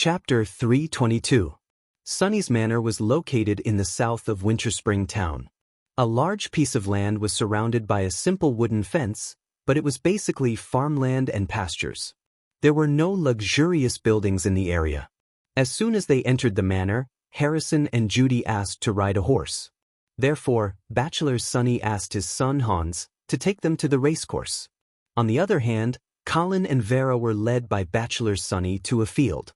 Chapter 322. Sunny's Manor was located in the south of Winter Spring Town. A large piece of land was surrounded by a simple wooden fence, but it was basically farmland and pastures. There were no luxurious buildings in the area. As soon as they entered the manor, Harrison and Judy asked to ride a horse. Therefore, Bachelor Sunny asked his son Hans to take them to the racecourse. On the other hand, Colin and Vera were led by Bachelor Sunny to a field.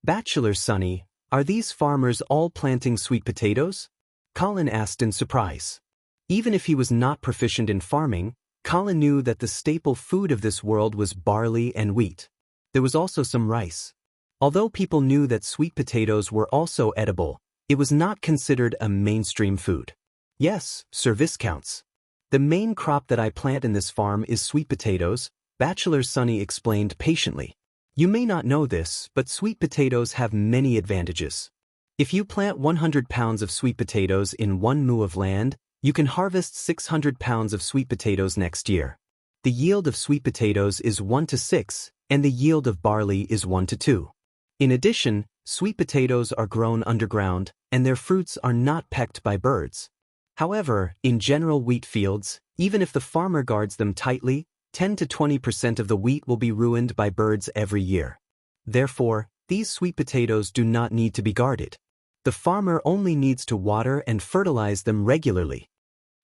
"Bachelor Sunny, are these farmers all planting sweet potatoes?" Colin asked in surprise. Even if he was not proficient in farming, Colin knew that the staple food of this world was barley and wheat. There was also some rice. Although people knew that sweet potatoes were also edible, it was not considered a mainstream food. "Yes, sir, Viscounts. The main crop that I plant in this farm is sweet potatoes," Bachelor Sunny explained patiently. "You may not know this, but sweet potatoes have many advantages. If you plant 100 pounds of sweet potatoes in 1 mu of land, you can harvest 600 pounds of sweet potatoes next year. The yield of sweet potatoes is 1 to 6, and the yield of barley is 1 to 2. In addition, sweet potatoes are grown underground, and their fruits are not pecked by birds. However, in general wheat fields, even if the farmer guards them tightly, 10 to 20% of the wheat will be ruined by birds every year. Therefore, these sweet potatoes do not need to be guarded. The farmer only needs to water and fertilize them regularly.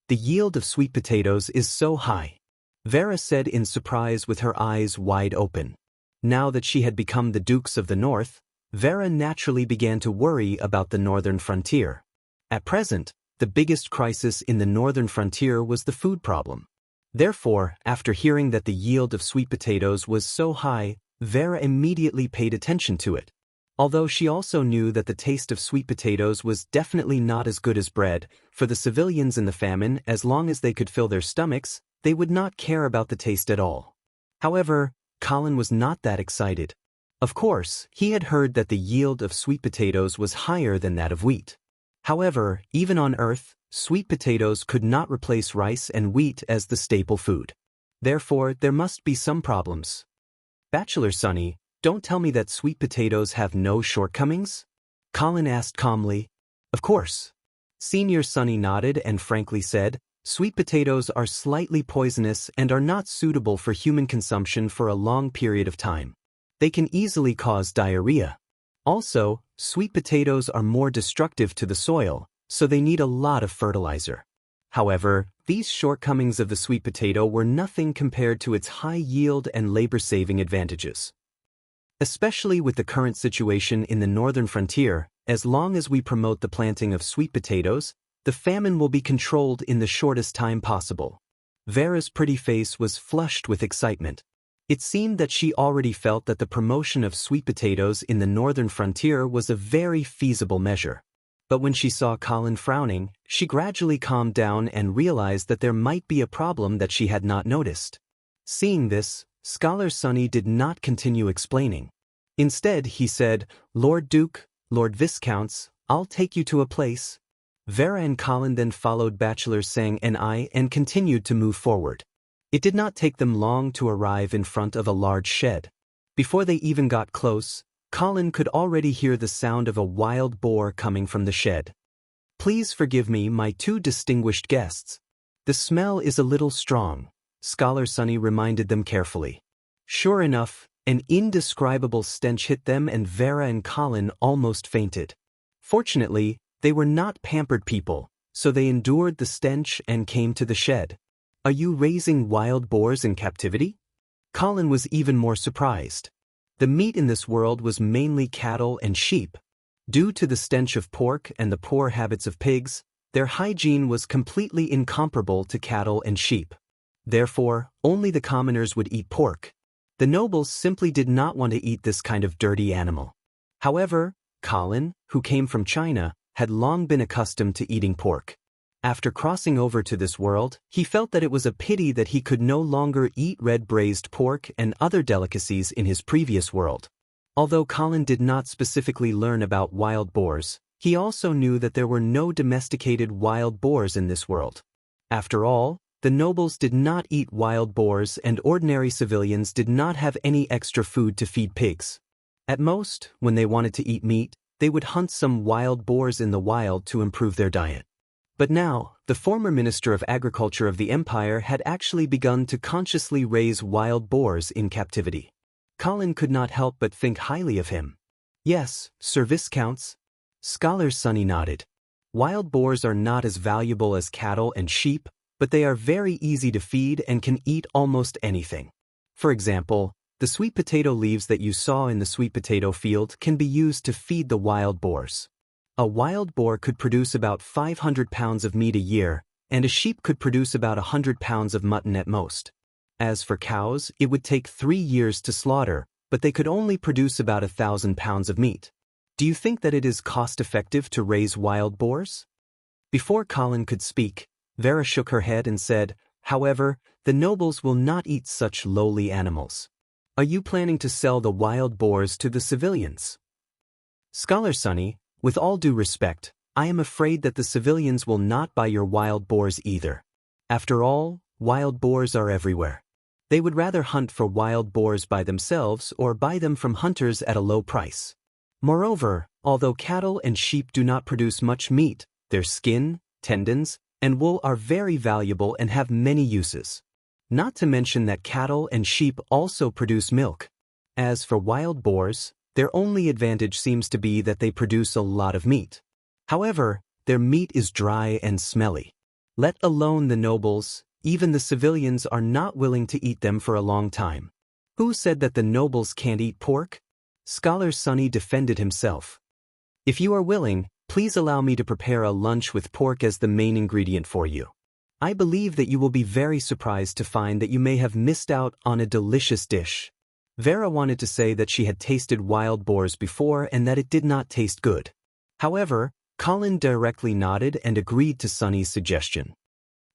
The yield of sweet potatoes is so high," Vera said in surprise with her eyes wide open. Now that she had become the Dukes of the North, Vera naturally began to worry about the northern frontier. At present, the biggest crisis in the northern frontier was the food problem. Therefore, after hearing that the yield of sweet potatoes was so high, Vera immediately paid attention to it. Although she also knew that the taste of sweet potatoes was definitely not as good as bread, for the civilians in the famine, as long as they could fill their stomachs, they would not care about the taste at all. However, Colin was not that excited. Of course, he had heard that the yield of sweet potatoes was higher than that of wheat. However, even on Earth, sweet potatoes could not replace rice and wheat as the staple food. Therefore, there must be some problems. "Bachelor Sunny, don't tell me that sweet potatoes have no shortcomings?" Colin asked calmly. "Of course." Senior Sunny nodded and frankly said, "Sweet potatoes are slightly poisonous and are not suitable for human consumption for a long period of time. They can easily cause diarrhea. Also, sweet potatoes are more destructive to the soil, so they need a lot of fertilizer. However, these shortcomings of the sweet potato were nothing compared to its high yield and labor-saving advantages. Especially with the current situation in the northern frontier, as long as we promote the planting of sweet potatoes, the famine will be controlled in the shortest time possible." Vera's pretty face was flushed with excitement. It seemed that she already felt that the promotion of sweet potatoes in the northern frontier was a very feasible measure. But when she saw Colin frowning, she gradually calmed down and realized that there might be a problem that she had not noticed. Seeing this, Scholar Sunny did not continue explaining. Instead, he said, "Lord Duke, Lord Viscounts, I'll take you to a place." Vera and Colin then followed Bachelor Sang and I and continued to move forward. It did not take them long to arrive in front of a large shed. Before they even got close, Colin could already hear the sound of a wild boar coming from the shed. "Please forgive me, my 2 distinguished guests. The smell is a little strong," Scholar Sunny reminded them carefully. Sure enough, an indescribable stench hit them and Vera and Colin almost fainted. Fortunately, they were not pampered people, so they endured the stench and came to the shed. "Are you raising wild boars in captivity?" Colin was even more surprised. The meat in this world was mainly cattle and sheep. Due to the stench of pork and the poor habits of pigs, their hygiene was completely incomparable to cattle and sheep. Therefore, only the commoners would eat pork. The nobles simply did not want to eat this kind of dirty animal. However, Colin, who came from China, had long been accustomed to eating pork. After crossing over to this world, he felt that it was a pity that he could no longer eat red braised pork and other delicacies in his previous world. Although Colin did not specifically learn about wild boars, he also knew that there were no domesticated wild boars in this world. After all, the nobles did not eat wild boars and ordinary civilians did not have any extra food to feed pigs. At most, when they wanted to eat meat, they would hunt some wild boars in the wild to improve their diet. But now, the former Minister of Agriculture of the Empire had actually begun to consciously raise wild boars in captivity. Colin could not help but think highly of him. Yes, Sir Viscounts. Scholar Sonny nodded. Wild boars are not as valuable as cattle and sheep, but they are very easy to feed and can eat almost anything. For example, the sweet potato leaves that you saw in the sweet potato field can be used to feed the wild boars. A wild boar could produce about 500 pounds of meat a year, and a sheep could produce about 100 pounds of mutton at most. As for cows, it would take 3 years to slaughter, but they could only produce about 1,000 pounds of meat. Do you think that it is cost-effective to raise wild boars? Before Colin could speak, Vera shook her head and said, "However, the nobles will not eat such lowly animals. Are you planning to sell the wild boars to the civilians?" Scholar Sonny, with all due respect, I am afraid that the civilians will not buy your wild boars either. After all, wild boars are everywhere. They would rather hunt for wild boars by themselves or buy them from hunters at a low price. Moreover, although cattle and sheep do not produce much meat, their skin, tendons, and wool are very valuable and have many uses. Not to mention that cattle and sheep also produce milk. As for wild boars, their only advantage seems to be that they produce a lot of meat. However, their meat is dry and smelly. Let alone the nobles, even the civilians are not willing to eat them for a long time. Who said that the nobles can't eat pork? Scholar Sonny defended himself. If you are willing, please allow me to prepare a lunch with pork as the main ingredient for you. I believe that you will be very surprised to find that you may have missed out on a delicious dish. Vera wanted to say that she had tasted wild boars before and that it did not taste good. However, Colin directly nodded and agreed to Sonny's suggestion.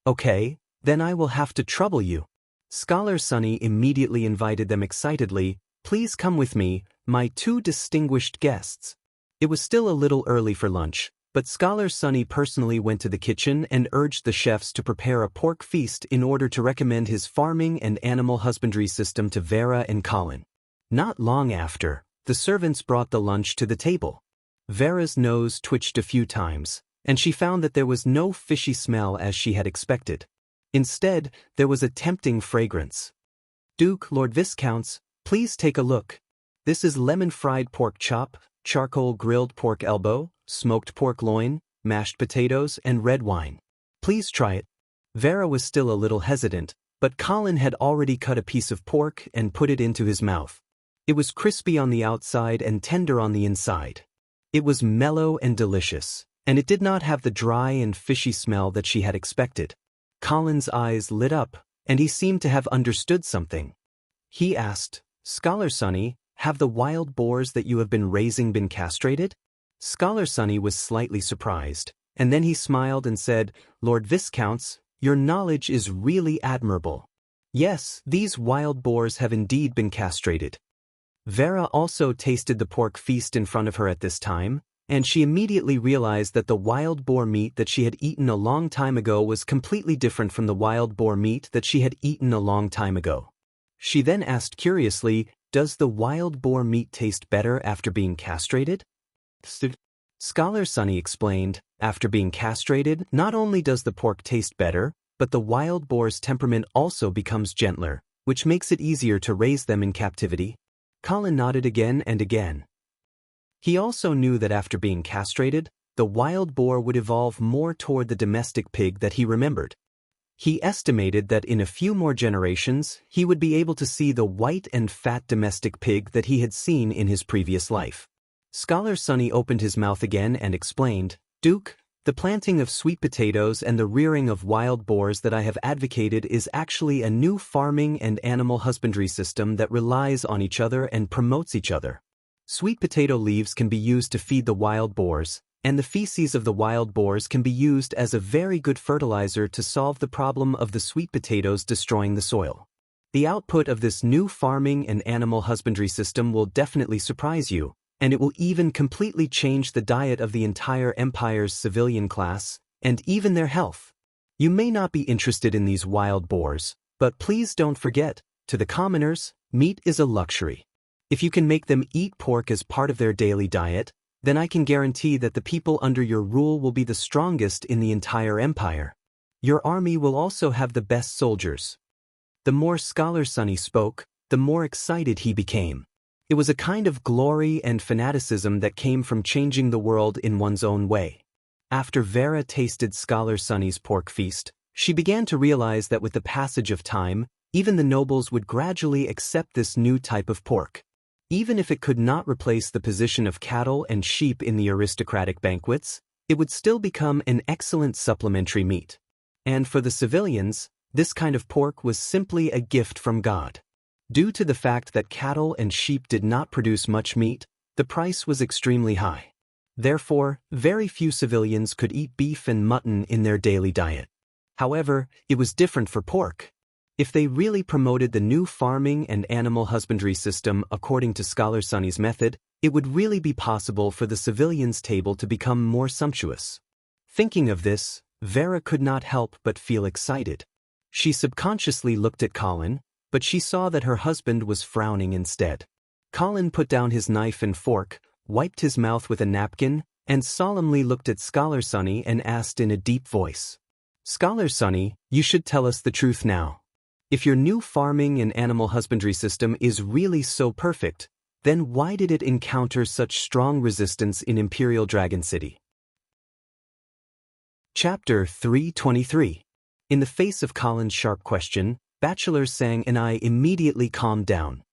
Okay, then I will have to trouble you. Scholar Sonny immediately invited them excitedly, "Please come with me, my 2 distinguished guests." It was still a little early for lunch, but Scholar Sonny personally went to the kitchen and urged the chefs to prepare a pork feast in order to recommend his farming and animal husbandry system to Vera and Colin. Not long after, the servants brought the lunch to the table. Vera's nose twitched a few times, and she found that there was no fishy smell as she had expected. Instead, there was a tempting fragrance. "Duke, Lord Viscounts, please take a look. This is lemon-fried pork chop, charcoal grilled pork elbow, smoked pork loin, mashed potatoes, and red wine. Please try it." Vera was still a little hesitant, but Colin had already cut a piece of pork and put it into his mouth. It was crispy on the outside and tender on the inside. It was mellow and delicious, and it did not have the dry and fishy smell that she had expected. Colin's eyes lit up, and he seemed to have understood something. He asked, "Scholar Sonny, have the wild boars that you have been raising been castrated?" Scholar Sonny was slightly surprised, and then he smiled and said, "Lord Viscounts, your knowledge is really admirable. Yes, these wild boars have indeed been castrated." Vera also tasted the pork feast in front of her at this time, and she immediately realized that the wild boar meat that she had eaten a long time ago was completely different from the wild boar meat that she had eaten a long time ago. She then asked curiously, "Does the wild boar meat taste better after being castrated?" Scholar Sonny explained, "After being castrated, not only does the pork taste better, but the wild boar's temperament also becomes gentler, which makes it easier to raise them in captivity." Colin nodded again and again. He also knew that after being castrated, the wild boar would evolve more toward the domestic pig that he remembered. He estimated that in a few more generations, he would be able to see the white and fat domestic pig that he had seen in his previous life. Scholar Sonny opened his mouth again and explained, "Duke, the planting of sweet potatoes and the rearing of wild boars that I have advocated is actually a new farming and animal husbandry system that relies on each other and promotes each other. Sweet potato leaves can be used to feed the wild boars, and the feces of the wild boars can be used as a very good fertilizer to solve the problem of the sweet potatoes destroying the soil. The output of this new farming and animal husbandry system will definitely surprise you, and it will even completely change the diet of the entire empire's civilian class, and even their health. You may not be interested in these wild boars, but please don't forget, to the commoners, meat is a luxury. If you can make them eat pork as part of their daily diet, then I can guarantee that the people under your rule will be the strongest in the entire empire. Your army will also have the best soldiers. The more Scholar Sunny spoke, the more excited he became. It was a kind of glory and fanaticism that came from changing the world in one's own way. After Vera tasted Scholar Sunny's pork feast, she began to realize that with the passage of time, even the nobles would gradually accept this new type of pork. Even if it could not replace the position of cattle and sheep in the aristocratic banquets, it would still become an excellent supplementary meat. And for the civilians, this kind of pork was simply a gift from God. Due to the fact that cattle and sheep did not produce much meat, the price was extremely high. Therefore, very few civilians could eat beef and mutton in their daily diet. However, it was different for pork. If they really promoted the new farming and animal husbandry system according to Scholar Sunny's method, it would really be possible for the civilians' table to become more sumptuous. Thinking of this, Vera could not help but feel excited. She subconsciously looked at Colin, but she saw that her husband was frowning instead. Colin put down his knife and fork, wiped his mouth with a napkin, and solemnly looked at Scholar Sunny and asked in a deep voice, "Scholar Sunny, you should tell us the truth now. If your new farming and animal husbandry system is really so perfect, then why did it encounter such strong resistance in Imperial Dragon City?" Chapter 323. In the face of Colin's sharp question, Bachelor Sang and I immediately calmed down.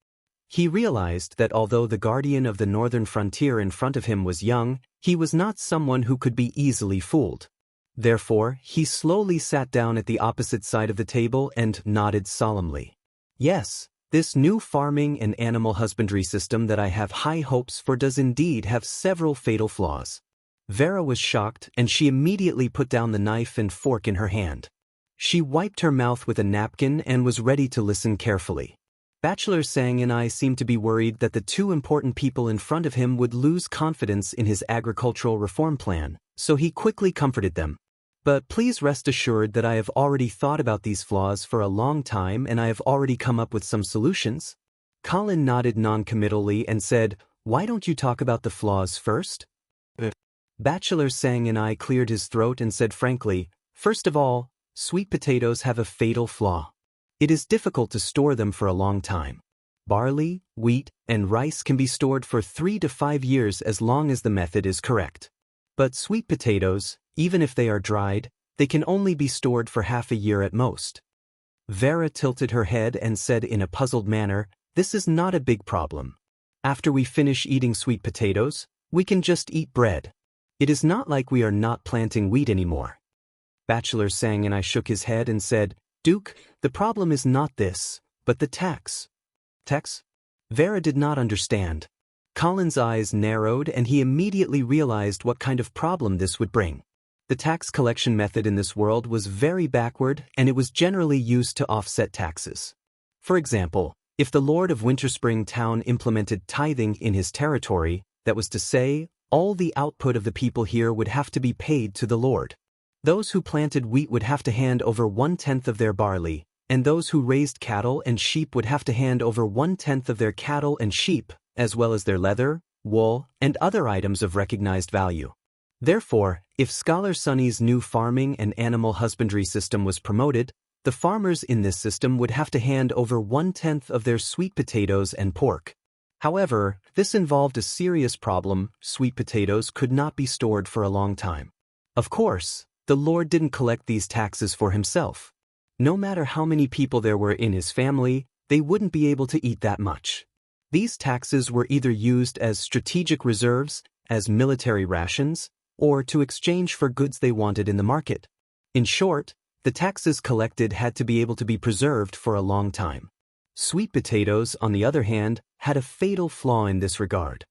He realized that although the guardian of the northern frontier in front of him was young, he was not someone who could be easily fooled. Therefore, he slowly sat down at the opposite side of the table and nodded solemnly. Yes, this new farming and animal husbandry system that I have high hopes for does indeed have several fatal flaws. Vera was shocked and she immediately put down the knife and fork in her hand. She wiped her mouth with a napkin and was ready to listen carefully. Bachelor Sang and I seemed to be worried that the two important people in front of him would lose confidence in his agricultural reform plan, so he quickly comforted them. But please rest assured that I have already thought about these flaws for a long time and I have already come up with some solutions. Colin nodded non-committally and said, "Why don't you talk about the flaws first?" Bachelor Sang and I cleared his throat and said frankly, "First of all, sweet potatoes have a fatal flaw. It is difficult to store them for a long time. Barley, wheat, and rice can be stored for 3 to 5 years as long as the method is correct. But sweet potatoes, even if they are dried, they can only be stored for half a year at most." Vera tilted her head and said in a puzzled manner, "This is not a big problem. After we finish eating sweet potatoes, we can just eat bread. It is not like we are not planting wheat anymore." Bachelor Sang and I shook his head and said, "Duke, the problem is not this, but the tax." Tax? Vera did not understand. Colin's eyes narrowed and he immediately realized what kind of problem this would bring. The tax collection method in this world was very backward and it was generally used to offset taxes. For example, if the Lord of Winterspring Town implemented tithing in his territory, that was to say, all the output of the people here would have to be paid to the Lord. Those who planted wheat would have to hand over 1/10 of their barley, and those who raised cattle and sheep would have to hand over 1/10 of their cattle and sheep, as well as their leather, wool, and other items of recognized value. Therefore, if Scholar Sunny's new farming and animal husbandry system was promoted, the farmers in this system would have to hand over 1/10 of their sweet potatoes and pork. However, this involved a serious problem: sweet potatoes could not be stored for a long time. Of course, the Lord didn't collect these taxes for himself. No matter how many people there were in his family, they wouldn't be able to eat that much. These taxes were either used as strategic reserves, as military rations, or to exchange for goods they wanted in the market. In short, the taxes collected had to be able to be preserved for a long time. Sweet potatoes, on the other hand, had a fatal flaw in this regard.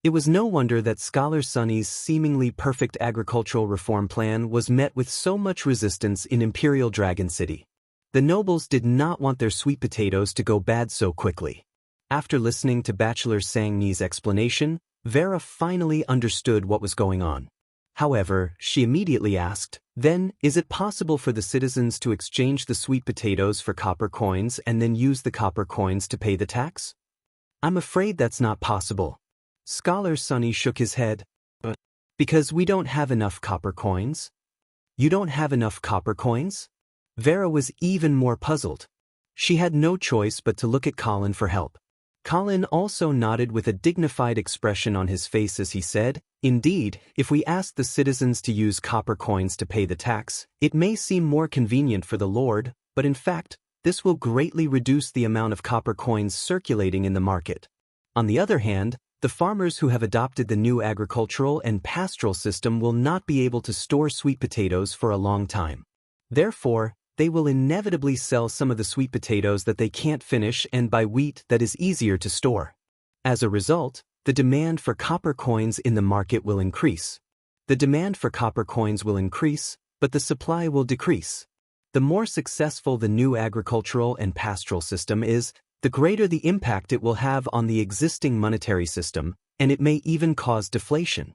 It was no wonder that Scholar Sunny's seemingly perfect agricultural reform plan was met with so much resistance in Imperial Dragon City. The nobles did not want their sweet potatoes to go bad so quickly. After listening to Bachelor Sangni's explanation, Vera finally understood what was going on. However, she immediately asked, "Then, is it possible for the citizens to exchange the sweet potatoes for copper coins and then use the copper coins to pay the tax?" I'm afraid that's not possible. Scholar Sonny shook his head. Because we don't have enough copper coins? You don't have enough copper coins? Vera was even more puzzled. She had no choice but to look at Colin for help. Colin also nodded with a dignified expression on his face as he said, "Indeed, if we ask the citizens to use copper coins to pay the tax, it may seem more convenient for the Lord, but in fact, this will greatly reduce the amount of copper coins circulating in the market. On the other hand, the farmers who have adopted the new agricultural and pastoral system will not be able to store sweet potatoes for a long time. Therefore, they will inevitably sell some of the sweet potatoes that they can't finish and buy wheat that is easier to store. As a result, the demand for copper coins in the market will increase. The demand for copper coins will increase, but the supply will decrease. The more successful the new agricultural and pastoral system is, the greater the impact it will have on the existing monetary system, and it may even cause deflation."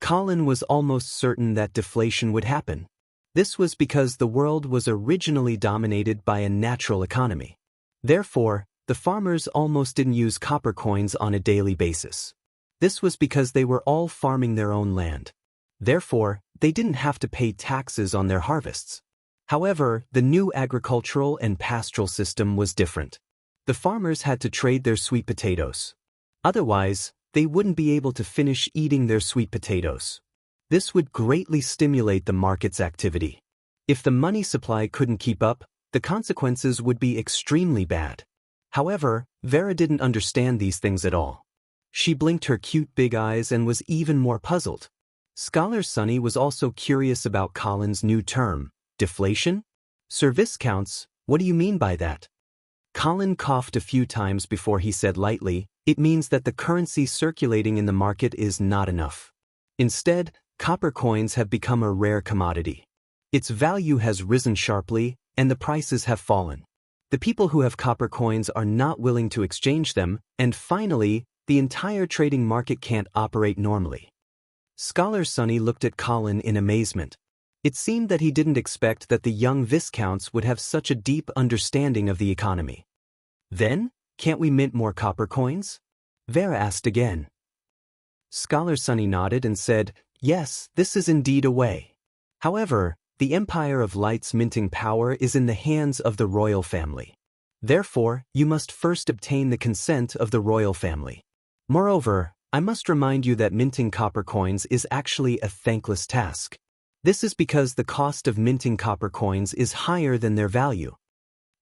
Colin was almost certain that deflation would happen. This was because the world was originally dominated by a natural economy. Therefore, the farmers almost didn't use copper coins on a daily basis. This was because they were all farming their own land. Therefore, they didn't have to pay taxes on their harvests. However, the new agricultural and pastoral system was different. The farmers had to trade their sweet potatoes. Otherwise, they wouldn't be able to finish eating their sweet potatoes. This would greatly stimulate the market's activity. If the money supply couldn't keep up, the consequences would be extremely bad. However, Vera didn't understand these things at all. She blinked her cute big eyes and was even more puzzled. Scholar Sonny was also curious about Colin's new term, deflation? Sir Viscounts, what do you mean by that? Colin coughed a few times before he said lightly, "It means that the currency circulating in the market is not enough. Instead, copper coins have become a rare commodity. Its value has risen sharply, and the prices have fallen. The people who have copper coins are not willing to exchange them, and finally, the entire trading market can't operate normally." Scholar Sonny looked at Colin in amazement. It seemed that he didn't expect that the young Viscounts would have such a deep understanding of the economy. "Then, can't we mint more copper coins?" Vera asked again. Scholar Sonny nodded and said, "Yes, this is indeed a way. However, the Empire of Light's minting power is in the hands of the royal family. Therefore, you must first obtain the consent of the royal family. Moreover, I must remind you that minting copper coins is actually a thankless task. This is because the cost of minting copper coins is higher than their value.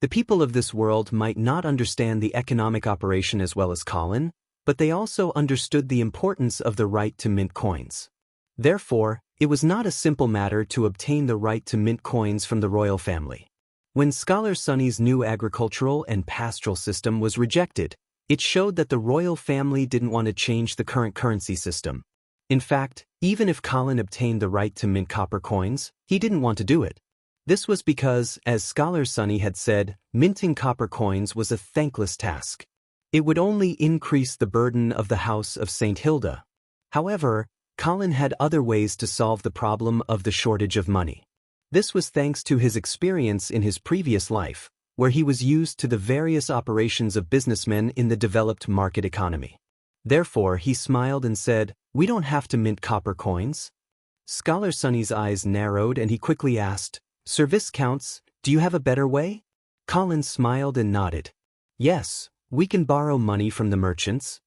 The people of this world might not understand the economic operation as well as Colin, but they also understood the importance of the right to mint coins. Therefore, it was not a simple matter to obtain the right to mint coins from the royal family. When Scholar Sonny's new agricultural and pastoral system was rejected, it showed that the royal family didn't want to change the current currency system. In fact, even if Colin obtained the right to mint copper coins, he didn't want to do it. This was because, as Scholar Sonny had said, minting copper coins was a thankless task. It would only increase the burden of the House of St. Hilda. However, Colin had other ways to solve the problem of the shortage of money. This was thanks to his experience in his previous life, where he was used to the various operations of businessmen in the developed market economy. Therefore, he smiled and said, "We don't have to mint copper coins." Scholar Sonny's eyes narrowed and he quickly asked, "Sir Viscounts, do you have a better way?" Colin smiled and nodded. "Yes, we can borrow money from the merchants."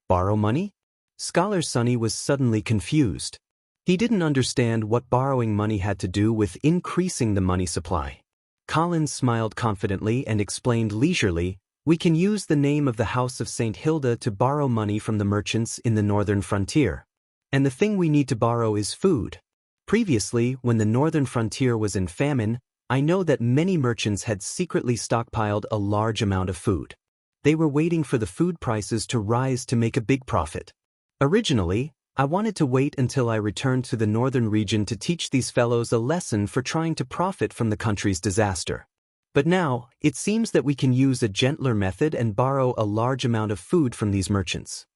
"Borrow money?" Scholar Sonny was suddenly confused. He didn't understand what borrowing money had to do with increasing the money supply. Colin smiled confidently and explained leisurely, "We can use the name of the House of St. Hilda to borrow money from the merchants in the northern frontier. And the thing we need to borrow is food. Previously, when the northern frontier was in famine, I know that many merchants had secretly stockpiled a large amount of food. They were waiting for the food prices to rise to make a big profit. Originally, I wanted to wait until I returned to the northern region to teach these fellows a lesson for trying to profit from the country's disaster. But now, it seems that we can use a gentler method and borrow a large amount of food from these merchants."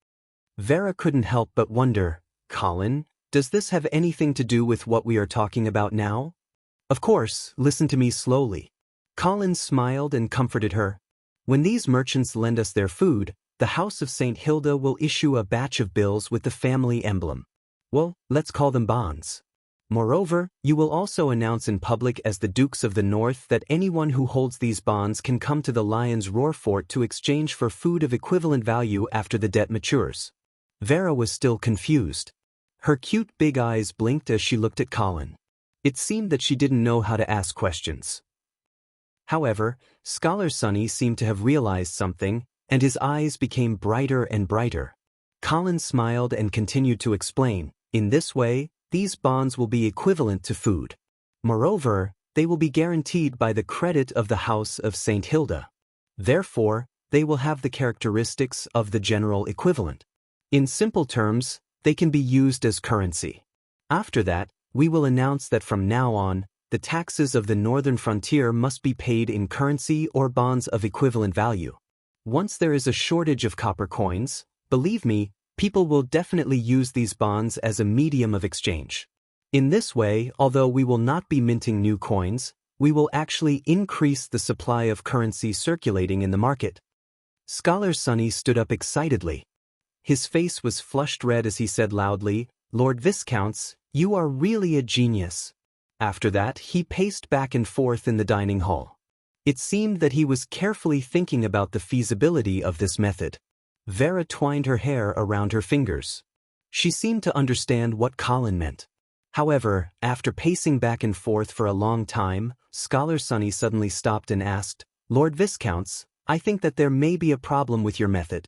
Vera couldn't help but wonder, "Colin, does this have anything to do with what we are talking about now?" "Of course, listen to me slowly." Colin smiled and comforted her. "When these merchants lend us their food, the House of St. Hilda will issue a batch of bills with the family emblem. Well, let's call them bonds. Moreover, you will also announce in public as the Dukes of the North that anyone who holds these bonds can come to the Lion's Roar Fort to exchange for food of equivalent value after the debt matures. Vera was still confused. Her cute big eyes blinked as she looked at Colin. It seemed that she didn't know how to ask questions. However, Scholar Sonny seemed to have realized something, and his eyes became brighter and brighter. Colin smiled and continued to explain, in this way, these bonds will be equivalent to food. Moreover, they will be guaranteed by the credit of the House of St. Hilda. Therefore, they will have the characteristics of the general equivalent. In simple terms, they can be used as currency. After that, we will announce that from now on, the taxes of the northern frontier must be paid in currency or bonds of equivalent value. Once there is a shortage of copper coins, believe me, people will definitely use these bonds as a medium of exchange. In this way, although we will not be minting new coins, we will actually increase the supply of currency circulating in the market. Scholar Sonny stood up excitedly. His face was flushed red as he said loudly, "Lord Viscounts, you are really a genius." After that, he paced back and forth in the dining hall. It seemed that he was carefully thinking about the feasibility of this method. Vera twined her hair around her fingers. She seemed to understand what Colin meant. However, after pacing back and forth for a long time, Scholar Sonny suddenly stopped and asked, "Lord Viscounts, I think that there may be a problem with your method.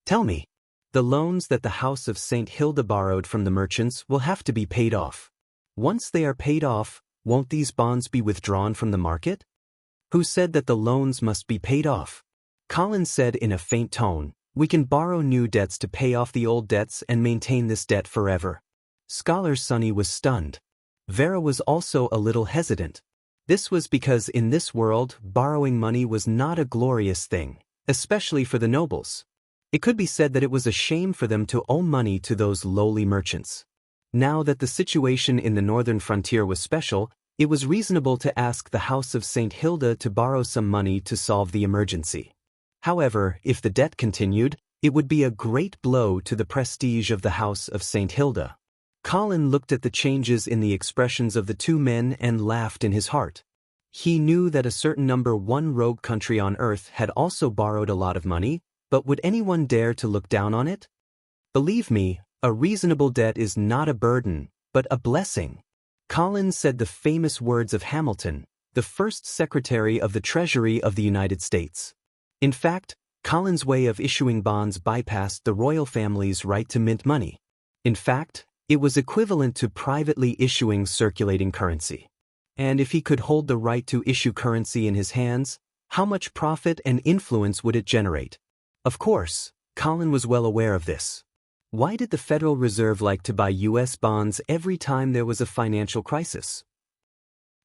Tell me." The loans that the House of St. Hilda borrowed from the merchants will have to be paid off. Once they are paid off, won't these bonds be withdrawn from the market? Who said that the loans must be paid off? Colin said in a faint tone, "We can borrow new debts to pay off the old debts and maintain this debt forever." Scholar Sonny was stunned. Vera was also a little hesitant. This was because in this world, borrowing money was not a glorious thing, especially for the nobles. It could be said that it was a shame for them to owe money to those lowly merchants. Now that the situation in the northern frontier was special, it was reasonable to ask the House of St. Hilda to borrow some money to solve the emergency. However, if the debt continued, it would be a great blow to the prestige of the House of St. Hilda. Colin looked at the changes in the expressions of the two men and laughed in his heart. He knew that a certain number one rogue country on earth had also borrowed a lot of money, but would anyone dare to look down on it? Believe me, a reasonable debt is not a burden, but a blessing. Colin said the famous words of Hamilton, the first Secretary of the Treasury of the United States. In fact, Colin's way of issuing bonds bypassed the royal family's right to mint money. In fact, it was equivalent to privately issuing circulating currency. And if he could hold the right to issue currency in his hands, how much profit and influence would it generate? Of course, Colin was well aware of this. Why did the Federal Reserve like to buy U.S. bonds every time there was a financial crisis?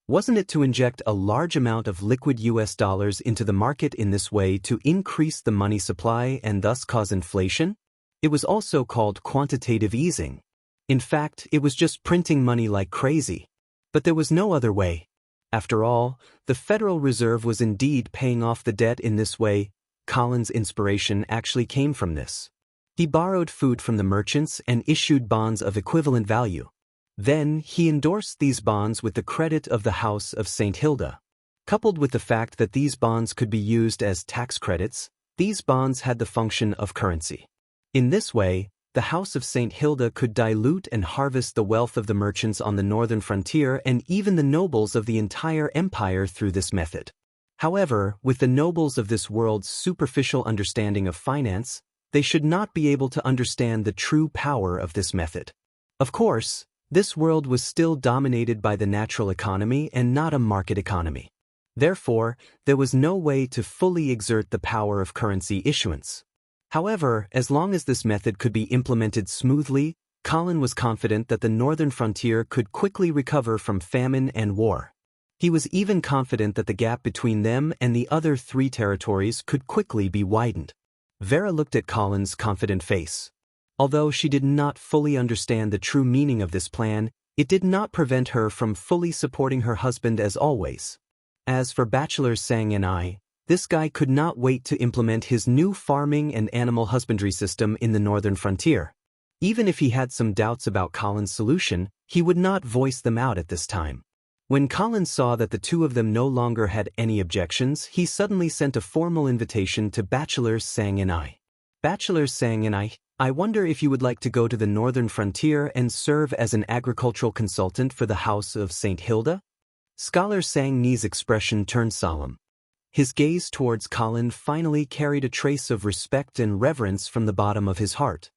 Wasn't it to inject a large amount of liquid U.S. dollars into the market in this way to increase the money supply and thus cause inflation? It was also called quantitative easing. In fact, it was just printing money like crazy. But there was no other way. After all, the Federal Reserve was indeed paying off the debt in this way. Colin's inspiration actually came from this. He borrowed food from the merchants and issued bonds of equivalent value. Then, he endorsed these bonds with the credit of the House of St. Hilda. Coupled with the fact that these bonds could be used as tax credits, these bonds had the function of currency. In this way, the House of St. Hilda could dilute and harvest the wealth of the merchants on the northern frontier and even the nobles of the entire empire through this method. However, with the nobles of this world's superficial understanding of finance, they should not be able to understand the true power of this method. Of course, this world was still dominated by the natural economy and not a market economy. Therefore, there was no way to fully exert the power of currency issuance. However, as long as this method could be implemented smoothly, Colin was confident that the northern frontier could quickly recover from famine and war. He was even confident that the gap between them and the other three territories could quickly be widened. Vera looked at Colin's confident face. Although she did not fully understand the true meaning of this plan, it did not prevent her from fully supporting her husband as always. As for Bachelor Sang and I, This guy could not wait to implement his new farming and animal husbandry system in the northern frontier. Even if he had some doubts about Colin's solution, he would not voice them out at this time. When Colin saw that the two of them no longer had any objections, he suddenly sent a formal invitation to Bachelors Sang and I. Bachelors Sang and I wonder if you would like to go to the northern frontier and serve as an agricultural consultant for the House of St. Hilda? Scholar Sang Ni's expression turned solemn. His gaze towards Colin finally carried a trace of respect and reverence from the bottom of his heart.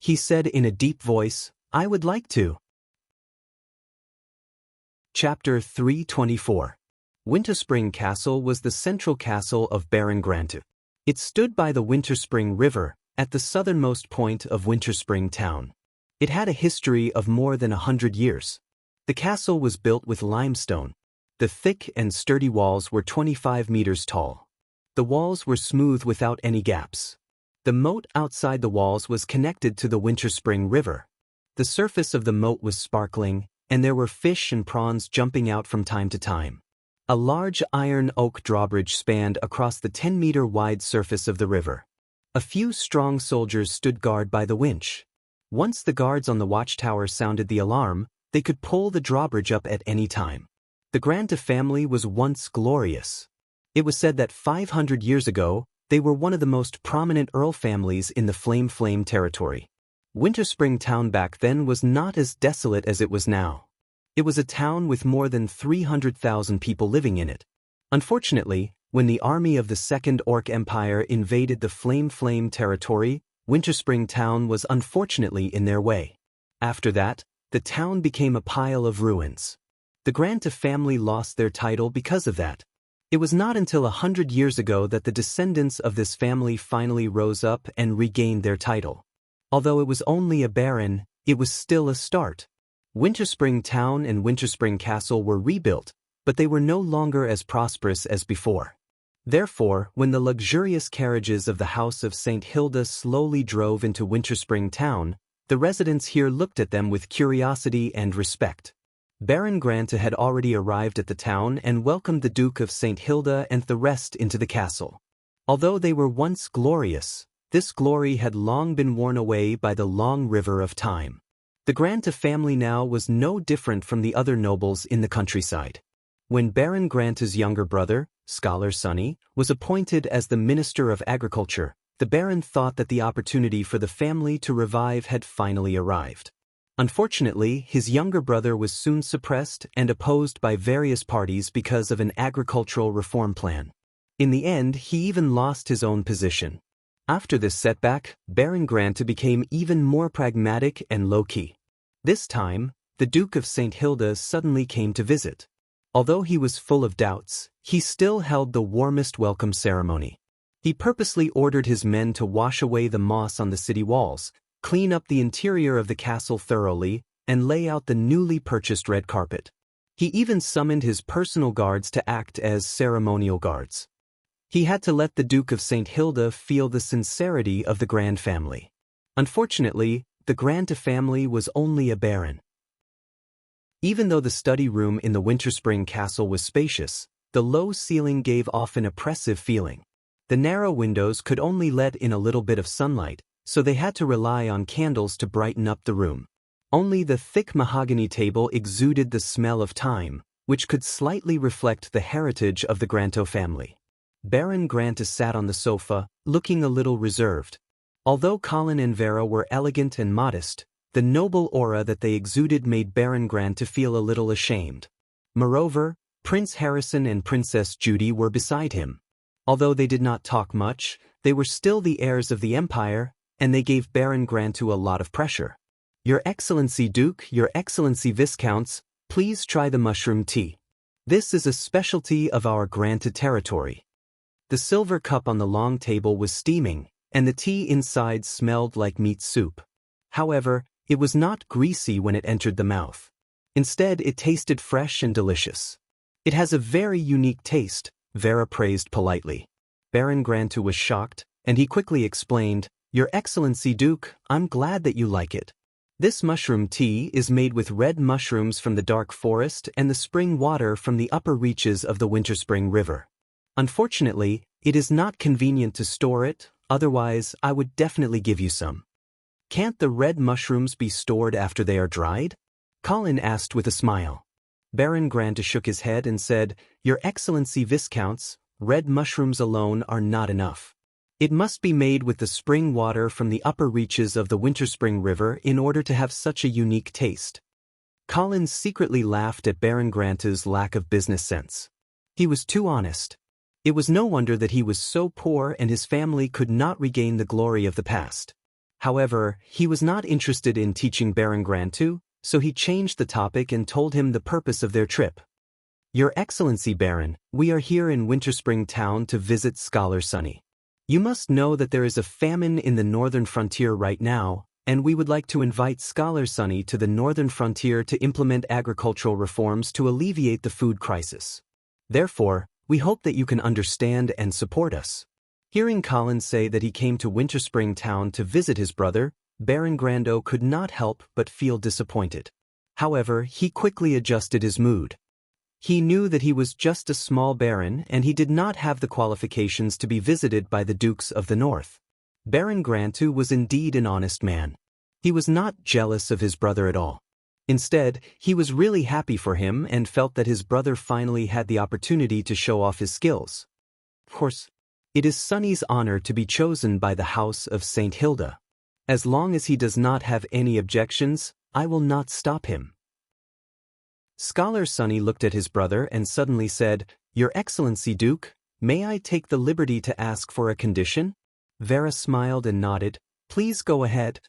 He said in a deep voice, "I would like to." Chapter 324. Winterspring Castle was the central castle of Baron Grant. It stood by the Winterspring River, at the southernmost point of Winterspring Town. It had a history of more than 100 years. The castle was built with limestone. The thick and sturdy walls were 25 meters tall. The walls were smooth without any gaps. The moat outside the walls was connected to the Winterspring River. The surface of the moat was sparkling, and there were fish and prawns jumping out from time to time. A large iron oak drawbridge spanned across the 10-meter wide surface of the river. A few strong soldiers stood guard by the winch. Once the guards on the watchtower sounded the alarm, they could pull the drawbridge up at any time. The Grant family was once glorious. It was said that 500 years ago, they were one of the most prominent earl families in the Flame territory. Winterspring Town back then was not as desolate as it was now. It was a town with more than 300,000 people living in it. Unfortunately, when the army of the Second Orc Empire invaded the Flame territory, Winterspring Town was unfortunately in their way. After that, the town became a pile of ruins. The Grant family lost their title because of that. It was not until 100 years ago that the descendants of this family finally rose up and regained their title. Although it was only a baron, it was still a start. Winterspring Town and Winterspring Castle were rebuilt, but they were no longer as prosperous as before. Therefore, when the luxurious carriages of the House of St. Hilda slowly drove into Winterspring Town, the residents here looked at them with curiosity and respect. Baron Grant had already arrived at the town and welcomed the Duke of St. Hilda and the rest into the castle. Although they were once glorious, this glory had long been worn away by the long river of time. The Grant family now was no different from the other nobles in the countryside. When Baron Grant's younger brother, Scholar Sonny, was appointed as the Minister of Agriculture, the Baron thought that the opportunity for the family to revive had finally arrived. Unfortunately, his younger brother was soon suppressed and opposed by various parties because of an agricultural reform plan. In the end, he even lost his own position. After this setback, Baron Grant became even more pragmatic and low-key. This time, the Duke of St. Hilda suddenly came to visit. Although he was full of doubts, he still held the warmest welcome ceremony. He purposely ordered his men to wash away the moss on the city walls, clean up the interior of the castle thoroughly, and lay out the newly purchased red carpet. He even summoned his personal guards to act as ceremonial guards. He had to let the Duke of St. Hilda feel the sincerity of the Grant family. Unfortunately, the Grant family was only a baron. Even though the study room in the Winterspring Castle was spacious, the low ceiling gave off an oppressive feeling. The narrow windows could only let in a little bit of sunlight, so they had to rely on candles to brighten up the room. Only the thick mahogany table exuded the smell of time, which could slightly reflect the heritage of the Granto family. Baron Grant sat on the sofa, looking a little reserved. Although Colin and Vera were elegant and modest, the noble aura that they exuded made Baron Grant feel a little ashamed. Moreover, Prince Harrison and Princess Judy were beside him. Although they did not talk much, they were still the heirs of the Empire, and they gave Baron Grant a lot of pressure. "Your Excellency Duke, Your Excellency Viscounts, please try the mushroom tea. This is a specialty of our granted territory." The silver cup on the long table was steaming, and the tea inside smelled like meat soup. However, it was not greasy when it entered the mouth. Instead, it tasted fresh and delicious. "It has a very unique taste," Vera praised politely. Baron Grant was shocked, and he quickly explained, "Your Excellency Duke, I'm glad that you like it. This mushroom tea is made with red mushrooms from the dark forest and the spring water from the upper reaches of the Winterspring River. Unfortunately, It is not convenient to store it, otherwise I would definitely give you some. Can't the red mushrooms be stored after they are dried? Colin asked with a smile. Baron Granta shook his head and said, Your Excellency Viscounts, red mushrooms alone are not enough. It must be made with the spring water from the upper reaches of the Winterspring River in order to have such a unique taste. Colin secretly laughed at Baron Granta's lack of business sense. He was too honest. It was no wonder that he was so poor and his family could not regain the glory of the past. However, he was not interested in teaching Baron Grantu, so he changed the topic and told him the purpose of their trip. Your Excellency Baron, we are here in Winterspring Town to visit Scholar Sunny. You must know that there is a famine in the northern frontier right now, and we would like to invite Scholar Sunny to the northern frontier to implement agricultural reforms to alleviate the food crisis. Therefore, we hope that you can understand and support us. Hearing Colin say that he came to Winterspring Town to visit his brother, Baron Grando could not help but feel disappointed. However, he quickly adjusted his mood. He knew that he was just a small baron and he did not have the qualifications to be visited by the Dukes of the North. Baron Grantu was indeed an honest man. He was not jealous of his brother at all. Instead, he was really happy for him and felt that his brother finally had the opportunity to show off his skills. Of course, it is Sunny's honor to be chosen by the House of St. Hilda. As long as he does not have any objections, I will not stop him. Scholar Sunny looked at his brother and suddenly said, Your Excellency Duke, may I take the liberty to ask for a condition? Vera smiled and nodded. Please go ahead.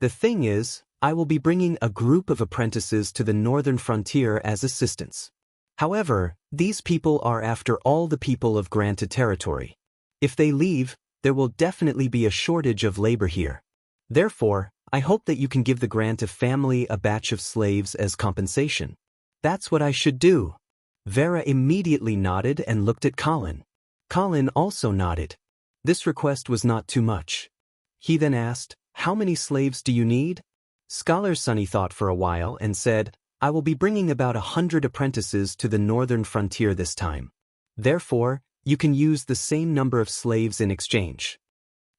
The thing is, I will be bringing a group of apprentices to the northern frontier as assistants. However, these people are after all the people of Granta territory. If they leave, there will definitely be a shortage of labor here. Therefore, I hope that you can give the Granta family a batch of slaves as compensation. That's what I should do. Vera immediately nodded and looked at Colin. Colin also nodded. This request was not too much. He then asked, How many slaves do you need? Scholar Sunny thought for a while and said, I will be bringing about 100 apprentices to the northern frontier this time. Therefore, you can use the same number of slaves in exchange.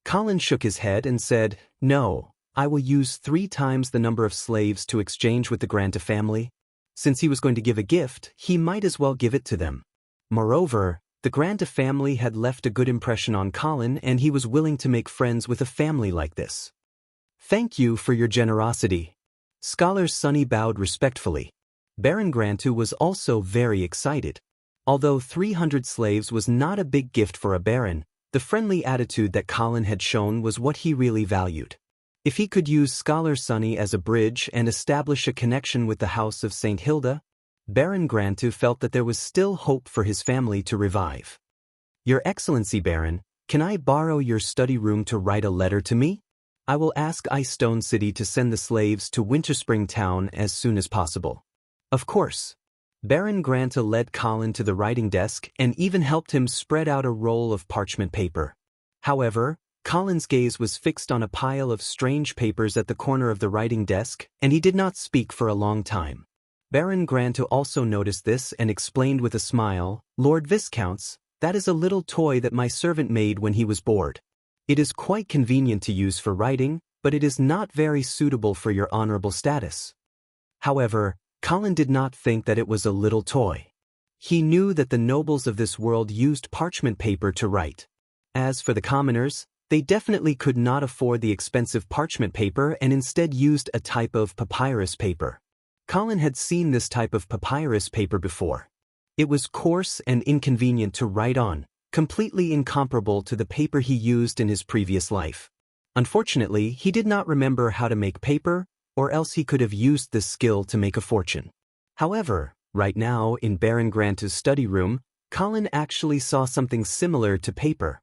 Colin shook his head and said, No, I will use 3 times the number of slaves to exchange with the Granta family. Since he was going to give a gift, he might as well give it to them. Moreover, the Granta family had left a good impression on Colin and he was willing to make friends with a family like this. Thank you for your generosity. Scholar Sunny bowed respectfully. Baron Grantu was also very excited. Although 300 slaves was not a big gift for a baron, the friendly attitude that Colin had shown was what he really valued. If he could use Scholar Sunny as a bridge and establish a connection with the House of St. Hilda, Baron Grantu felt that there was still hope for his family to revive. Your Excellency Baron, can I borrow your study room to write a letter to me? I will ask Ice Stone City to send the slaves to Winterspring Town as soon as possible. Of course. Baron Granta led Colin to the writing desk and even helped him spread out a roll of parchment paper. However, Colin's gaze was fixed on a pile of strange papers at the corner of the writing desk, and he did not speak for a long time. Baron Granta also noticed this and explained with a smile, Lord Viscounts, that is a little toy that my servant made when he was bored. It is quite convenient to use for writing, but it is not very suitable for your honorable status. However, Colin did not think that it was a little toy. He knew that the nobles of this world used parchment paper to write. As for the commoners, they definitely could not afford the expensive parchment paper and instead used a type of papyrus paper. Colin had seen this type of papyrus paper before. It was coarse and inconvenient to write on, completely incomparable to the paper he used in his previous life. Unfortunately, he did not remember how to make paper, or else he could have used this skill to make a fortune. However, right now in Baron Granta's study room, Colin actually saw something similar to paper.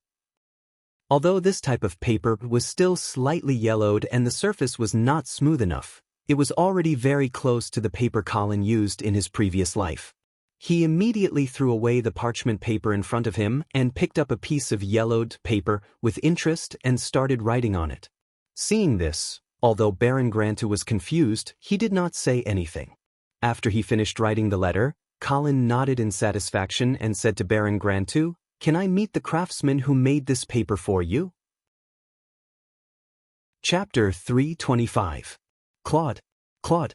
Although this type of paper was still slightly yellowed and the surface was not smooth enough, it was already very close to the paper Colin used in his previous life. He immediately threw away the parchment paper in front of him and picked up a piece of yellowed paper with interest and started writing on it. Seeing this, although Baron Granta was confused, he did not say anything. After he finished writing the letter, Colin nodded in satisfaction and said to Baron Grantu, Can I meet the craftsman who made this paper for you? Chapter 325. Claude. Claude.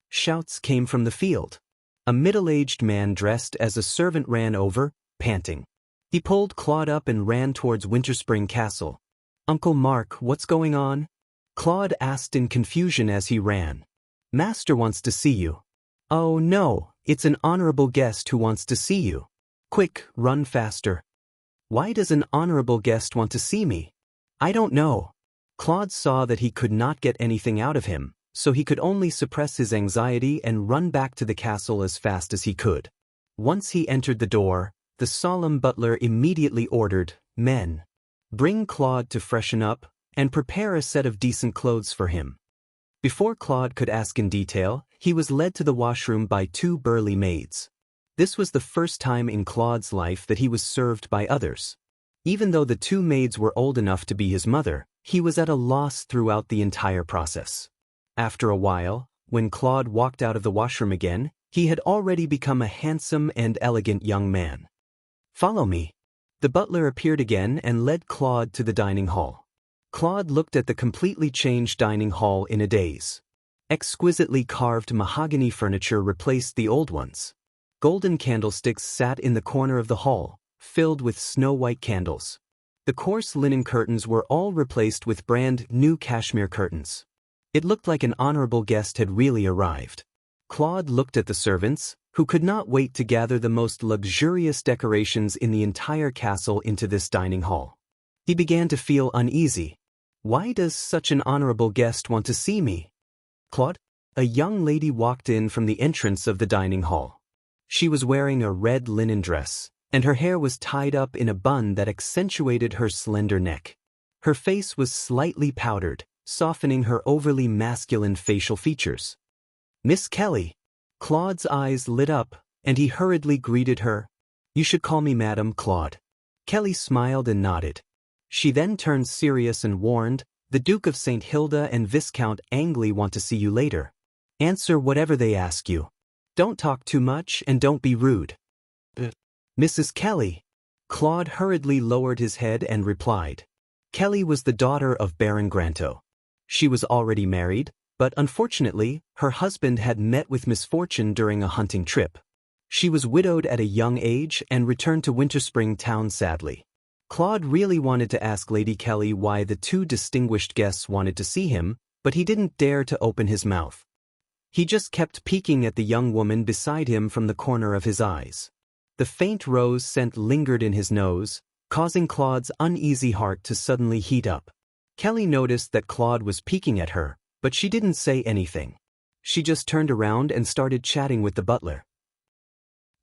Shouts came from the field. A middle-aged man dressed as a servant ran over, panting. He pulled Claude up and ran towards Winterspring Castle. Uncle Mark, what's going on? Claude asked in confusion as he ran. Master wants to see you. Oh no, it's an honorable guest who wants to see you. Quick, run faster. Why does an honorable guest want to see me? I don't know. Claude saw that he could not get anything out of him, so he could only suppress his anxiety and run back to the castle as fast as he could. Once he entered the door, the solemn butler immediately ordered, Men, bring Claude to freshen up, and prepare a set of decent clothes for him. Before Claude could ask in detail, he was led to the washroom by two burly maids. This was the first time in Claude's life that he was served by others. Even though the two maids were old enough to be his mother, he was at a loss throughout the entire process. After a while, when Claude walked out of the washroom again, he had already become a handsome and elegant young man. Follow me. The butler appeared again and led Claude to the dining hall. Claude looked at the completely changed dining hall in a daze. Exquisitely carved mahogany furniture replaced the old ones. Golden candlesticks sat in the corner of the hall, filled with snow-white candles. The coarse linen curtains were all replaced with brand-new cashmere curtains. It looked like an honorable guest had really arrived. Claude looked at the servants, who could not wait to gather the most luxurious decorations in the entire castle into this dining hall. He began to feel uneasy. Why does such an honorable guest want to see me? Claude? A young lady walked in from the entrance of the dining hall. She was wearing a red linen dress, and her hair was tied up in a bun that accentuated her slender neck. Her face was slightly powdered, softening her overly masculine facial features. Miss Kelly. Claude's eyes lit up, and he hurriedly greeted her. You should call me Madame Claude. Kelly smiled and nodded. She then turned serious and warned, The Duke of St. Hilda and Viscount Angley want to see you later. Answer whatever they ask you. Don't talk too much and don't be rude. Mrs. Kelly. Claude hurriedly lowered his head and replied. Kelly was the daughter of Baron Granto. She was already married, but unfortunately, her husband had met with misfortune during a hunting trip. She was widowed at a young age and returned to Winterspring Town sadly. Claude really wanted to ask Lady Kelly why the two distinguished guests wanted to see him, but he didn't dare to open his mouth. He just kept peeking at the young woman beside him from the corner of his eyes. The faint rose scent lingered in his nose, causing Claude's uneasy heart to suddenly heat up. Kelly noticed that Claude was peeking at her, but she didn't say anything. She just turned around and started chatting with the butler.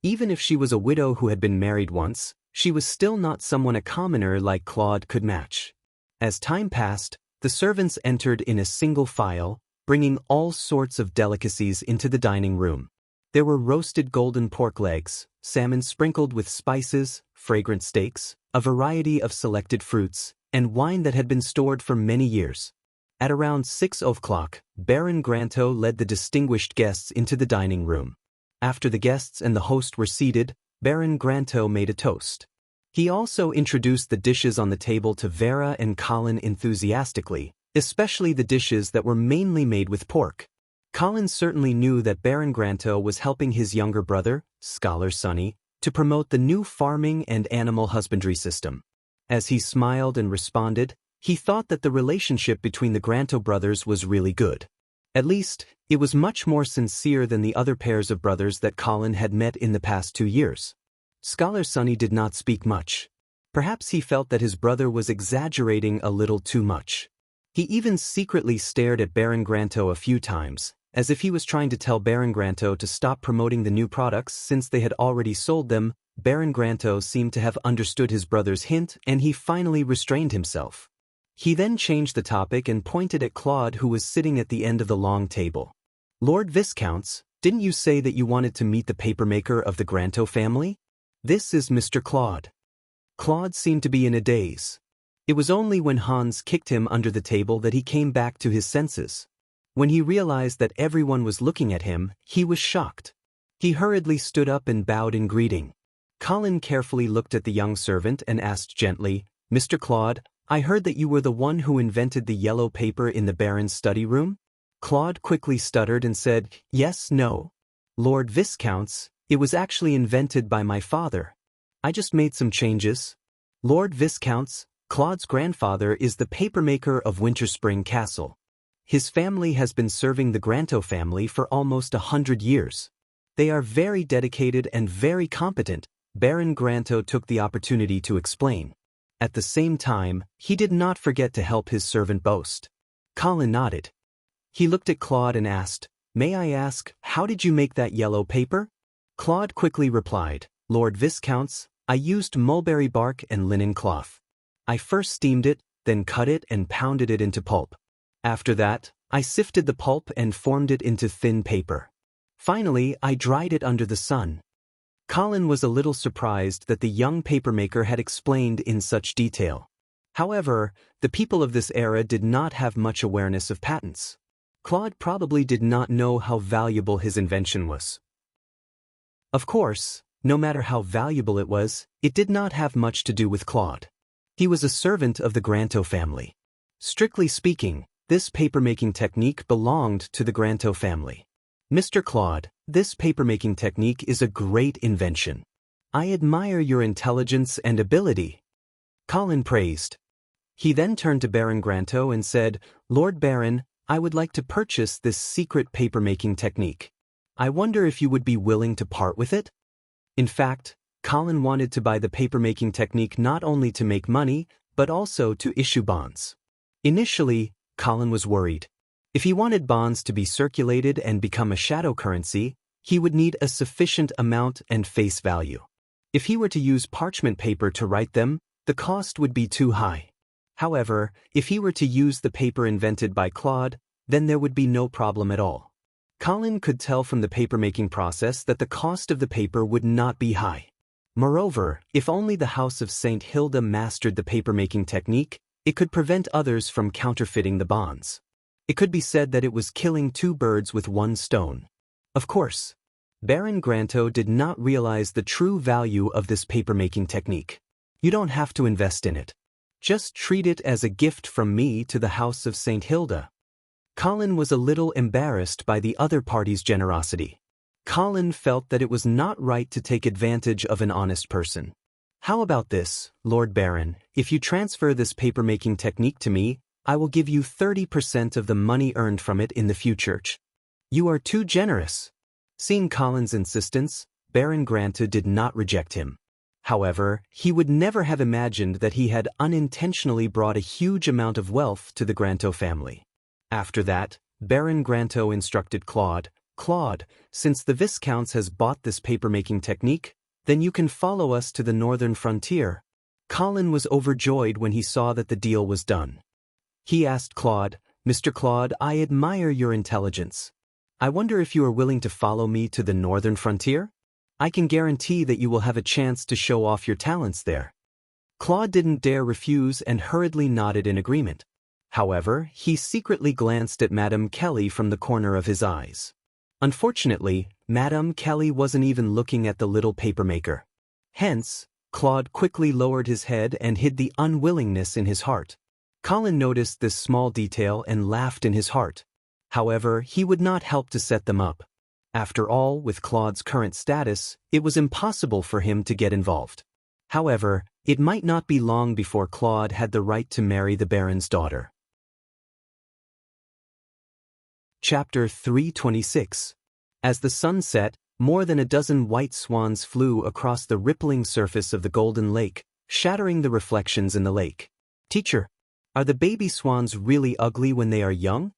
Even if she was a widow who had been married once, she was still not someone a commoner like Claude could match. As time passed, the servants entered in a single file, bringing all sorts of delicacies into the dining room. There were roasted golden pork legs, salmon sprinkled with spices, fragrant steaks, a variety of selected fruits, and wine that had been stored for many years. At around 6 o'clock, Baron Granto led the distinguished guests into the dining room. After the guests and the host were seated, Baron Granto made a toast. He also introduced the dishes on the table to Vera and Colin enthusiastically, especially the dishes that were mainly made with pork. Colin certainly knew that Baron Granto was helping his younger brother, Scholar Sonny, to promote the new farming and animal husbandry system. As he smiled and responded, he thought that the relationship between the Granto brothers was really good. At least, it was much more sincere than the other pairs of brothers that Colin had met in the past 2 years. Scholar Sonny did not speak much. Perhaps he felt that his brother was exaggerating a little too much. He even secretly stared at Baron Granto a few times, as if he was trying to tell Baron Granto to stop promoting the new products since they had already sold them. Baron Granto seemed to have understood his brother's hint and he finally restrained himself. He then changed the topic and pointed at Claude, who was sitting at the end of the long table. Lord Viscounts, didn't you say that you wanted to meet the papermaker of the Granto family? This is Mr. Claude. Claude seemed to be in a daze. It was only when Hans kicked him under the table that he came back to his senses. When he realized that everyone was looking at him, he was shocked. He hurriedly stood up and bowed in greeting. Colin carefully looked at the young servant and asked gently, "Mr. Claude, I heard that you were the one who invented the yellow paper in the Baron's study room?" Claude quickly stuttered and said, "Yes, no. Lord Viscounts, it was actually invented by my father. I just made some changes." Lord Viscounts, Claude's grandfather, is the papermaker of Winterspring Castle. His family has been serving the Granto family for almost 100 years. They are very dedicated and very competent, Baron Granto took the opportunity to explain. At the same time, he did not forget to help his servant boast. Colin nodded. He looked at Claude and asked, "May I ask, how did you make that yellow paper?" Claude quickly replied, "Lord Viscounts, I used mulberry bark and linen cloth. I first steamed it, then cut it and pounded it into pulp. After that, I sifted the pulp and formed it into thin paper. Finally, I dried it under the sun." Colin was a little surprised that the young papermaker had explained in such detail. However, the people of this era did not have much awareness of patents. Claude probably did not know how valuable his invention was. Of course, no matter how valuable it was, it did not have much to do with Claude. He was a servant of the Granto family. Strictly speaking, this papermaking technique belonged to the Granto family. "Mr. Claude, this papermaking technique is a great invention. I admire your intelligence and ability," Colin praised. He then turned to Baron Granto and said, "Lord Baron, I would like to purchase this secret papermaking technique. I wonder if you would be willing to part with it?" In fact, Colin wanted to buy the papermaking technique not only to make money, but also to issue bonds. Initially, Colin was worried. If he wanted bonds to be circulated and become a shadow currency, he would need a sufficient amount and face value. If he were to use parchment paper to write them, the cost would be too high. However, if he were to use the paper invented by Claude, then there would be no problem at all. Colin could tell from the papermaking process that the cost of the paper would not be high. Moreover, if only the House of St. Hilda mastered the papermaking technique, it could prevent others from counterfeiting the bonds. It could be said that it was killing two birds with one stone. Of course, Baron Granto did not realize the true value of this papermaking technique. You don't have to invest in it. Just treat it as a gift from me to the House of St. Hilda. Colin was a little embarrassed by the other party's generosity. Colin felt that it was not right to take advantage of an honest person. "How about this, Lord Baron, if you transfer this papermaking technique to me, I will give you 30% of the money earned from it in the future." "You are too generous." Seeing Colin's insistence, Baron Granto did not reject him. However, he would never have imagined that he had unintentionally brought a huge amount of wealth to the Granto family. After that, Baron Granto instructed Claude, "Claude, since the Viscounts has bought this papermaking technique, then you can follow us to the northern frontier." Colin was overjoyed when he saw that the deal was done. He asked Claude, "Mr. Claude, I admire your intelligence. I wonder if you are willing to follow me to the northern frontier? I can guarantee that you will have a chance to show off your talents there." Claude didn't dare refuse and hurriedly nodded in agreement. However, he secretly glanced at Madame Kelly from the corner of his eyes. Unfortunately, Madame Kelly wasn't even looking at the little papermaker. Hence, Claude quickly lowered his head and hid the unwillingness in his heart. Colin noticed this small detail and laughed in his heart. However, he would not help to set them up. After all, with Claude's current status, it was impossible for him to get involved. However, it might not be long before Claude had the right to marry the Baron's daughter. Chapter 326. As the sun set, more than a dozen white swans flew across the rippling surface of the Golden Lake, shattering the reflections in the lake. "Teacher, are the baby swans really ugly when they are young?"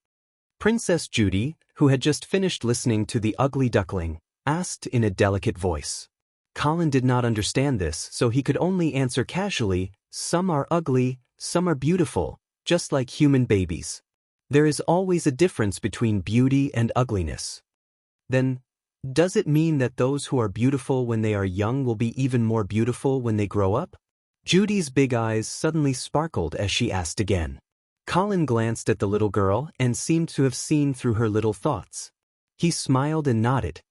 Princess Judy, who had just finished listening to The Ugly Duckling, asked in a delicate voice. Colin did not understand this, so he could only answer casually, "Some are ugly, some are beautiful, just like human babies. There is always a difference between beauty and ugliness." "Then, does it mean that those who are beautiful when they are young will be even more beautiful when they grow up?" Judy's big eyes suddenly sparkled as she asked again. Colin glanced at the little girl and seemed to have seen through her little thoughts. He smiled and nodded.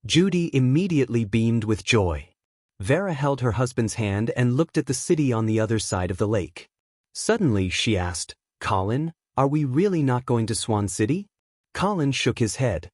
Judy immediately beamed with joy. Vera held her husband's hand and looked at the city on the other side of the lake. Suddenly, she asked, "Colin, are we really not going to Swan City?" Colin shook his head.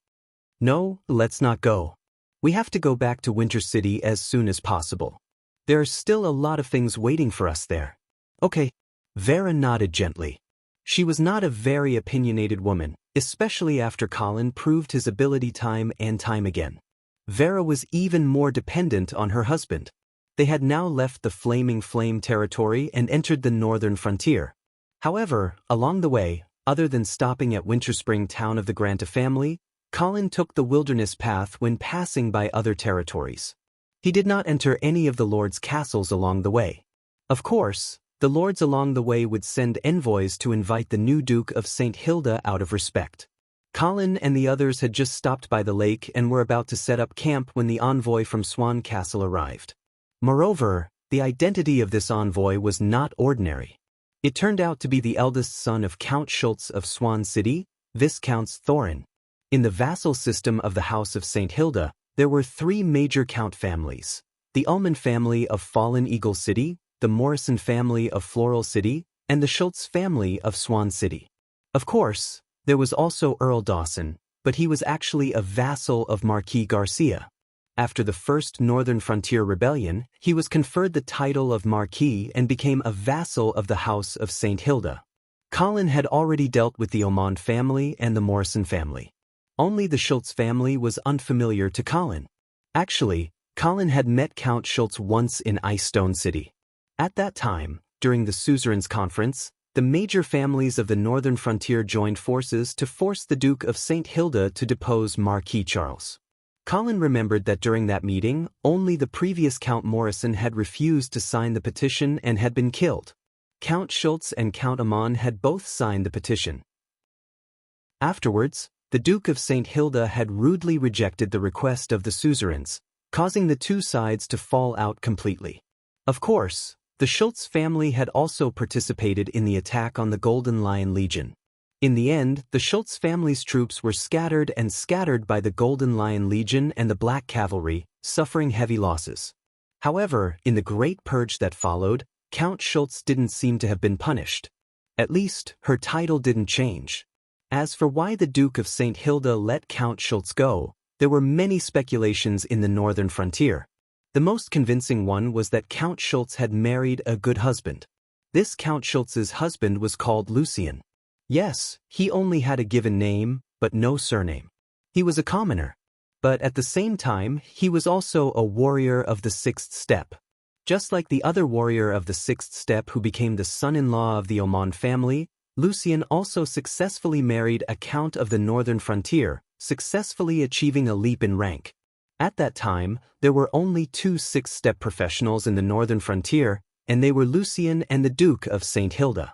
"No, let's not go. We have to go back to Winter City as soon as possible. There are still a lot of things waiting for us there." "Okay." Vera nodded gently. She was not a very opinionated woman, especially after Colin proved his ability time and time again. Vera was even more dependent on her husband. They had now left the Flaming Flame territory and entered the northern frontier. However, along the way, other than stopping at Winterspring town of the Granta family, Colin took the wilderness path when passing by other territories. He did not enter any of the lords' castles along the way. Of course, the lords along the way would send envoys to invite the new Duke of St. Hilda out of respect. Colin and the others had just stopped by the lake and were about to set up camp when the envoy from Swan Castle arrived. Moreover, the identity of this envoy was not ordinary. It turned out to be the eldest son of Count Schultz of Swan City, Viscounts Thorin. In the vassal system of the House of St. Hilda, there were three major count families: the Ullman family of Fallen Eagle City, the Morrison family of Floral City, and the Schultz family of Swan City. Of course, there was also Earl Dawson, but he was actually a vassal of Marquis Garcia. After the First Northern Frontier Rebellion, he was conferred the title of Marquis and became a vassal of the House of St. Hilda. Colin had already dealt with the Aumond family and the Morrison family. Only the Schultz family was unfamiliar to Colin. Actually, Colin had met Count Schultz once in Icestone City. At that time, during the Suzerain's Conference, the major families of the northern frontier joined forces to force the Duke of St. Hilda to depose Marquis Charles. Colin remembered that during that meeting, only the previous Count Morrison had refused to sign the petition and had been killed. Count Schultz and Count Amon had both signed the petition. Afterwards, the Duke of St. Hilda had rudely rejected the request of the suzerains, causing the two sides to fall out completely. Of course, the Schultz family had also participated in the attack on the Golden Lion Legion. In the end, the Schultz family's troops were scattered by the Golden Lion Legion and the Black Cavalry, suffering heavy losses. However, in the Great Purge that followed, Count Schultz didn't seem to have been punished. At least, her title didn't change. As for why the Duke of St. Hilda let Count Schultz go, there were many speculations in the northern frontier. The most convincing one was that Count Schultz had married a good husband. This Count Schultz's husband was called Lucien. Yes, he only had a given name, but no surname. He was a commoner. But at the same time, he was also a warrior of the Sixth Step. Just like the other warrior of the Sixth Step who became the son-in-law of the Aumond family, Lucien also successfully married a count of the northern frontier, successfully achieving a leap in rank. At that time, there were only two Sixth-Step professionals in the northern frontier, and they were Lucien and the Duke of St. Hilda.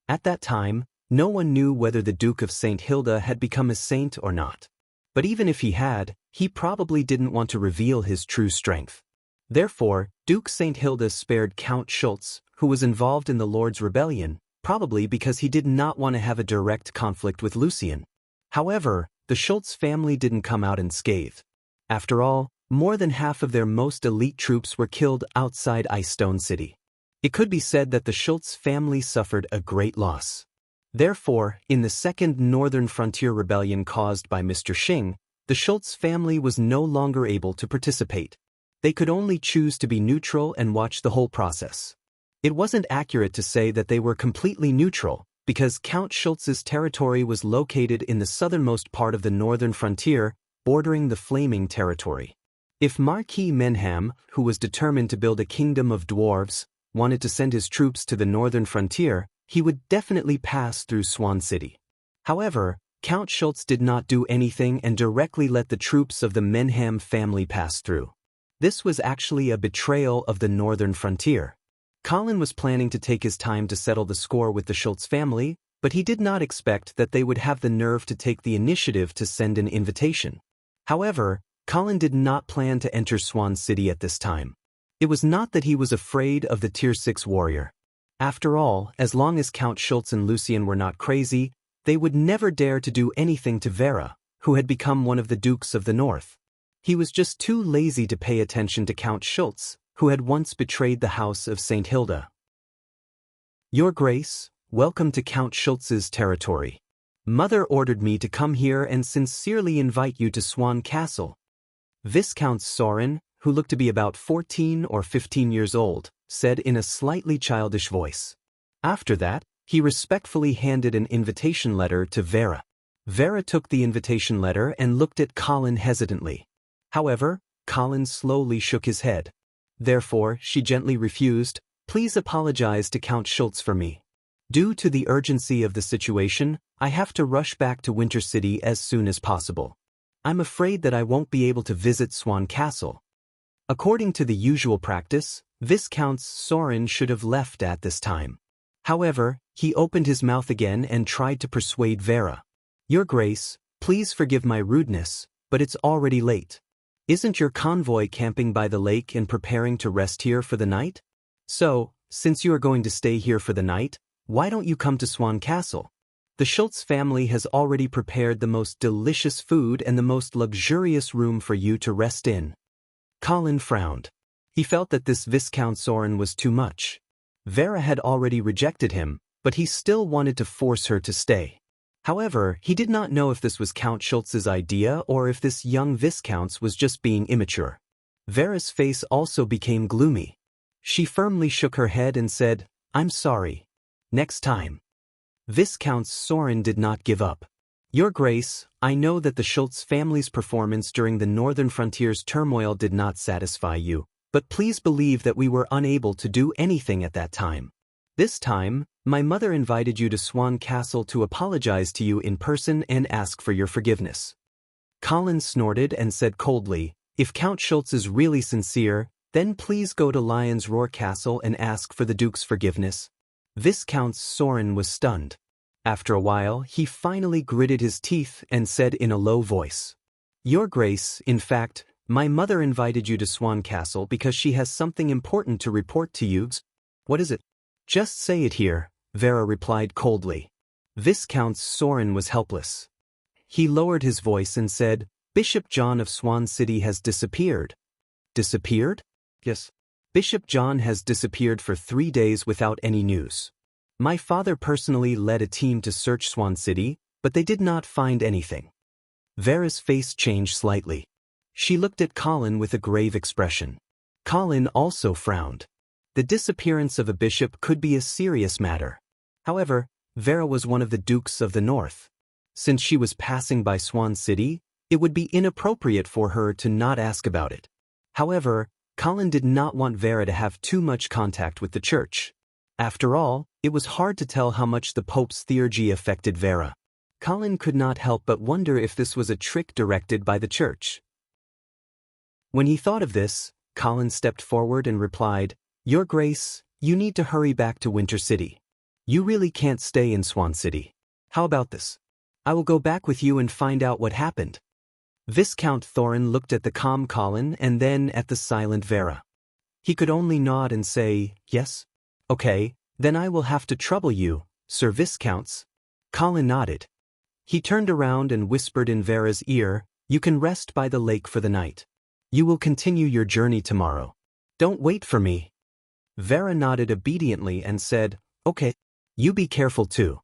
At that time, no one knew whether the Duke of St. Hilda had become a saint or not. But even if he had, he probably didn't want to reveal his true strength. Therefore, Duke St. Hilda spared Count Schultz, who was involved in the Lord's Rebellion, probably because he did not want to have a direct conflict with Lucien. However, the Schultz family didn't come out unscathed. After all, more than half of their most elite troops were killed outside Icestone City. It could be said that the Schultz family suffered a great loss. Therefore, in the Second Northern Frontier Rebellion caused by Mr. Xing, the Schultz family was no longer able to participate. They could only choose to be neutral and watch the whole process. It wasn't accurate to say that they were completely neutral, because Count Schultz's territory was located in the southernmost part of the northern frontier, bordering the Flaming territory. If Marquis Menham, who was determined to build a kingdom of dwarves, wanted to send his troops to the northern frontier, he would definitely pass through Swan City. However, Count Schultz did not do anything and directly let the troops of the Menham family pass through. This was actually a betrayal of the northern frontier. Colin was planning to take his time to settle the score with the Schultz family, but he did not expect that they would have the nerve to take the initiative to send an invitation. However, Colin did not plan to enter Swan City at this time. It was not that he was afraid of the Tier 6 warrior. After all, as long as Count Schultz and Lucien were not crazy, they would never dare to do anything to Vera, who had become one of the Dukes of the North. He was just too lazy to pay attention to Count Schultz, who had once betrayed the house of St. Hilda. Your Grace, welcome to Count Schultz's territory. Mother ordered me to come here and sincerely invite you to Swan Castle. Viscount Sorin, who looked to be about 14 or 15 years old, said in a slightly childish voice. After that, he respectfully handed an invitation letter to Vera. Vera took the invitation letter and looked at Colin hesitantly. However, Colin slowly shook his head. Therefore, she gently refused, "Please apologize to Count Schultz for me. Due to the urgency of the situation, I have to rush back to Winter City as soon as possible. I'm afraid that I won't be able to visit Swan Castle." According to the usual practice, Viscount Sorin should have left at this time. However, he opened his mouth again and tried to persuade Vera. Your Grace, please forgive my rudeness, but it's already late. Isn't your convoy camping by the lake and preparing to rest here for the night? So, since you are going to stay here for the night, why don't you come to Swan Castle? The Schultz family has already prepared the most delicious food and the most luxurious room for you to rest in. Colin frowned. He felt that this Viscount Sorin was too much. Vera had already rejected him, but he still wanted to force her to stay. However, he did not know if this was Count Schultz's idea or if this young Viscount's was just being immature. Vera's face also became gloomy. She firmly shook her head and said, "I'm sorry. Next time." Viscount Sorin did not give up. Your Grace, I know that the Schultz family's performance during the northern frontier's turmoil did not satisfy you, but please believe that we were unable to do anything at that time. This time, my mother invited you to Swan Castle to apologize to you in person and ask for your forgiveness. Colin snorted and said coldly, "If Count Schultz is really sincere, then please go to Lion's Roar Castle and ask for the Duke's forgiveness." Viscount Sorin was stunned. After a while, he finally gritted his teeth and said in a low voice, "Your Grace, in fact, my mother invited you to Swan Castle because she has something important to report to you." "What is it?" "Just say it here," Vera replied coldly. Viscount Sorin was helpless. He lowered his voice and said, "Bishop John of Swan City has disappeared." "Disappeared?" "Yes. Bishop John has disappeared for 3 days without any news. My father personally led a team to search Swan City, but they did not find anything." Vera's face changed slightly. She looked at Colin with a grave expression. Colin also frowned. The disappearance of a bishop could be a serious matter. However, Vera was one of the Dukes of the North. Since she was passing by Swan City, it would be inappropriate for her to not ask about it. However, Colin did not want Vera to have too much contact with the church. After all, it was hard to tell how much the Pope's theurgy affected Vera. Colin could not help but wonder if this was a trick directed by the church. When he thought of this, Colin stepped forward and replied, "Your Grace, you need to hurry back to Winter City. You really can't stay in Swan City. How about this? I will go back with you and find out what happened." Viscount Thorin looked at the calm Colin and then at the silent Vera. He could only nod and say, "Yes? Okay, then I will have to trouble you, Sir Viscounts." Colin nodded. He turned around and whispered in Vera's ear, "You can rest by the lake for the night. You will continue your journey tomorrow. Don't wait for me." Vera nodded obediently and said, "Okay. You be careful too."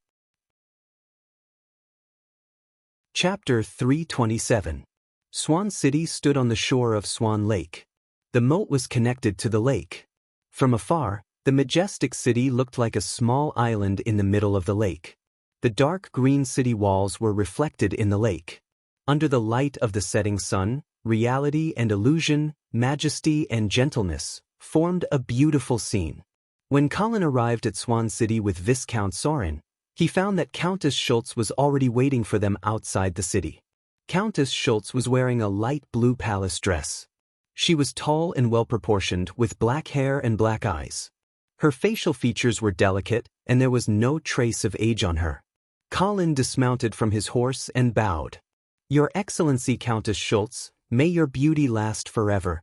Chapter 327. Swan City stood on the shore of Swan Lake. The moat was connected to the lake. From afar, the majestic city looked like a small island in the middle of the lake. The dark green city walls were reflected in the lake. Under the light of the setting sun, reality and illusion, majesty and gentleness, formed a beautiful scene. When Colin arrived at Swan City with Viscount Sorin, he found that Countess Schultz was already waiting for them outside the city. Countess Schultz was wearing a light blue palace dress. She was tall and well-proportioned, with black hair and black eyes. Her facial features were delicate, and there was no trace of age on her. Colin dismounted from his horse and bowed. "Your Excellency Countess Schultz, may your beauty last forever.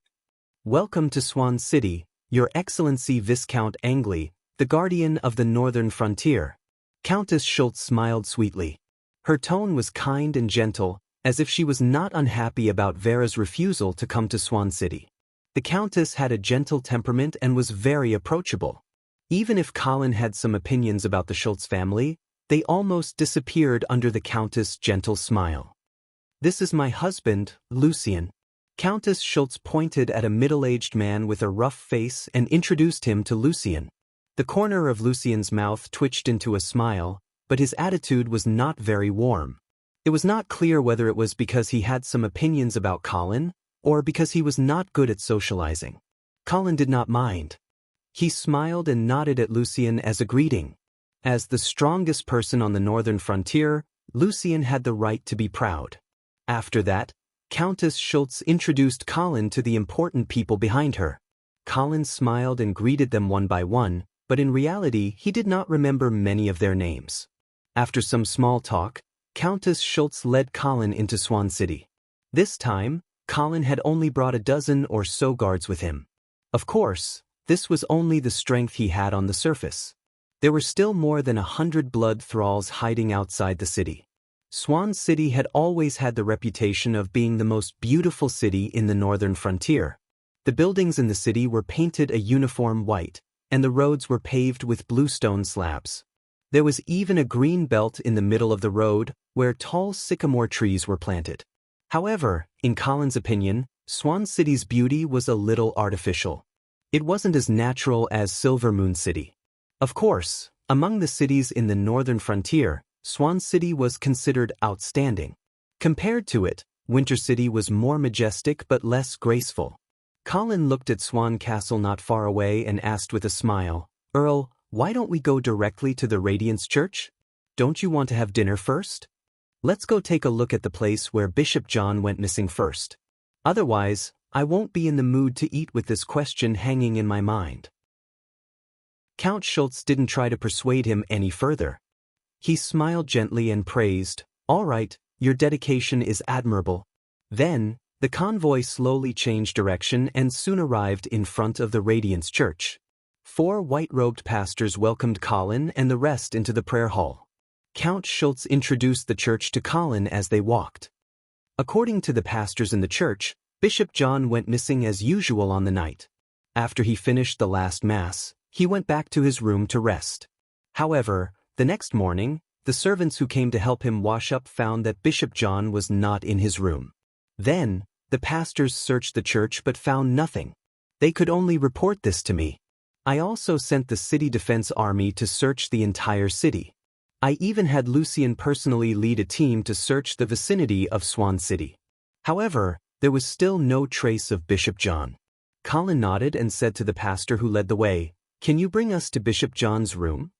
Welcome to Swan City, Your Excellency Viscount Angley, the guardian of the northern frontier." Countess Schultz smiled sweetly. Her tone was kind and gentle, as if she was not unhappy about Vera's refusal to come to Swan City. The Countess had a gentle temperament and was very approachable. Even if Colin had some opinions about the Schultz family, they almost disappeared under the Countess' gentle smile. "This is my husband, Lucien." Countess Schultz pointed at a middle-aged man with a rough face and introduced him to Lucien. The corner of Lucien's mouth twitched into a smile, but his attitude was not very warm. It was not clear whether it was because he had some opinions about Colin, or because he was not good at socializing. Colin did not mind. He smiled and nodded at Lucien as a greeting. As the strongest person on the northern frontier, Lucien had the right to be proud. After that, Countess Schultz introduced Colin to the important people behind her. Colin smiled and greeted them one by one, but in reality he did not remember many of their names. After some small talk, Countess Schultz led Colin into Swan City. This time, Colin had only brought a dozen or so guards with him. Of course, this was only the strength he had on the surface. There were still more than 100 blood thralls hiding outside the city. Swan City had always had the reputation of being the most beautiful city in the northern frontier. The buildings in the city were painted a uniform white, and the roads were paved with bluestone slabs. There was even a green belt in the middle of the road, where tall sycamore trees were planted. However, in Colin's opinion, Swan City's beauty was a little artificial. It wasn't as natural as Silver Moon City. Of course, among the cities in the northern frontier, Swan City was considered outstanding. Compared to it, Winter City was more majestic but less graceful. Colin looked at Swan Castle not far away and asked with a smile, "Earl, why don't we go directly to the Radiance Church? Don't you want to have dinner first? Let's go take a look at the place where Bishop John went missing first. Otherwise, I won't be in the mood to eat with this question hanging in my mind." Count Schultz didn't try to persuade him any further. He smiled gently and praised, "All right, your dedication is admirable." Then, the convoy slowly changed direction and soon arrived in front of the Radiance Church. 4 white-robed pastors welcomed Colin and the rest into the prayer hall. Count Schultz introduced the church to Colin as they walked. According to the pastors in the church, Bishop John went missing as usual on the night. After he finished the last mass, he went back to his room to rest. However, the next morning, the servants who came to help him wash up found that Bishop John was not in his room. Then, the pastors searched the church but found nothing. "They could only report this to me. I also sent the City Defense Army to search the entire city. I even had Lucien personally lead a team to search the vicinity of Swan City." However, there was still no trace of Bishop John. Colin nodded and said to the pastor who led the way, "Can you bring us to Bishop John's room?"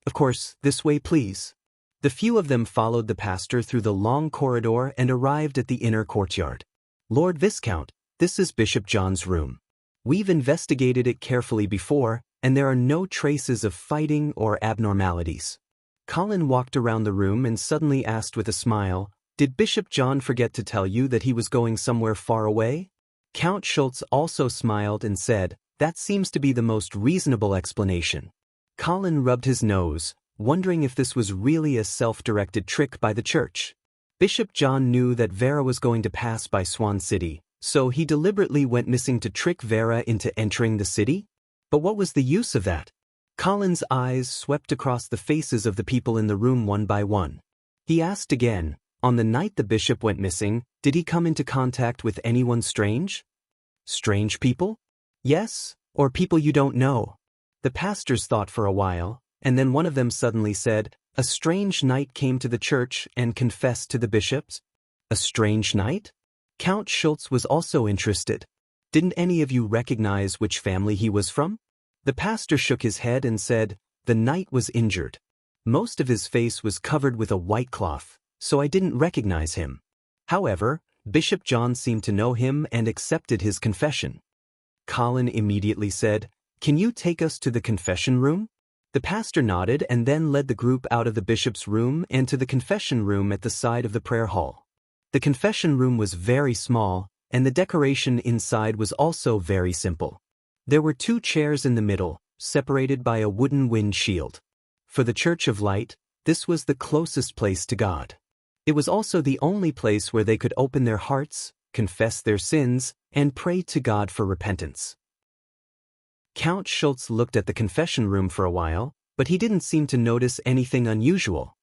"Of course, this way please." The few of them followed the pastor through the long corridor and arrived at the inner courtyard. "Lord Viscount, this is Bishop John's room. We've investigated it carefully before, and there are no traces of fighting or abnormalities." Colin walked around the room and suddenly asked with a smile, "Did Bishop John forget to tell you that he was going somewhere far away?" Count Schultz also smiled and said, "That seems to be the most reasonable explanation." Colin rubbed his nose, wondering if this was really a self-directed trick by the church. Bishop John knew that Vera was going to pass by Swan City, so he deliberately went missing to trick Vera into entering the city? But what was the use of that? Colin's eyes swept across the faces of the people in the room one by one. He asked again, "On the night the bishop went missing, did he come into contact with anyone strange?" "Strange people? Yes, or people you don't know." The pastors thought for a while, and then one of them suddenly said, "A strange knight came to the church and confessed to the bishops." "A strange knight?" Count Schultz was also interested. "Didn't any of you recognize which family he was from?" The pastor shook his head and said, "The knight was injured. Most of his face was covered with a white cloth, so I didn't recognize him. However, Bishop John seemed to know him and accepted his confession." Colin immediately said, "Can you take us to the confession room?" The pastor nodded and then led the group out of the bishop's room and to the confession room at the side of the prayer hall. The confession room was very small, and the decoration inside was also very simple. There were 2 chairs in the middle, separated by a wooden wind shield. For the Church of Light, this was the closest place to God. It was also the only place where they could open their hearts, confess their sins, and pray to God for repentance. Count Schultz looked at the confession room for a while, but he didn't seem to notice anything unusual.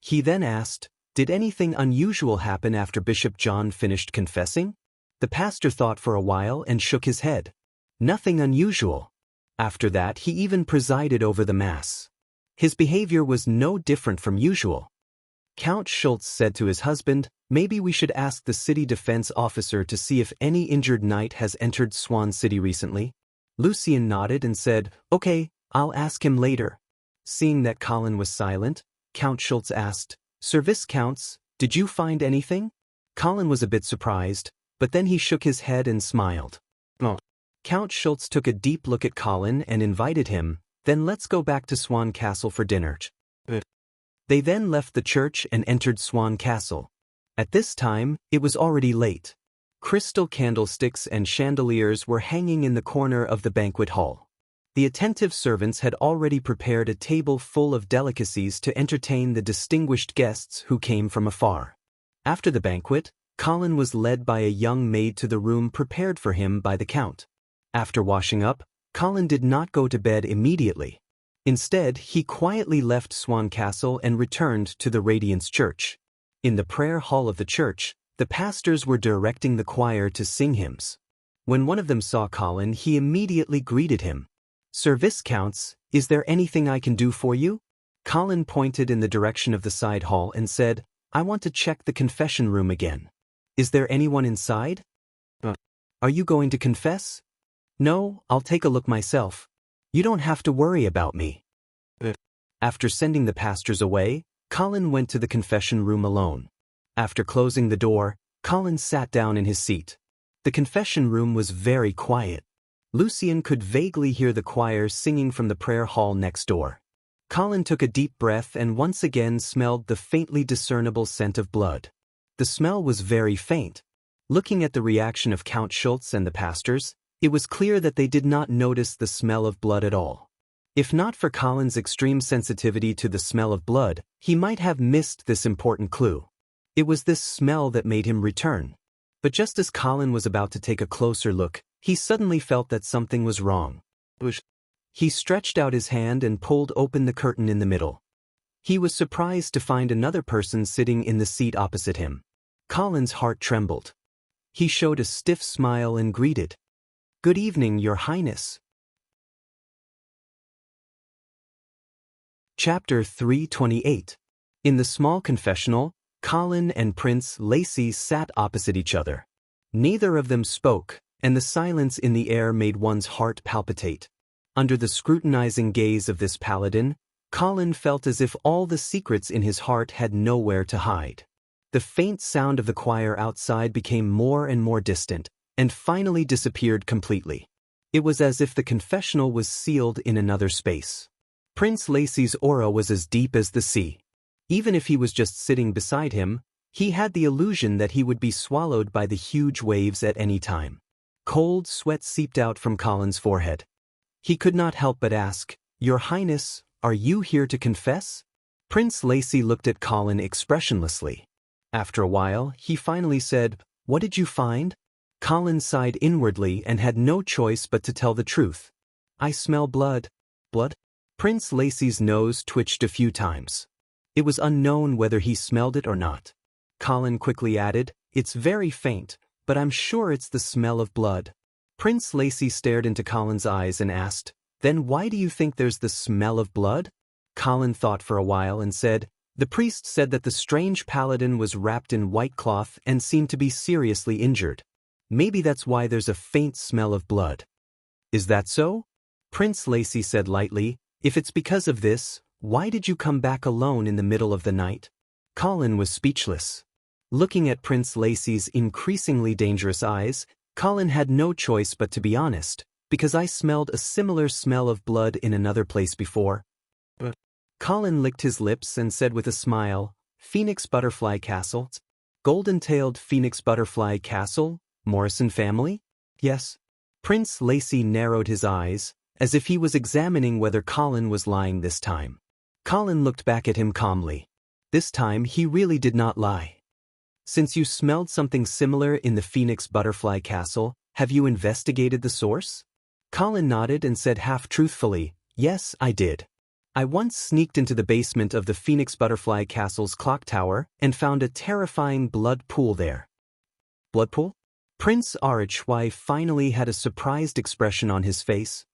He then asked, "Did anything unusual happen after Bishop John finished confessing?" The pastor thought for a while and shook his head. Nothing unusual. After that, he even presided over the Mass. His behavior was no different from usual. Count Schultz said to his husband, "Maybe we should ask the city defense officer to see if any injured knight has entered Swan City recently." Lucien nodded and said, "Okay, I'll ask him later." Seeing that Colin was silent, Count Schultz asked, "Sir Viscounts, did you find anything?" Colin was a bit surprised, but then he shook his head and smiled. "Oh." Count Schultz took a deep look at Colin and invited him, "Then let's go back to Swan Castle for dinner." They then left the church and entered Swan Castle. At this time, it was already late. Crystal candlesticks and chandeliers were hanging in the corner of the banquet hall. The attentive servants had already prepared a table full of delicacies to entertain the distinguished guests who came from afar. After the banquet, Colin was led by a young maid to the room prepared for him by the Count. After washing up, Colin did not go to bed immediately. Instead, he quietly left Swan Castle and returned to the Radiance Church. In the prayer hall of the church, the pastors were directing the choir to sing hymns. When one of them saw Colin, he immediately greeted him. "Sir Viscounts, is there anything I can do for you?" Colin pointed in the direction of the side hall and said, "I want to check the confession room again. Is there anyone inside?" "Are you going to confess?" "No, I'll take a look myself. You don't have to worry about me." After sending the pastors away, Colin went to the confession room alone. After closing the door, Colin sat down in his seat. The confession room was very quiet. Lucien could vaguely hear the choir singing from the prayer hall next door. Colin took a deep breath and once again smelled the faintly discernible scent of blood. The smell was very faint. Looking at the reaction of Count Schultz and the pastors, it was clear that they did not notice the smell of blood at all. If not for Colin's extreme sensitivity to the smell of blood, he might have missed this important clue. It was this smell that made him return. But just as Colin was about to take a closer look, he suddenly felt that something was wrong. He stretched out his hand and pulled open the curtain in the middle. He was surprised to find another person sitting in the seat opposite him. Colin's heart trembled. He showed a stiff smile and greeted, "Good evening, Your Highness." Chapter 328. In the small confessional, Colin and Prince Lacy sat opposite each other. Neither of them spoke, and the silence in the air made one's heart palpitate. Under the scrutinizing gaze of this paladin, Colin felt as if all the secrets in his heart had nowhere to hide. The faint sound of the choir outside became more and more distant, and finally disappeared completely. It was as if the confessional was sealed in another space. Prince Lacy's aura was as deep as the sea. Even if he was just sitting beside him, he had the illusion that he would be swallowed by the huge waves at any time. Cold sweat seeped out from Colin's forehead. He could not help but ask, "Your Highness, are you here to confess?" Prince Lacy looked at Colin expressionlessly. After a while, he finally said, "What did you find?" Colin sighed inwardly and had no choice but to tell the truth. "I smell blood." "Blood?" Prince Lacy's nose twitched a few times. It was unknown whether he smelled it or not. Colin quickly added, "It's very faint, but I'm sure it's the smell of blood." Prince Lacy stared into Colin's eyes and asked, "Then why do you think there's the smell of blood?" Colin thought for a while and said, "The priest said that the strange paladin was wrapped in white cloth and seemed to be seriously injured. Maybe that's why there's a faint smell of blood." "Is that so?" Prince Lacy said lightly, "If it's because of this, why did you come back alone in the middle of the night?" Colin was speechless. Looking at Prince Lacy's increasingly dangerous eyes, Colin had no choice but to be honest, "Because I smelled a similar smell of blood in another place before." Colin licked his lips and said with a smile, "Phoenix Butterfly Castle?" "Golden-tailed Phoenix Butterfly Castle? Morrison family?" "Yes." Prince Lacy narrowed his eyes, as if he was examining whether Colin was lying this time. Colin looked back at him calmly. This time he really did not lie. Since you smelled something similar in the Phoenix Butterfly Castle, have you investigated the source? Colin nodded and said half-truthfully, yes, I did. I once sneaked into the basement of the Phoenix Butterfly Castle's clock tower and found a terrifying blood pool there. Blood pool? Prince Archway finally had a surprised expression on his face.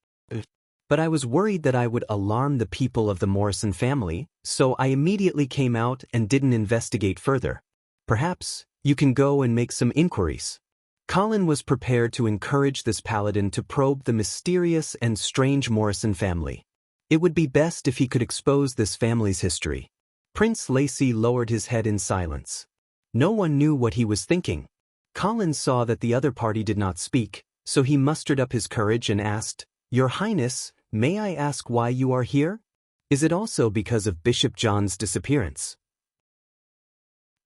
But I was worried that I would alarm the people of the Morrison family, so I immediately came out and didn't investigate further. Perhaps you can go and make some inquiries. Colin was prepared to encourage this paladin to probe the mysterious and strange Morrison family. It would be best if he could expose this family's history. Prince Lacy lowered his head in silence. No one knew what he was thinking. Colin saw that the other party did not speak, so he mustered up his courage and asked, Your Highness, may I ask why you are here? Is it also because of Bishop John's disappearance?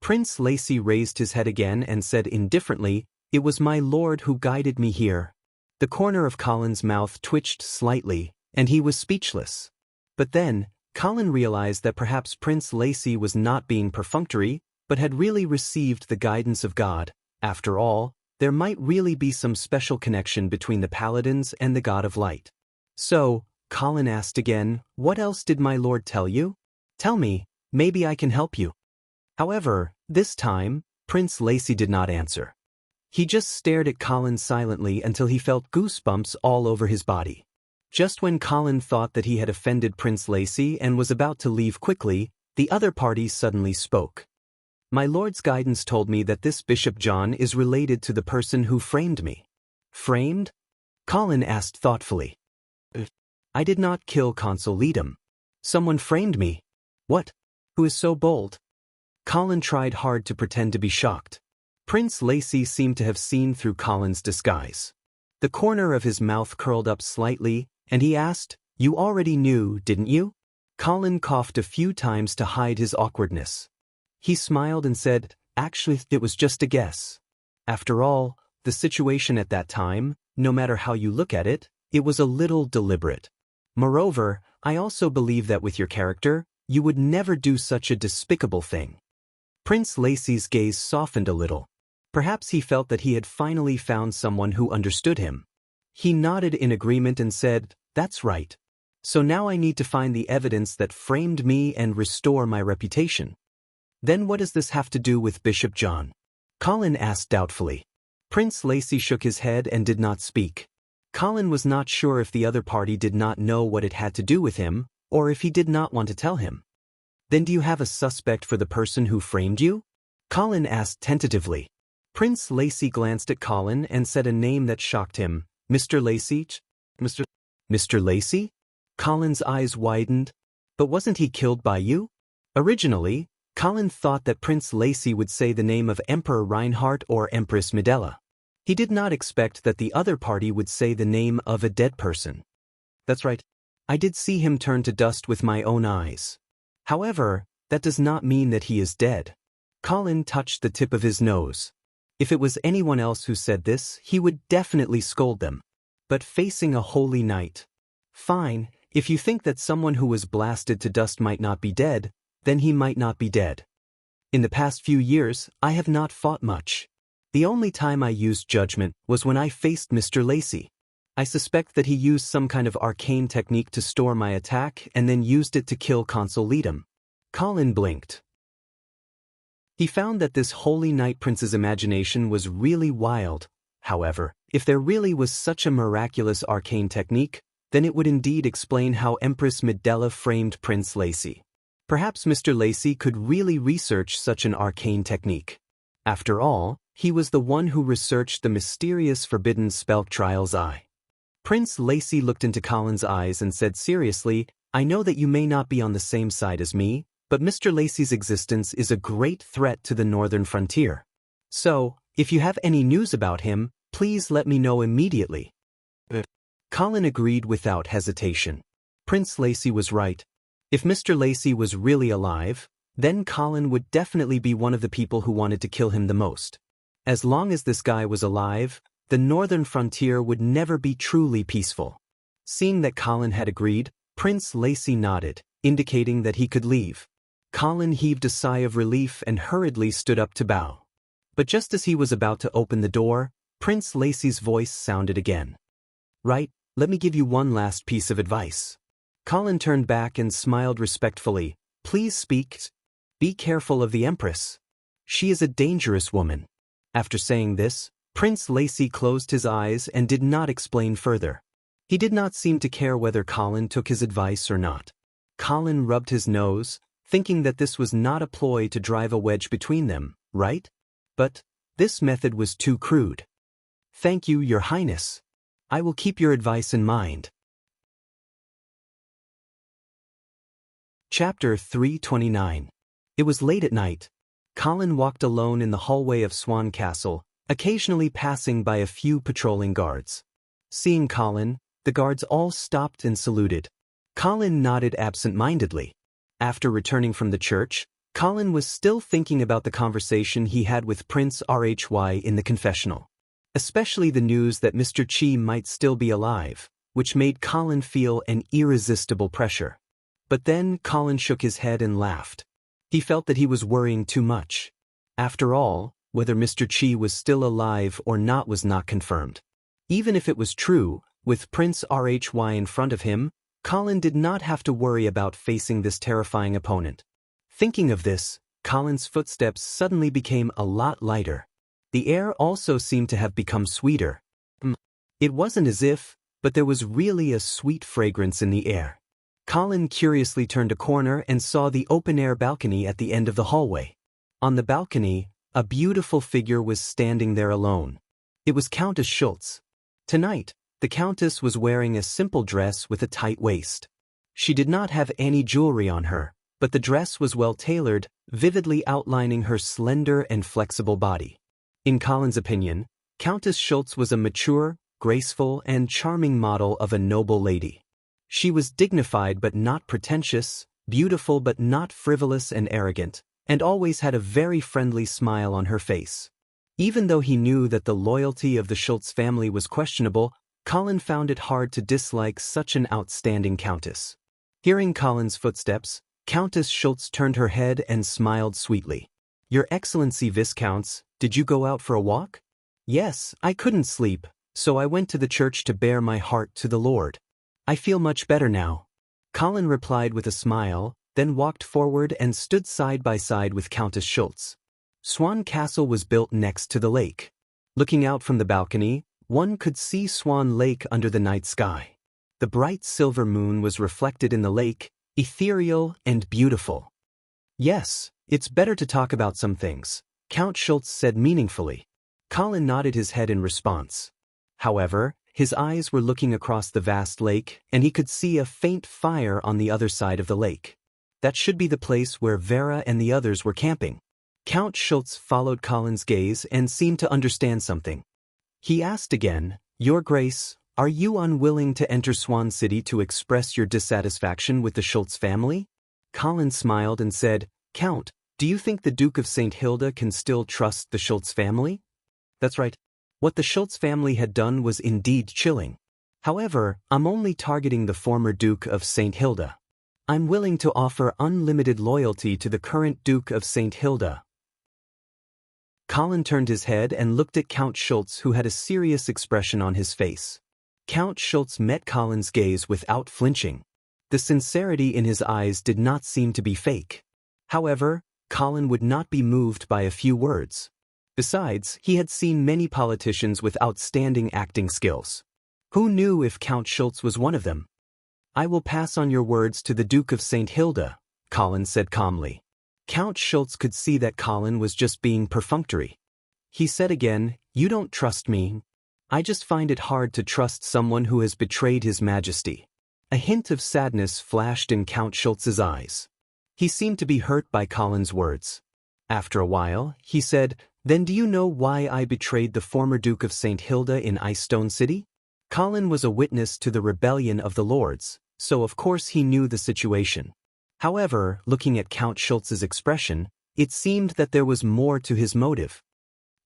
Prince Lacy raised his head again and said indifferently, It was my lord who guided me here. The corner of Colin's mouth twitched slightly, and he was speechless. But then, Colin realized that perhaps Prince Lacy was not being perfunctory, but had really received the guidance of God. After all, there might really be some special connection between the paladins and the God of Light. So, Colin asked again, What else did my lord tell you? Tell me, maybe I can help you. However, this time, Prince Lacy did not answer. He just stared at Colin silently until he felt goosebumps all over his body. Just when Colin thought that he had offended Prince Lacy and was about to leave quickly, the other party suddenly spoke. My lord's guidance told me that this Bishop John is related to the person who framed me. Framed? Colin asked thoughtfully. I did not kill Consul Leadham. Someone framed me. What? Who is so bold? Colin tried hard to pretend to be shocked. Prince Lacy seemed to have seen through Colin's disguise. The corner of his mouth curled up slightly, and he asked, You already knew, didn't you? Colin coughed a few times to hide his awkwardness. He smiled and said, Actually, it was just a guess. After all, the situation at that time, no matter how you look at it, it was a little deliberate. Moreover, I also believe that with your character, you would never do such a despicable thing. Prince Lacy's gaze softened a little. Perhaps he felt that he had finally found someone who understood him. He nodded in agreement and said, That's right. So now I need to find the evidence that framed me and restore my reputation. Then what does this have to do with Bishop John? Colin asked doubtfully. Prince Lacy shook his head and did not speak. Colin was not sure if the other party did not know what it had to do with him, or if he did not want to tell him. Then do you have a suspect for the person who framed you? Colin asked tentatively. Prince Lacy glanced at Colin and said a name that shocked him. Mr. Lacy? Mr. Lacy? Colin's eyes widened. But wasn't he killed by you? Originally, Colin thought that Prince Lacy would say the name of Emperor Reinhardt or Empress Medela. He did not expect that the other party would say the name of a dead person. That's right. I did see him turn to dust with my own eyes. However, that does not mean that he is dead. Colin touched the tip of his nose. If it was anyone else who said this, he would definitely scold them. But facing a holy knight. Fine, if you think that someone who was blasted to dust might not be dead, then he might not be dead. In the past few years, I have not fought much. The only time I used judgment was when I faced Mr. Lacy. I suspect that he used some kind of arcane technique to store my attack and then used it to kill Consul Leadham. Colin blinked. He found that this holy knight prince's imagination was really wild. However, if there really was such a miraculous arcane technique, then it would indeed explain how Empress Medela framed Prince Lacy. Perhaps Mr. Lacy could really research such an arcane technique. After all, he was the one who researched the mysterious forbidden spell Trial's Eye. Prince Lacy looked into Colin's eyes and said seriously, I know that you may not be on the same side as me, but Mr. Lacy's existence is a great threat to the northern frontier. So, if you have any news about him, please let me know immediately. Colin agreed without hesitation. Prince Lacy was right. If Mr. Lacy was really alive, then Colin would definitely be one of the people who wanted to kill him the most. As long as this guy was alive, the northern frontier would never be truly peaceful. Seeing that Colin had agreed, Prince Lacy nodded, indicating that he could leave. Colin heaved a sigh of relief and hurriedly stood up to bow. But just as he was about to open the door, Prince Lacey's voice sounded again. "Right, let me give you one last piece of advice." Colin turned back and smiled respectfully. "Please speak. Be careful of the Empress. She is a dangerous woman." After saying this, Prince Lacey closed his eyes and did not explain further. He did not seem to care whether Colin took his advice or not. Colin rubbed his nose, thinking that this was not a ploy to drive a wedge between them, right? But this method was too crude. "Thank you, Your Highness. I will keep your advice in mind." Chapter 329. It was late at night. Colin walked alone in the hallway of Swan Castle, occasionally passing by a few patrolling guards. Seeing Colin, the guards all stopped and saluted. Colin nodded absent-mindedly. After returning from the church, Colin was still thinking about the conversation he had with Prince Rhy in the confessional. Especially the news that Mr. Chi might still be alive, which made Colin feel an irresistible pressure. But then Colin shook his head and laughed. He felt that he was worrying too much. After all, whether Mr. Chi was still alive or not was not confirmed. Even if it was true, with Prince Rhy in front of him, Colin did not have to worry about facing this terrifying opponent. Thinking of this, Colin's footsteps suddenly became a lot lighter. The air also seemed to have become sweeter. It wasn't as if, but there was really a sweet fragrance in the air. Colin curiously turned a corner and saw the open-air balcony at the end of the hallway. On the balcony, a beautiful figure was standing there alone. It was Countess Schultz. Tonight, the Countess was wearing a simple dress with a tight waist. She did not have any jewelry on her, but the dress was well-tailored, vividly outlining her slender and flexible body. In Colin's opinion, Countess Schultz was a mature, graceful, and charming model of a noble lady. She was dignified but not pretentious, beautiful but not frivolous and arrogant, and always had a very friendly smile on her face. Even though he knew that the loyalty of the Schultz family was questionable, Colin found it hard to dislike such an outstanding countess. Hearing Colin's footsteps, Countess Schultz turned her head and smiled sweetly. "Your Excellency Viscounts, did you go out for a walk?" "Yes, I couldn't sleep, so I went to the church to bare my heart to the Lord. I feel much better now." Colin replied with a smile, then walked forward and stood side by side with Countess Schultz. Swan Castle was built next to the lake. Looking out from the balcony, one could see Swan Lake under the night sky. The bright silver moon was reflected in the lake, ethereal and beautiful. "Yes, it's better to talk about some things," Count Schultz said meaningfully. Colin nodded his head in response. However, his eyes were looking across the vast lake, and he could see a faint fire on the other side of the lake. That should be the place where Vera and the others were camping. Count Schultz followed Colin's gaze and seemed to understand something. He asked again, "Your Grace, are you unwilling to enter Swan City to express your dissatisfaction with the Schultz family?" Colin smiled and said, "Count, do you think the Duke of St. Hilda can still trust the Schultz family?" "That's right. What the Schultz family had done was indeed chilling. However, I'm only targeting the former Duke of St. Hilda. I'm willing to offer unlimited loyalty to the current Duke of St. Hilda." Colin turned his head and looked at Count Schultz, who had a serious expression on his face. Count Schultz met Colin's gaze without flinching. The sincerity in his eyes did not seem to be fake. However, Colin would not be moved by a few words. Besides, he had seen many politicians with outstanding acting skills. Who knew if Count Schultz was one of them? "I will pass on your words to the Duke of St. Hilda," Colin said calmly. Count Schultz could see that Colin was just being perfunctory. He said again, "You don't trust me. I just find it hard to trust someone who has betrayed His Majesty." A hint of sadness flashed in Count Schultz's eyes. He seemed to be hurt by Colin's words. After a while, he said, "Then do you know why I betrayed the former Duke of St. Hilda in Icestone City?" Colin was a witness to the rebellion of the Lords, so of course he knew the situation. However, looking at Count Schultz's expression, it seemed that there was more to his motive.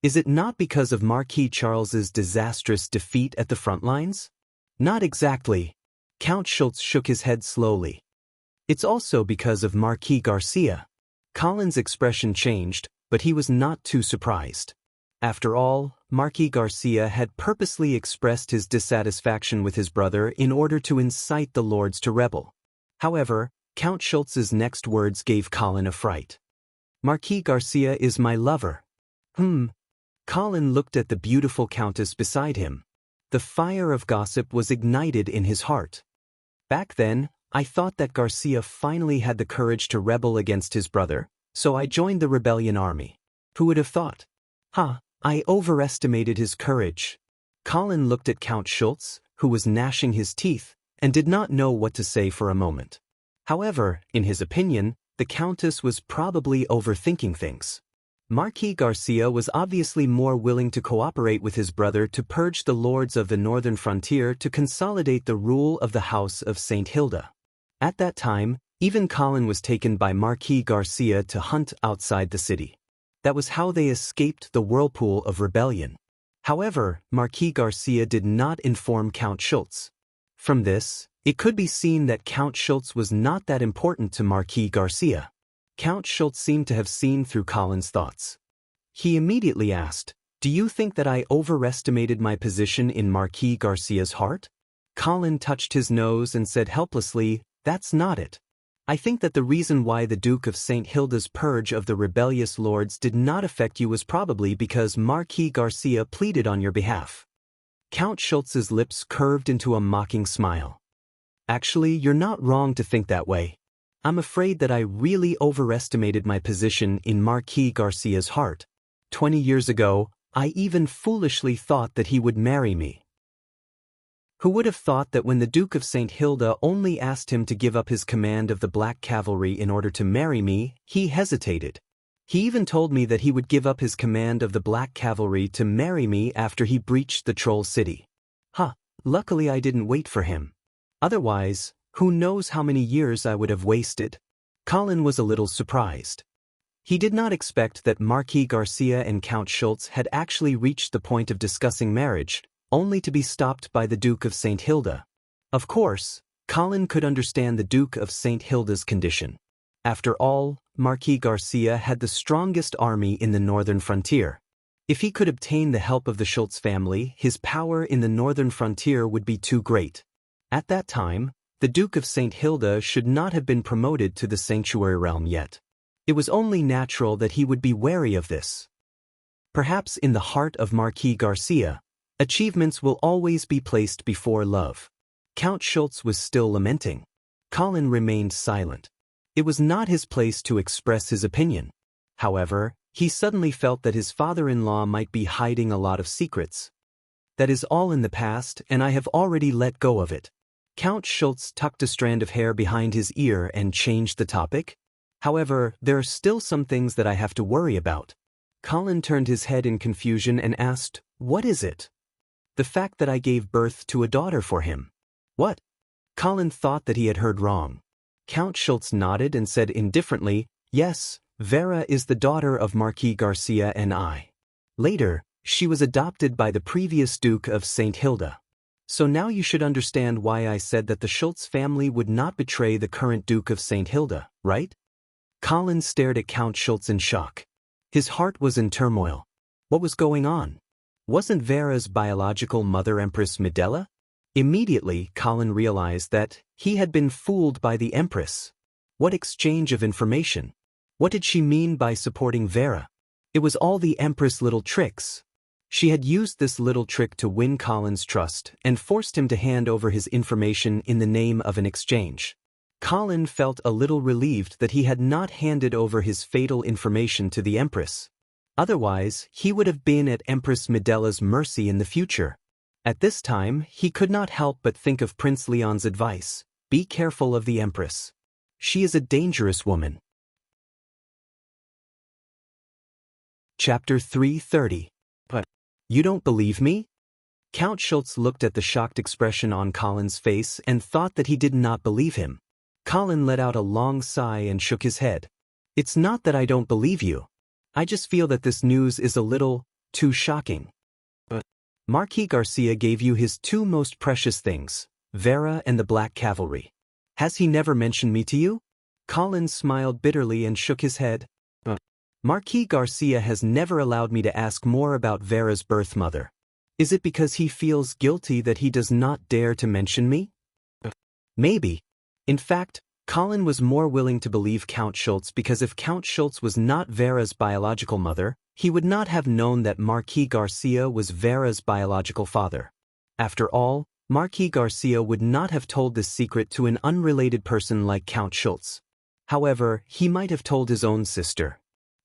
Is it not because of Marquis Charles's disastrous defeat at the front lines? Not exactly. Count Schultz shook his head slowly. It's also because of Marquis Garcia. Colin's expression changed, but he was not too surprised. After all, Marquis Garcia had purposely expressed his dissatisfaction with his brother in order to incite the lords to rebel. However, Count Schultz's next words gave Colin a fright. "Marquis Garcia is my lover." Colin looked at the beautiful countess beside him. The fire of gossip was ignited in his heart. "Back then, I thought that Garcia finally had the courage to rebel against his brother, so I joined the rebellion army. Who would have thought? I overestimated his courage." Colin looked at Count Schultz, who was gnashing his teeth, and did not know what to say for a moment. However, in his opinion, the countess was probably overthinking things. Marquis Garcia was obviously more willing to cooperate with his brother to purge the lords of the northern frontier to consolidate the rule of the House of St. Hilda. At that time, even Colin was taken by Marquis Garcia to hunt outside the city. That was how they escaped the whirlpool of rebellion. However, Marquis Garcia did not inform Count Schultz. From this, it could be seen that Count Schultz was not that important to Marquis Garcia. Count Schultz seemed to have seen through Colin's thoughts. He immediately asked, "Do you think that I overestimated my position in Marquis Garcia's heart?" Colin touched his nose and said helplessly, "That's not it. I think that the reason why the Duke of St. Hilda's purge of the rebellious lords did not affect you was probably because Marquis Garcia pleaded on your behalf." Count Schultz's lips curved into a mocking smile. "Actually, you're not wrong to think that way. I'm afraid that I really overestimated my position in Marquis Garcia's heart. 20 years ago, I even foolishly thought that he would marry me. Who would have thought that when the Duke of St. Hilda only asked him to give up his command of the Black Cavalry in order to marry me, he hesitated. He even told me that he would give up his command of the Black Cavalry to marry me after he breached the Troll City. Luckily I didn't wait for him. Otherwise, who knows how many years I would have wasted." Colin was a little surprised. He did not expect that Marquis Garcia and Count Schultz had actually reached the point of discussing marriage, only to be stopped by the Duke of St. Hilda. Of course, Colin could understand the Duke of St. Hilda's condition. After all, Marquis Garcia had the strongest army in the northern frontier. If he could obtain the help of the Schultz family, his power in the northern frontier would be too great. At that time, the Duke of St. Hilda should not have been promoted to the sanctuary realm yet. It was only natural that he would be wary of this. Perhaps in the heart of Marquis Garcia, achievements will always be placed before love. Count Schultz was still lamenting. Colin remained silent. It was not his place to express his opinion. However, he suddenly felt that his father-in-law might be hiding a lot of secrets. "That is all in the past, and I have already let go of it." Count Schultz tucked a strand of hair behind his ear and changed the topic. "However, there are still some things that I have to worry about." Colin turned his head in confusion and asked, "What is it?" "The fact that I gave birth to a daughter for him." "What?" Colin thought that he had heard wrong. Count Schultz nodded and said indifferently, "Yes, Vera is the daughter of Marquis Garcia and I. Later, she was adopted by the previous Duke of St. Hilda. So now you should understand why I said that the Schultz family would not betray the current Duke of St. Hilda, right?" Colin stared at Count Schultz in shock. His heart was in turmoil. What was going on? Wasn't Vera's biological mother Empress Medela? Immediately, Colin realized that he had been fooled by the Empress. What exchange of information? What did she mean by supporting Vera? It was all the Empress' little tricks. She had used this little trick to win Colin's trust and forced him to hand over his information in the name of an exchange. Colin felt a little relieved that he had not handed over his fatal information to the Empress. Otherwise, he would have been at Empress Medela's mercy in the future. At this time, he could not help but think of Prince Leon's advice: be careful of the Empress. She is a dangerous woman. Chapter 330. But you don't believe me? Count Schultz looked at the shocked expression on Colin's face and thought that he did not believe him. Colin let out a long sigh and shook his head. "It's not that I don't believe you. I just feel that this news is a little too shocking." "But Marquis Garcia gave you his two most precious things, Vera and the Black Cavalry. Has he never mentioned me to you?" Colin smiled bitterly and shook his head. Marquis Garcia has never allowed me to ask more about Vera's birth mother. Is it because he feels guilty that he does not dare to mention me? Maybe. In fact, Colin was more willing to believe Count Schultz because if Count Schultz was not Vera's biological mother, he would not have known that Marquis Garcia was Vera's biological father. After all, Marquis Garcia would not have told this secret to an unrelated person like Count Schultz. However, he might have told his own sister.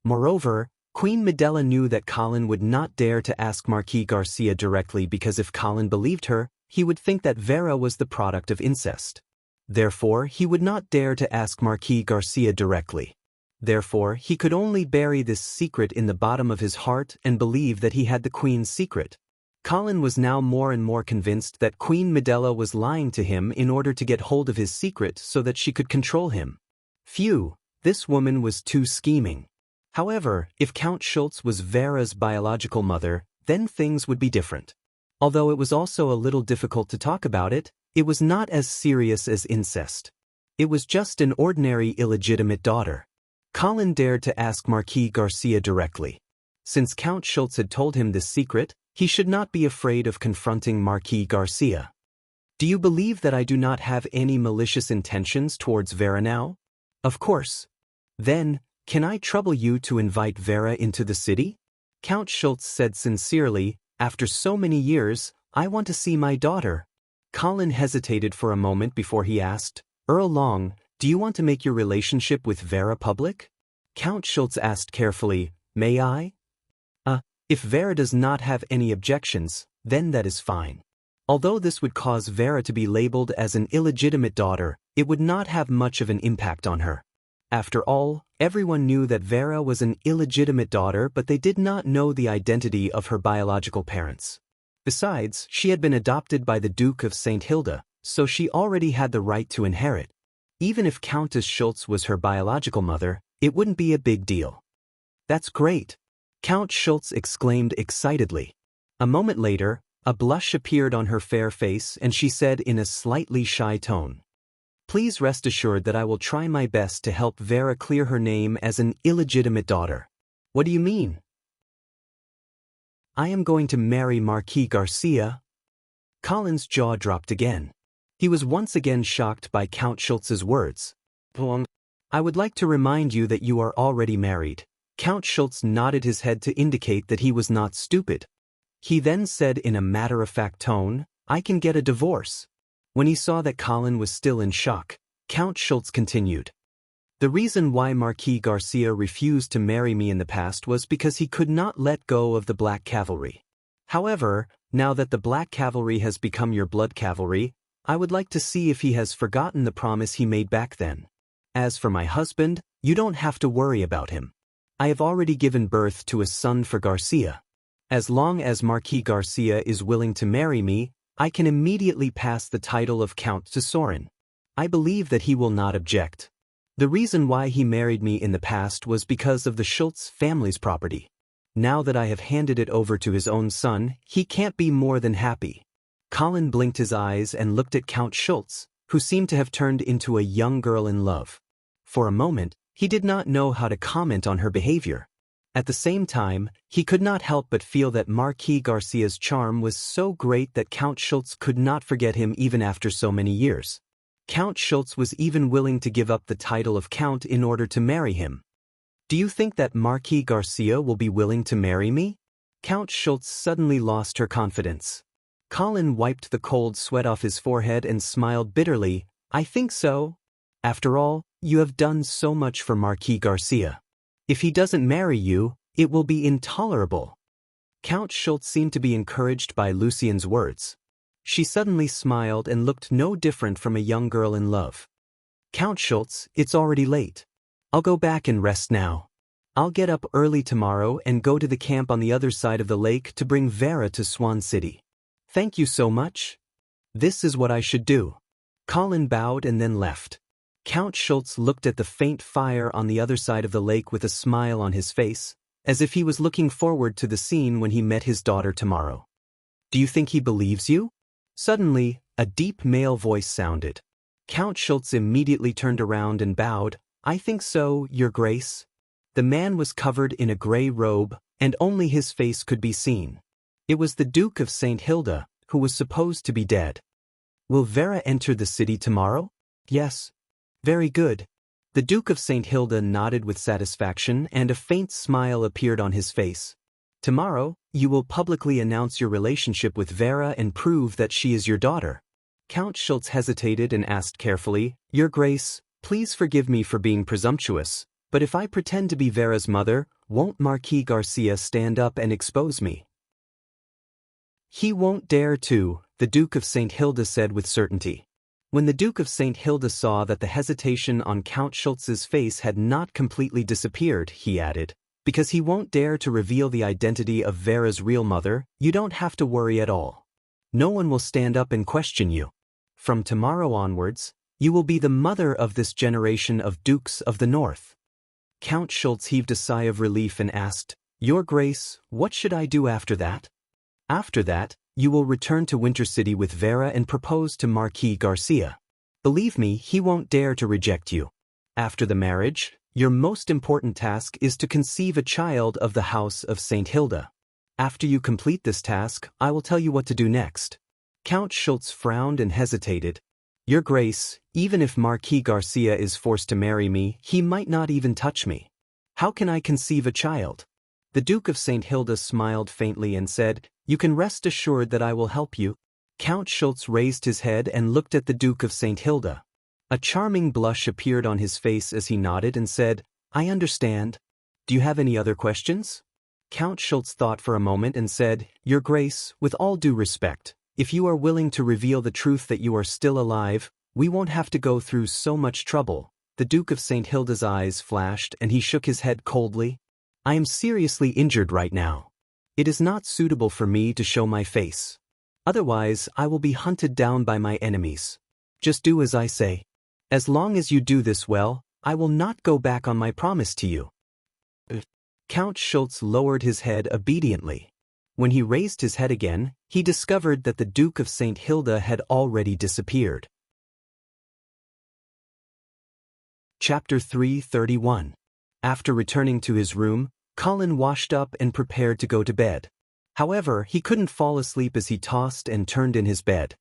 Moreover, Queen Medela knew that Colin would not dare to ask Marquis Garcia directly because if Colin believed her, he would think that Vera was the product of incest. Therefore, he would not dare to ask Marquis Garcia directly. Therefore, he could only bury this secret in the bottom of his heart and believe that he had the Queen's secret. Colin was now more and more convinced that Queen Medela was lying to him in order to get hold of his secret so that she could control him. Phew, this woman was too scheming. However, if Count Schultz was Vera's biological mother, then things would be different. Although it was also a little difficult to talk about it, it was not as serious as incest. It was just an ordinary illegitimate daughter. Colin dared to ask Marquis Garcia directly. Since Count Schultz had told him this secret, he should not be afraid of confronting Marquis Garcia. Do you believe that I do not have any malicious intentions towards Vera now? Of course. Then, can I trouble you to invite Vera into the city? Count Schultz said sincerely, after so many years, I want to see my daughter. Colin hesitated for a moment before he asked, Earl Long, do you want to make your relationship with Vera public? Count Schultz asked carefully, may I? If Vera does not have any objections, then that is fine. Although this would cause Vera to be labeled as an illegitimate daughter, it would not have much of an impact on her. After all, everyone knew that Vera was an illegitimate daughter, but they did not know the identity of her biological parents. Besides, she had been adopted by the Duke of St. Hilda, so she already had the right to inherit. Even if Countess Schultz was her biological mother, it wouldn't be a big deal. That's great! Count Schultz exclaimed excitedly. A moment later, a blush appeared on her fair face and she said in a slightly shy tone, Please rest assured that I will try my best to help Vera clear her name as an illegitimate daughter. What do you mean? I am going to marry Marquis Garcia. Colin's jaw dropped again. He was once again shocked by Count Schultz's words. I would like to remind you that you are already married. Count Schultz nodded his head to indicate that he was not stupid. He then said in a matter-of-fact tone, I can get a divorce. When he saw that Colin was still in shock, Count Schultz continued. The reason why Marquis Garcia refused to marry me in the past was because he could not let go of the Black Cavalry. However, now that the Black Cavalry has become your blood cavalry, I would like to see if he has forgotten the promise he made back then. As for my husband, you don't have to worry about him. I have already given birth to a son for Garcia. As long as Marquis Garcia is willing to marry me, I can immediately pass the title of Count to Sorin. I believe that he will not object. The reason why he married me in the past was because of the Schultz family's property. Now that I have handed it over to his own son, he can't be more than happy. Colin blinked his eyes and looked at Count Schultz, who seemed to have turned into a young girl in love. For a moment, he did not know how to comment on her behavior. At the same time, he could not help but feel that Marquis Garcia's charm was so great that Count Schultz could not forget him even after so many years. Count Schultz was even willing to give up the title of Count in order to marry him. Do you think that Marquis Garcia will be willing to marry me? Count Schultz suddenly lost her confidence. Colin wiped the cold sweat off his forehead and smiled bitterly. I think so. After all, you have done so much for Marquis Garcia. If he doesn't marry you, it will be intolerable. Count Schultz seemed to be encouraged by Lucien's words. She suddenly smiled and looked no different from a young girl in love. Count Schultz, it's already late. I'll go back and rest now. I'll get up early tomorrow and go to the camp on the other side of the lake to bring Vera to Swan City. Thank you so much. This is what I should do. Colin bowed and then left. Count Schultz looked at the faint fire on the other side of the lake with a smile on his face, as if he was looking forward to the scene when he met his daughter tomorrow. Do you think he believes you? Suddenly, a deep male voice sounded. Count Schultz immediately turned around and bowed. I think so, Your Grace. The man was covered in a gray robe, and only his face could be seen. It was the Duke of St. Hilda, who was supposed to be dead. Will Vera enter the city tomorrow? Yes. Very good. The Duke of St. Hilda nodded with satisfaction, and a faint smile appeared on his face. Tomorrow, you will publicly announce your relationship with Vera and prove that she is your daughter. Count Schultz hesitated and asked carefully, Your Grace, please forgive me for being presumptuous, but if I pretend to be Vera's mother, won't Marquis Garcia stand up and expose me? He won't dare to, the Duke of St. Hilda said with certainty. When the Duke of St. Hilda saw that the hesitation on Count Schultz's face had not completely disappeared, he added, because he won't dare to reveal the identity of Vera's real mother, you don't have to worry at all. No one will stand up and question you. From tomorrow onwards, you will be the mother of this generation of Dukes of the North. Count Schultz heaved a sigh of relief and asked, Your Grace, what should I do after that? After that, you will return to Winter City with Vera and propose to Marquis Garcia. Believe me, he won't dare to reject you. After the marriage, your most important task is to conceive a child of the House of St. Hilda. After you complete this task, I will tell you what to do next. Count Schultz frowned and hesitated. Your Grace, even if Marquis Garcia is forced to marry me, he might not even touch me. How can I conceive a child? The Duke of St. Hilda smiled faintly and said, You can rest assured that I will help you. Count Schultz raised his head and looked at the Duke of St. Hilda. A charming blush appeared on his face as he nodded and said, I understand. Do you have any other questions? Count Schultz thought for a moment and said, Your Grace, with all due respect, if you are willing to reveal the truth that you are still alive, we won't have to go through so much trouble. The Duke of St. Hilda's eyes flashed and he shook his head coldly. I am seriously injured right now. It is not suitable for me to show my face. Otherwise, I will be hunted down by my enemies. Just do as I say. As long as you do this well, I will not go back on my promise to you. Count Schultz lowered his head obediently. When he raised his head again, he discovered that the Duke of St. Hilda had already disappeared. Chapter 331. After returning to his room, Colin washed up and prepared to go to bed. However, he couldn't fall asleep as he tossed and turned in his bed.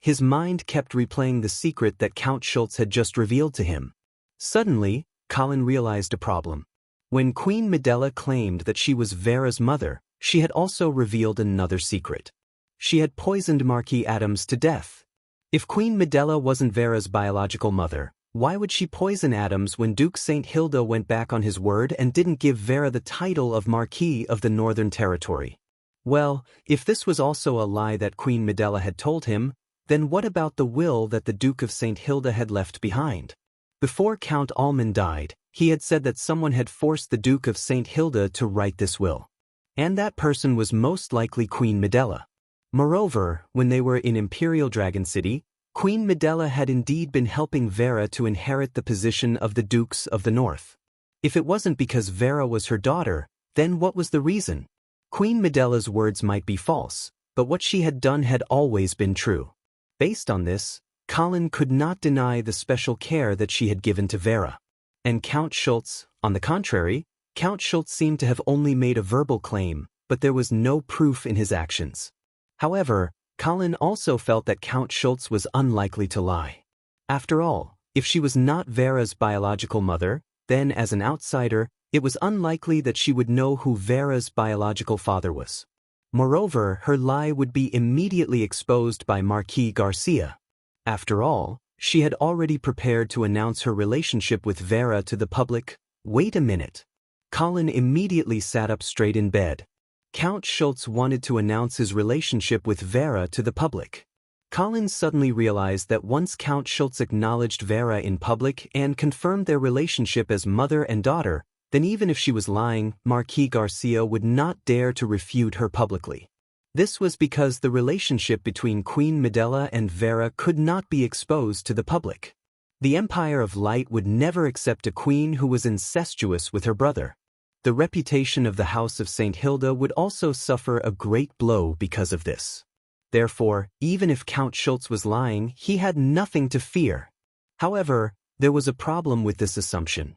His mind kept replaying the secret that Count Schultz had just revealed to him. Suddenly, Colin realized a problem. When Queen Medela claimed that she was Vera's mother, she had also revealed another secret. She had poisoned Marquis Adams to death. If Queen Medela wasn't Vera's biological mother, why would she poison Adams when Duke St. Hilda went back on his word and didn't give Vera the title of Marquis of the Northern Territory? Well, if this was also a lie that Queen Medela had told him, then what about the will that the Duke of St. Hilda had left behind? Before Count Almond died, he had said that someone had forced the Duke of St. Hilda to write this will. And that person was most likely Queen Medela. Moreover, when they were in Imperial Dragon City, Queen Medela had indeed been helping Vera to inherit the position of the Dukes of the North. If it wasn't because Vera was her daughter, then what was the reason? Queen Medela's words might be false, but what she had done had always been true. Based on this, Colin could not deny the special care that she had given to Vera. And Count Schultz, on the contrary, Count Schultz seemed to have only made a verbal claim, but there was no proof in his actions. However, Colin also felt that Count Schultz was unlikely to lie. After all, if she was not Vera's biological mother, then as an outsider, it was unlikely that she would know who Vera's biological father was. Moreover, her lie would be immediately exposed by Marquis Garcia. After all, she had already prepared to announce her relationship with Vera to the public. Wait a minute. Colin immediately sat up straight in bed. Count Schultz wanted to announce his relationship with Vera to the public. Colin suddenly realized that once Count Schultz acknowledged Vera in public and confirmed their relationship as mother and daughter, then even if she was lying, Marquis Garcia would not dare to refute her publicly. This was because the relationship between Queen Medela and Vera could not be exposed to the public. The Empire of Light would never accept a queen who was incestuous with her brother. The reputation of the House of St. Hilda would also suffer a great blow because of this. Therefore, even if Count Schultz was lying, he had nothing to fear. However, there was a problem with this assumption.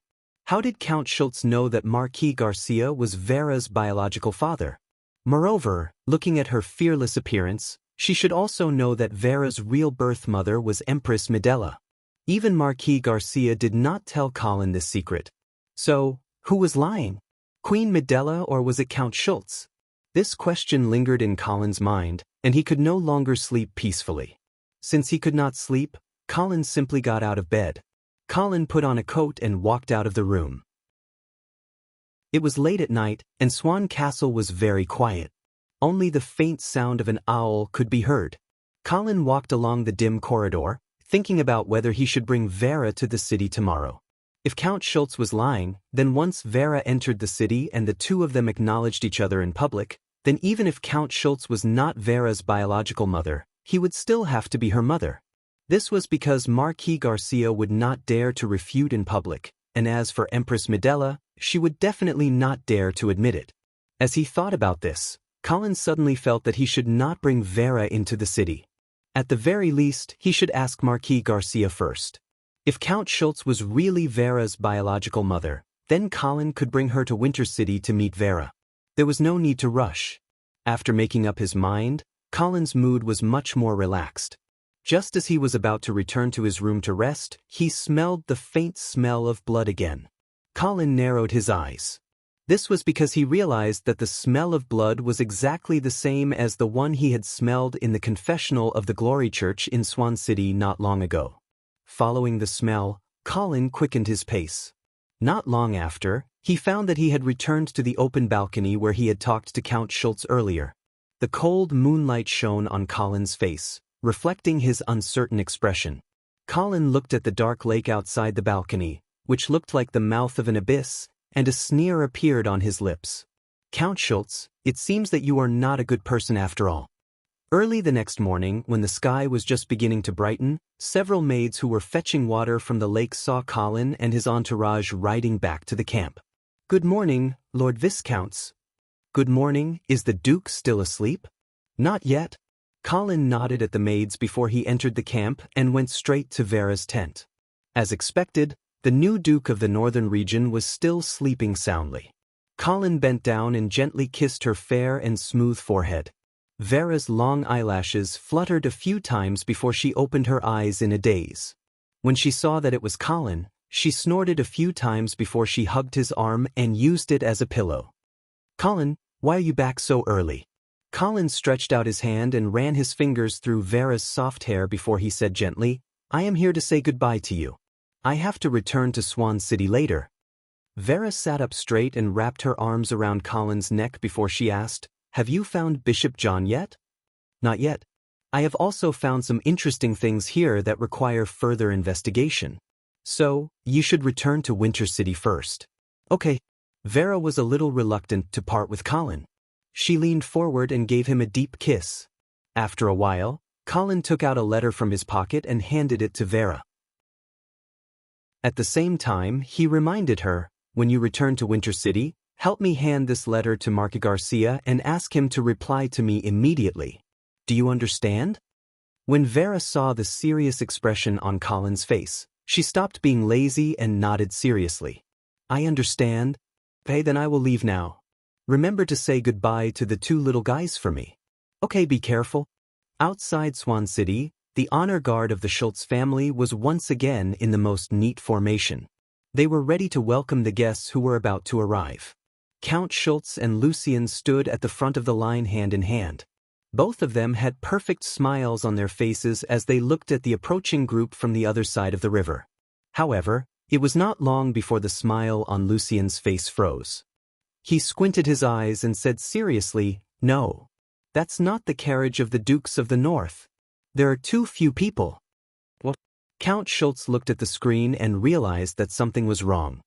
How did Count Schultz know that Marquis Garcia was Vera's biological father? Moreover, looking at her fearless appearance, she should also know that Vera's real birth mother was Empress Medela. Even Marquis Garcia did not tell Colin this secret. So, who was lying? Queen Medela, or was it Count Schultz? This question lingered in Colin's mind, and he could no longer sleep peacefully. Since he could not sleep, Colin simply got out of bed. Colin put on a coat and walked out of the room. It was late at night, and Swan Castle was very quiet. Only the faint sound of an owl could be heard. Colin walked along the dim corridor, thinking about whether he should bring Vera to the city tomorrow. If Count Schultz was lying, then once Vera entered the city and the two of them acknowledged each other in public, then even if Count Schultz was not Vera's biological mother, he would still have to be her mother. This was because Marquis Garcia would not dare to refute in public, and as for Empress Medela, she would definitely not dare to admit it. As he thought about this, Colin suddenly felt that he should not bring Vera into the city. At the very least, he should ask Marquis Garcia first. If Count Schultz was really Vera's biological mother, then Colin could bring her to Winter City to meet Vera. There was no need to rush. After making up his mind, Colin's mood was much more relaxed. Just as he was about to return to his room to rest, he smelled the faint smell of blood again. Colin narrowed his eyes. This was because he realized that the smell of blood was exactly the same as the one he had smelled in the confessional of the Glory Church in Swan City not long ago. Following the smell, Colin quickened his pace. Not long after, he found that he had returned to the open balcony where he had talked to Count Schultz earlier. The cold moonlight shone on Colin's face, reflecting his uncertain expression. Colin looked at the dark lake outside the balcony, which looked like the mouth of an abyss, and a sneer appeared on his lips. Count Schultz, it seems that you are not a good person after all. Early the next morning, when the sky was just beginning to brighten, several maids who were fetching water from the lake saw Colin and his entourage riding back to the camp. Good morning, Lord Viscounts. Good morning, is the Duke still asleep? Not yet. Colin nodded at the maids before he entered the camp and went straight to Vera's tent. As expected, the new Duke of the Northern region was still sleeping soundly. Colin bent down and gently kissed her fair and smooth forehead. Vera's long eyelashes fluttered a few times before she opened her eyes in a daze. When she saw that it was Colin, she snorted a few times before she hugged his arm and used it as a pillow. Colin, why are you back so early? Colin stretched out his hand and ran his fingers through Vera's soft hair before he said gently, I am here to say goodbye to you. I have to return to Swan City later. Vera sat up straight and wrapped her arms around Colin's neck before she asked, Have you found Bishop John yet? Not yet. I have also found some interesting things here that require further investigation. So, you should return to Winter City first. Okay. Vera was a little reluctant to part with Colin. She leaned forward and gave him a deep kiss. After a while, Colin took out a letter from his pocket and handed it to Vera. At the same time, he reminded her, when you return to Winter City, help me hand this letter to Marquis Garcia and ask him to reply to me immediately. Do you understand? When Vera saw the serious expression on Colin's face, she stopped being lazy and nodded seriously. I understand. Okay, then I will leave now. Remember to say goodbye to the two little guys for me. Okay, be careful. Outside Swan City, the honor guard of the Schultz family was once again in the most neat formation. They were ready to welcome the guests who were about to arrive. Count Schultz and Lucien stood at the front of the line hand in hand. Both of them had perfect smiles on their faces as they looked at the approaching group from the other side of the river. However, it was not long before the smile on Lucien's face froze. He squinted his eyes and said seriously, No. That's not the carriage of the Dukes of the North. There are too few people. What? Count Schultz looked at the screen and realized that something was wrong.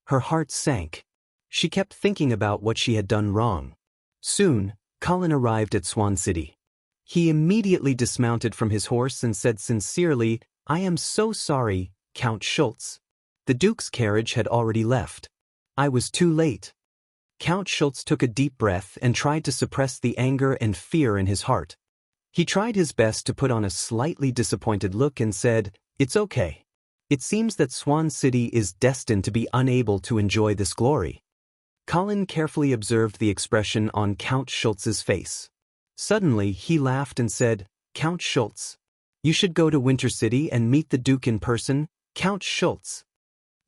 Her heart sank. She kept thinking about what she had done wrong. Soon, Colin arrived at Swan City. He immediately dismounted from his horse and said sincerely, I am so sorry, Count Schultz. The Duke's carriage had already left. I was too late. Count Schultz took a deep breath and tried to suppress the anger and fear in his heart. He tried his best to put on a slightly disappointed look and said, It's okay. It seems that Swan City is destined to be unable to enjoy this glory. Colin carefully observed the expression on Count Schultz's face. Suddenly, he laughed and said, "Count Schultz. You should go to Winter City and meet the Duke in person, Count Schultz."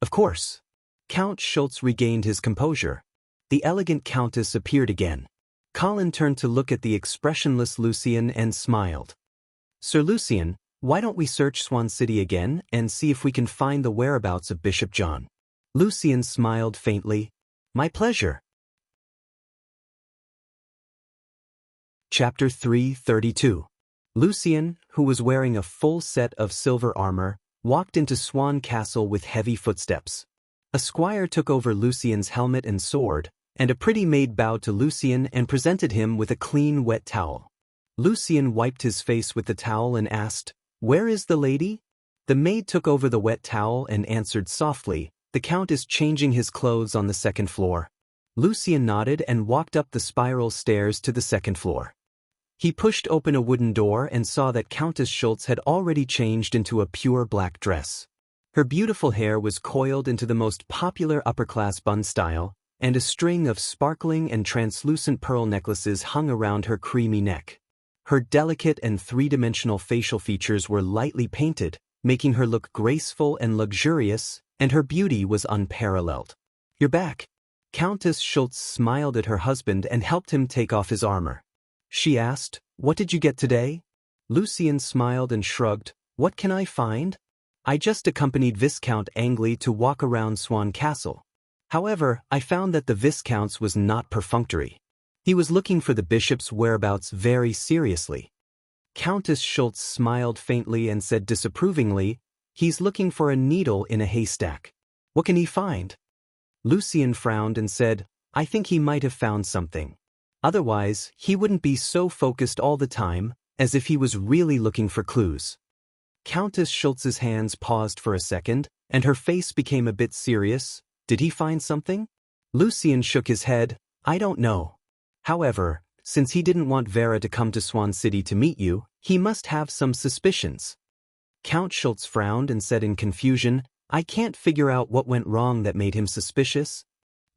Of course. Count Schultz regained his composure. The elegant Countess appeared again. Colin turned to look at the expressionless Lucien and smiled. "Sir Lucien, why don't we search Swan City again and see if we can find the whereabouts of Bishop John?" Lucien smiled faintly. "My pleasure." Chapter 332. Lucien, who was wearing a full set of silver armor, walked into Swan Castle with heavy footsteps. A squire took over Lucien's helmet and sword, and a pretty maid bowed to Lucien and presented him with a clean wet towel. Lucien wiped his face with the towel and asked, "Where is the lady?" The maid took over the wet towel and answered softly, "The Count is changing his clothes on the second floor." Lucien nodded and walked up the spiral stairs to the second floor. He pushed open a wooden door and saw that Countess Schultz had already changed into a pure black dress. Her beautiful hair was coiled into the most popular upper-class bun style, and a string of sparkling and translucent pearl necklaces hung around her creamy neck. Her delicate and three-dimensional facial features were lightly painted, making her look graceful and luxurious, and her beauty was unparalleled. "You're back." Countess Schultz smiled at her husband and helped him take off his armor. She asked, "What did you get today?" Lucien smiled and shrugged, "What can I find? I just accompanied Viscount Angley to walk around Swan Castle. However, I found that the Viscount's was not perfunctory. He was looking for the bishop's whereabouts very seriously." Countess Schultz smiled faintly and said disapprovingly, "He's looking for a needle in a haystack. What can he find?" Lucien frowned and said, "I think he might have found something. Otherwise, he wouldn't be so focused all the time, as if he was really looking for clues." Countess Schultz's hands paused for a second, and her face became a bit serious. "Did he find something?" Lucien shook his head, "I don't know. However, since he didn't want Vera to come to Swan City to meet you, he must have some suspicions." Count Schultz frowned and said in confusion, "I can't figure out what went wrong that made him suspicious."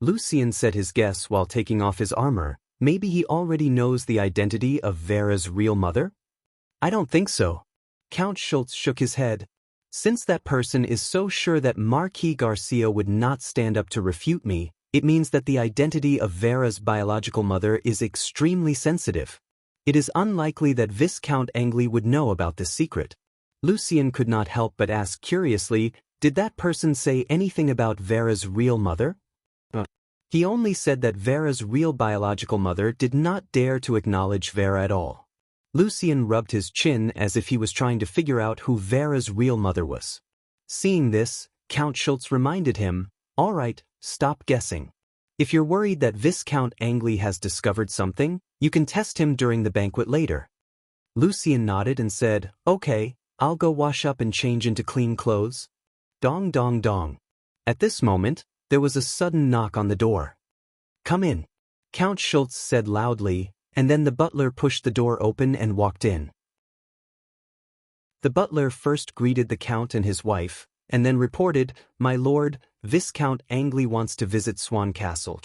Lucien said his guess while taking off his armor. "Maybe he already knows the identity of Vera's real mother?" "I don't think so." Count Schultz shook his head. "Since that person is so sure that Marquis Garcia would not stand up to refute me, it means that the identity of Vera's biological mother is extremely sensitive. It is unlikely that Viscount Angley would know about this secret." Lucien could not help but ask curiously, "Did that person say anything about Vera's real mother?" "He only said that Vera's real biological mother did not dare to acknowledge Vera at all." Lucien rubbed his chin as if he was trying to figure out who Vera's real mother was. Seeing this, Count Schultz reminded him, "All right, stop guessing. If you're worried that Viscount Angley has discovered something, you can test him during the banquet later." Lucien nodded and said, "Okay, I'll go wash up and change into clean clothes." Dong dong dong. At this moment, there was a sudden knock on the door. "Come in," Count Schultz said loudly, and then the butler pushed the door open and walked in. The butler first greeted the Count and his wife, and then reported, "My lord, Viscount Angley wants to visit Swan Castle."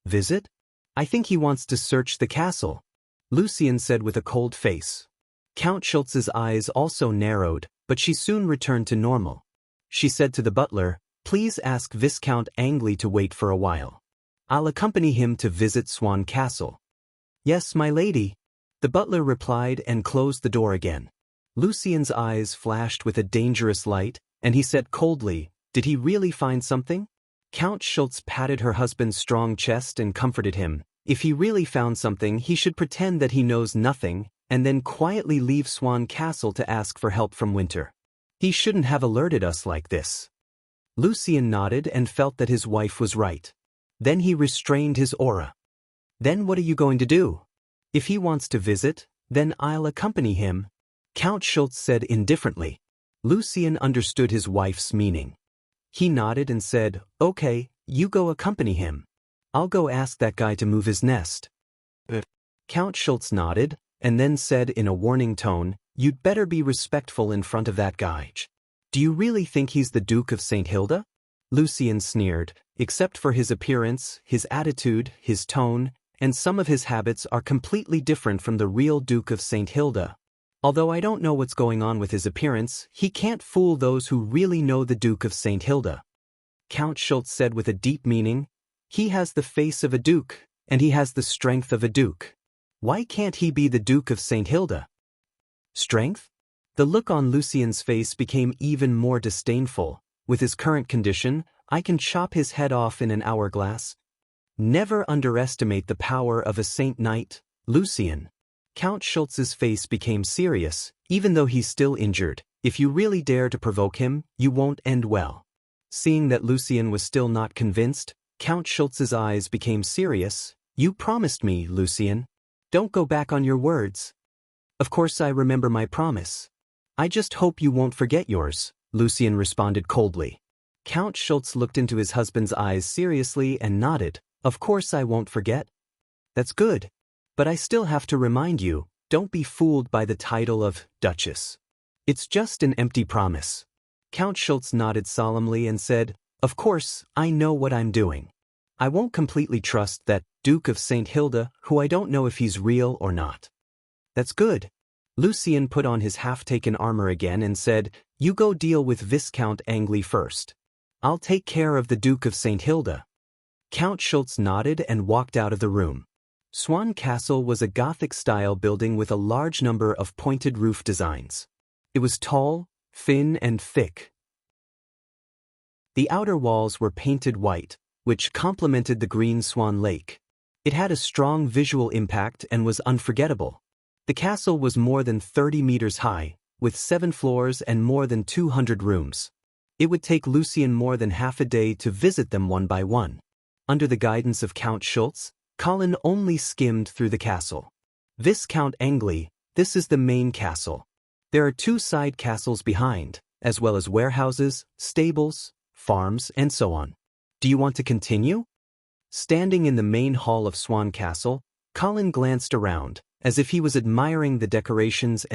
"Visit? I think he wants to search the castle," Lucien said with a cold face. Count Schultz's eyes also narrowed, but she soon returned to normal. She said to the butler, "Please ask Viscount Angley to wait for a while. I'll accompany him to visit Swan Castle." "Yes, my lady," the butler replied and closed the door again. Lucien's eyes flashed with a dangerous light, and he said coldly, "Did he really find something?" Count Schultz patted her husband's strong chest and comforted him. "If he really found something, he should pretend that he knows nothing, and then quietly leave Swan Castle to ask for help from Winter. He shouldn't have alerted us like this." Lucien nodded and felt that his wife was right. Then he restrained his aura. "Then what are you going to do? If he wants to visit, then I'll accompany him," Count Schultz said indifferently. Lucien understood his wife's meaning. He nodded and said, "Okay, you go accompany him. I'll go ask that guy to move his nest." Count Schultz nodded, and then said in a warning tone, "You'd better be respectful in front of that guy." Do you really think he's the Duke of St. Hilda? Lucien sneered. Except for his appearance, his attitude, his tone, and some of his habits are completely different from the real Duke of St. Hilda. Although I don't know what's going on with his appearance, he can't fool those who really know the Duke of St. Hilda. Count Schultz said with a deep meaning, he has the face of a duke, and he has the strength of a duke. Why can't he be the Duke of St. Hilda? Strength? The look on Lucien's face became even more disdainful. With his current condition, I can chop his head off in an hourglass. Never underestimate the power of a saint knight, Lucien. Count Schultz's face became serious, even though he's still injured. If you really dare to provoke him, you won't end well. Seeing that Lucien was still not convinced, Count Schultz's eyes became serious. You promised me, Lucien. Don't go back on your words. Of course I remember my promise. I just hope you won't forget yours, Lucien responded coldly. Count Schultz looked into his husband's eyes seriously and nodded. Of course I won't forget. That's good. But I still have to remind you, don't be fooled by the title of Duchess. It's just an empty promise. Count Schultz nodded solemnly and said, of course, I know what I'm doing. I won't completely trust that Duke of St. Hilda, who I don't know if he's real or not. That's good. Lucien put on his half-taken armor again and said, you go deal with Viscount Angli first. I'll take care of the Duke of St. Hilda. Count Schultz nodded and walked out of the room. Swan Castle was a Gothic-style building with a large number of pointed roof designs. It was tall, thin, and thick. The outer walls were painted white, which complemented the green Swan Lake. It had a strong visual impact and was unforgettable. The castle was more than 30 meters high, with 7 floors and more than 200 rooms. It would take Lucien more than half a day to visit them one by one. Under the guidance of Count Schultz, Colin only skimmed through the castle. Viscount Angli, this is the main castle. There are 2 side castles behind, as well as warehouses, stables, farms, and so on. Do you want to continue? Standing in the main hall of Swan Castle, Colin glanced around, as if he was admiring the decorations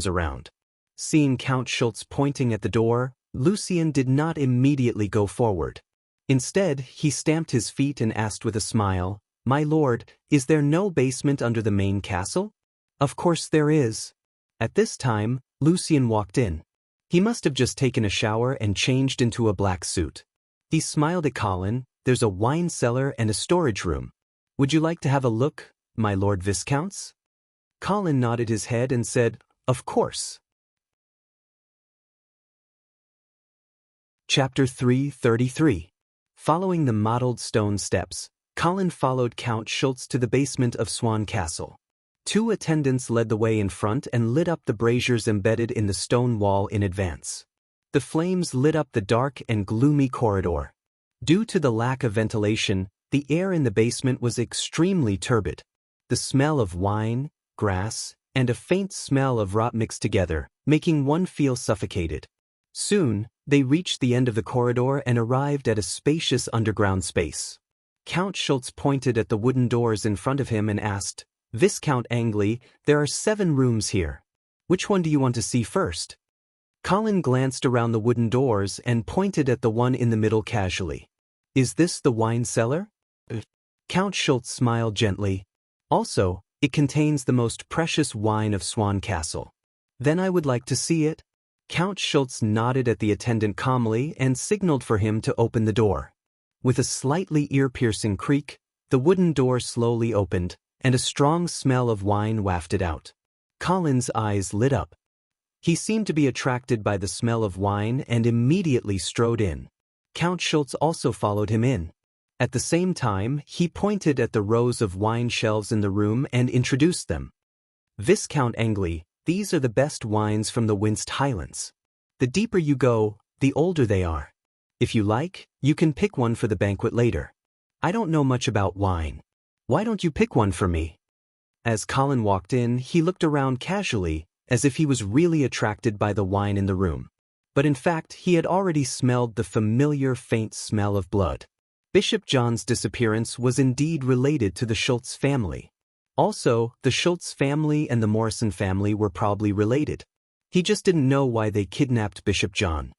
around. Seeing Count Schultz pointing at the door, Lucien did not immediately go forward. Instead, he stamped his feet and asked with a smile, my lord, is there no basement under the main castle? Of course there is. At this time, Lucien walked in. He must have just taken a shower and changed into a black suit. He smiled at Colin. There's a wine cellar and a storage room. Would you like to have a look, my Lord Viscounts? Colin nodded his head and said, of course. Chapter 333. Following the mottled stone steps, Colin followed Count Schultz to the basement of Swan Castle. 2 attendants led the way in front and lit up the braziers embedded in the stone wall in advance. The flames lit up the dark and gloomy corridor. Due to the lack of ventilation, the air in the basement was extremely turbid. The smell of wine, grass, and a faint smell of rot mixed together, making one feel suffocated. Soon, they reached the end of the corridor and arrived at a spacious underground space. Count Schultz pointed at the wooden doors in front of him and asked, Viscount Angli, there are 7 rooms here. Which one do you want to see first? Colin glanced around the wooden doors and pointed at the one in the middle casually. Is this the wine cellar? Count Schultz smiled gently. Also, it contains the most precious wine of Swan Castle. Then I would like to see it. Count Schultz nodded at the attendant calmly and signaled for him to open the door. With a slightly ear-piercing creak, the wooden door slowly opened, and a strong smell of wine wafted out. Colin's eyes lit up. He seemed to be attracted by the smell of wine and immediately strode in. Count Schultz also followed him in. At the same time, he pointed at the rows of wine shelves in the room and introduced them. Viscount Angli, these are the best wines from the Winst Highlands. The deeper you go, the older they are. If you like, you can pick one for the banquet later. I don't know much about wine. Why don't you pick one for me? As Colin walked in, he looked around casually, as if he was really attracted by the wine in the room. But in fact, he had already smelled the familiar faint smell of blood. Bishop John's disappearance was indeed related to the Schultz family. Also, the Schultz family and the Morrison family were probably related. He just didn't know why they kidnapped Bishop John.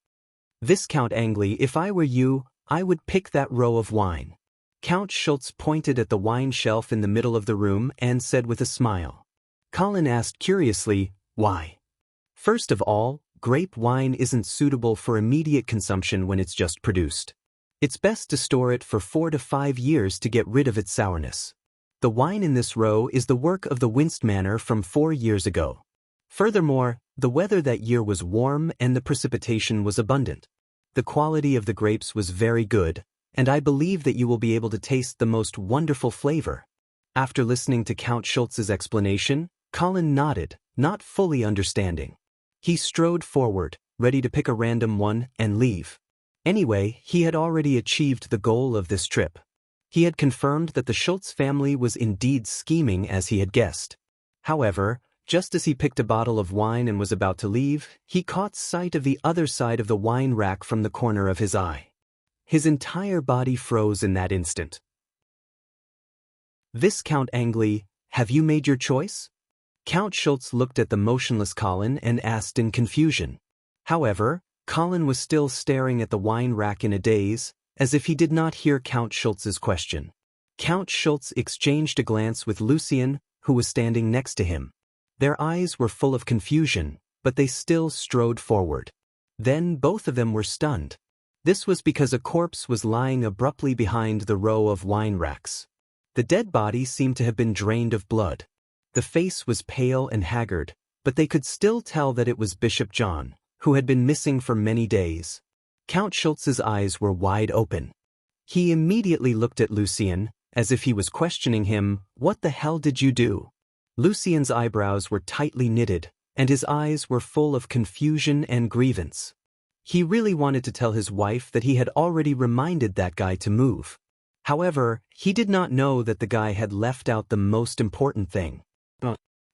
Viscount Angley, if I were you, I would pick that row of wine. Count Schultz pointed at the wine shelf in the middle of the room and said with a smile. Colin asked curiously, why? First of all, grape wine isn't suitable for immediate consumption when it's just produced. It's best to store it for 4 to 5 years to get rid of its sourness. The wine in this row is the work of the Winst Manor from 4 years ago. Furthermore, the weather that year was warm and the precipitation was abundant. The quality of the grapes was very good, and I believe that you will be able to taste the most wonderful flavor. After listening to Count Schultz's explanation, Colin nodded, not fully understanding. He strode forward, ready to pick a random one and leave. Anyway, he had already achieved the goal of this trip. He had confirmed that the Schultz family was indeed scheming as he had guessed. However, just as he picked a bottle of wine and was about to leave, he caught sight of the other side of the wine rack from the corner of his eye. His entire body froze in that instant. Viscount Angley, have you made your choice? Count Schultz looked at the motionless Colin and asked in confusion. However, Colin was still staring at the wine rack in a daze, as if he did not hear Count Schultz's question. Count Schultz exchanged a glance with Lucien, who was standing next to him. Their eyes were full of confusion, but they still strode forward. Then both of them were stunned. This was because a corpse was lying abruptly behind the row of wine racks. The dead body seemed to have been drained of blood. The face was pale and haggard, but they could still tell that it was Bishop John, who had been missing for many days. Count Schultz's eyes were wide open. He immediately looked at Lucien, as if he was questioning him, "What the hell did you do?" Lucien's eyebrows were tightly knitted, and his eyes were full of confusion and grievance. He really wanted to tell his wife that he had already reminded that guy to move. However, he did not know that the guy had left out the most important thing.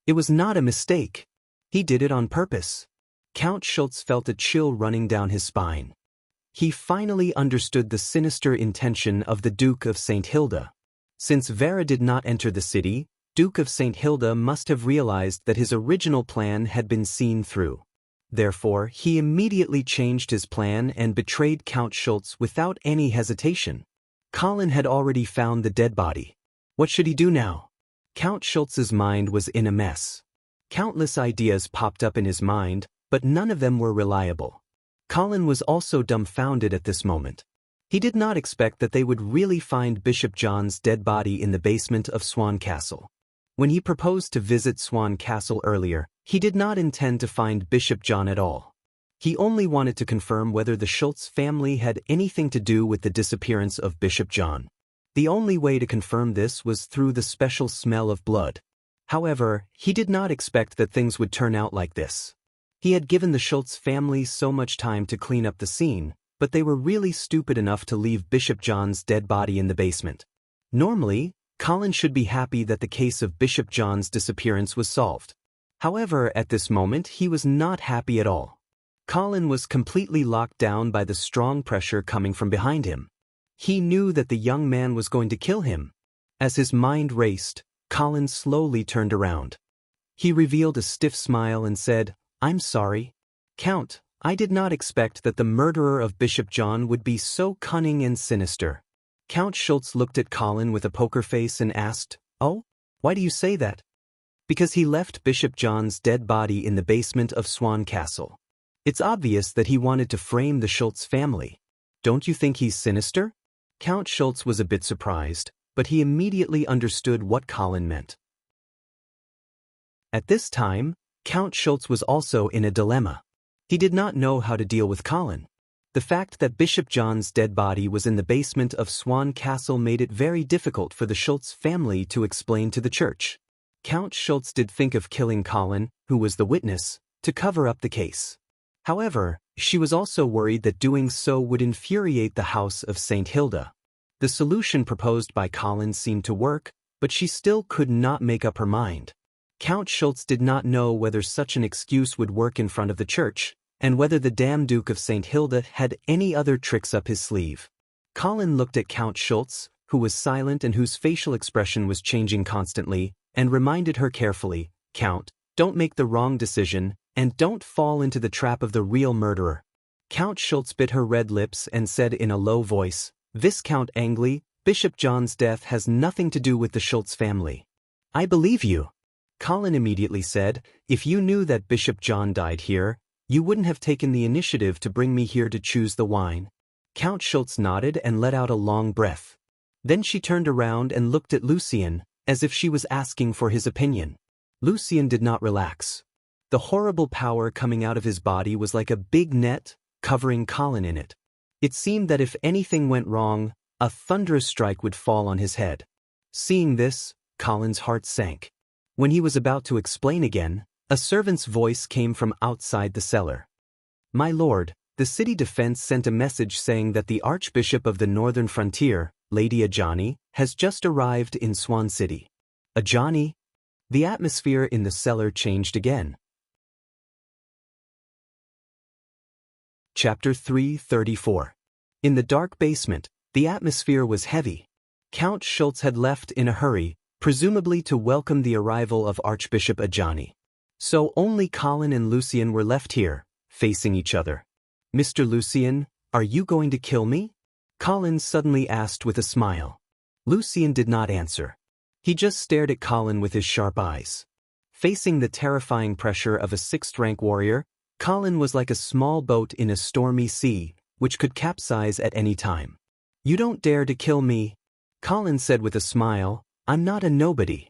It was not a mistake. He did it on purpose. Count Schultz felt a chill running down his spine. He finally understood the sinister intention of the Duke of St. Hilda. Since Vera did not enter the city, Duke of St. Hilda must have realized that his original plan had been seen through. Therefore, he immediately changed his plan and betrayed Count Schultz without any hesitation. Colin had already found the dead body. What should he do now? Count Schultz's mind was in a mess. Countless ideas popped up in his mind, but none of them were reliable. Colin was also dumbfounded at this moment. He did not expect that they would really find Bishop John's dead body in the basement of Swan Castle. When he proposed to visit Swan Castle earlier, he did not intend to find Bishop John at all. He only wanted to confirm whether the Schultz family had anything to do with the disappearance of Bishop John. The only way to confirm this was through the special smell of blood. However, he did not expect that things would turn out like this. He had given the Schultz family so much time to clean up the scene, but they were really stupid enough to leave Bishop John's dead body in the basement. Normally, Colin should be happy that the case of Bishop John's disappearance was solved. However, at this moment, he was not happy at all. Colin was completely locked down by the strong pressure coming from behind him. He knew that the young man was going to kill him. As his mind raced, Colin slowly turned around. He revealed a stiff smile and said, "I'm sorry. Count, I did not expect that the murderer of Bishop John would be so cunning and sinister." Count Schultz looked at Colin with a poker face and asked, "Oh, why do you say that?" "Because he left Bishop John's dead body in the basement of Swan Castle. It's obvious that he wanted to frame the Schultz family. Don't you think he's sinister?" Count Schultz was a bit surprised, but he immediately understood what Colin meant. At this time, Count Schultz was also in a dilemma. He did not know how to deal with Colin. The fact that Bishop John's dead body was in the basement of Swan Castle made it very difficult for the Schultz family to explain to the church. Count Schultz did think of killing Colin, who was the witness, to cover up the case. However, she was also worried that doing so would infuriate the House of St. Hilda. The solution proposed by Colin seemed to work, but she still could not make up her mind. Count Schultz did not know whether such an excuse would work in front of the church, and whether the damn Duke of St. Hilda had any other tricks up his sleeve. Colin looked at Count Schultz, who was silent and whose facial expression was changing constantly, and reminded her carefully, "Count, don't make the wrong decision, and don't fall into the trap of the real murderer. Count Schultz bit her red lips and said in a low voice, Viscount Angley, Bishop John's death has nothing to do with the Schultz family. I believe you. Colin immediately said, if you knew that Bishop John died here, you wouldn't have taken the initiative to bring me here to choose the wine. Count Schultz nodded and let out a long breath. Then she turned around and looked at Lucien, as if she was asking for his opinion. Lucien did not relax. The horrible power coming out of his body was like a big net, covering Colin in it. It seemed that if anything went wrong, a thunderous strike would fall on his head. Seeing this, Colin's heart sank. When he was about to explain again, a servant's voice came from outside the cellar. My lord, the city defense sent a message saying that the Archbishop of the Northern Frontier, Lady Ajani, has just arrived in Swan City. Ajani? The atmosphere in the cellar changed again. Chapter 334. In the dark basement, the atmosphere was heavy. Count Schultz had left in a hurry, presumably to welcome the arrival of Archbishop Ajani. So only Colin and Lucien were left here, facing each other. Mr. Lucien, are you going to kill me? Colin suddenly asked with a smile. Lucien did not answer. He just stared at Colin with his sharp eyes. Facing the terrifying pressure of a sixth-rank warrior, Colin was like a small boat in a stormy sea, which could capsize at any time. You don't dare to kill me, Colin said with a smile. I'm not a nobody.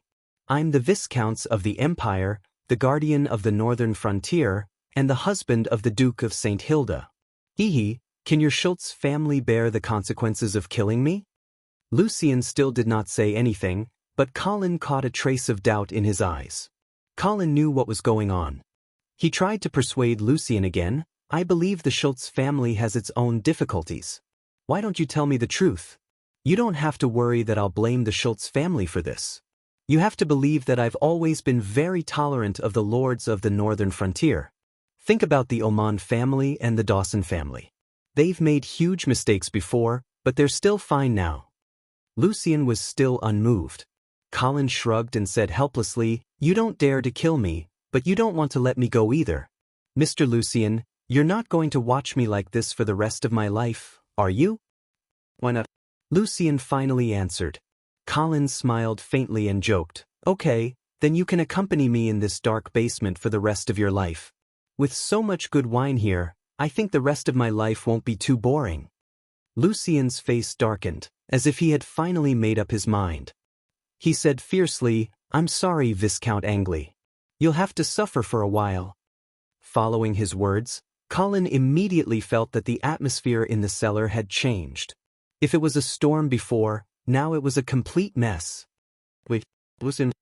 I'm the Viscounts of the Empire, the guardian of the Northern Frontier, and the husband of the Duke of St. Hilda. Hee, can your Schultz family bear the consequences of killing me? Lucien still did not say anything, but Colin caught a trace of doubt in his eyes. Colin knew what was going on. He tried to persuade Lucien again. I believe the Schultz family has its own difficulties. Why don't you tell me the truth? You don't have to worry that I'll blame the Schultz family for this. You have to believe that I've always been very tolerant of the lords of the Northern Frontier. Think about the Oman family and the Dawson family. They've made huge mistakes before, but they're still fine now. Lucien was still unmoved. Colin shrugged and said helplessly, You don't dare to kill me, but you don't want to let me go either. Mr. Lucien, you're not going to watch me like this for the rest of my life, are you? Why not? Lucien finally answered. Colin smiled faintly and joked, Okay, then you can accompany me in this dark basement for the rest of your life. With so much good wine here, I think the rest of my life won't be too boring. Lucien's face darkened, as if he had finally made up his mind. He said fiercely, I'm sorry, Viscount Angley. You'll have to suffer for a while. Following his words, Colin immediately felt that the atmosphere in the cellar had changed. If it was a storm before, now it was a complete mess. Wait, listen.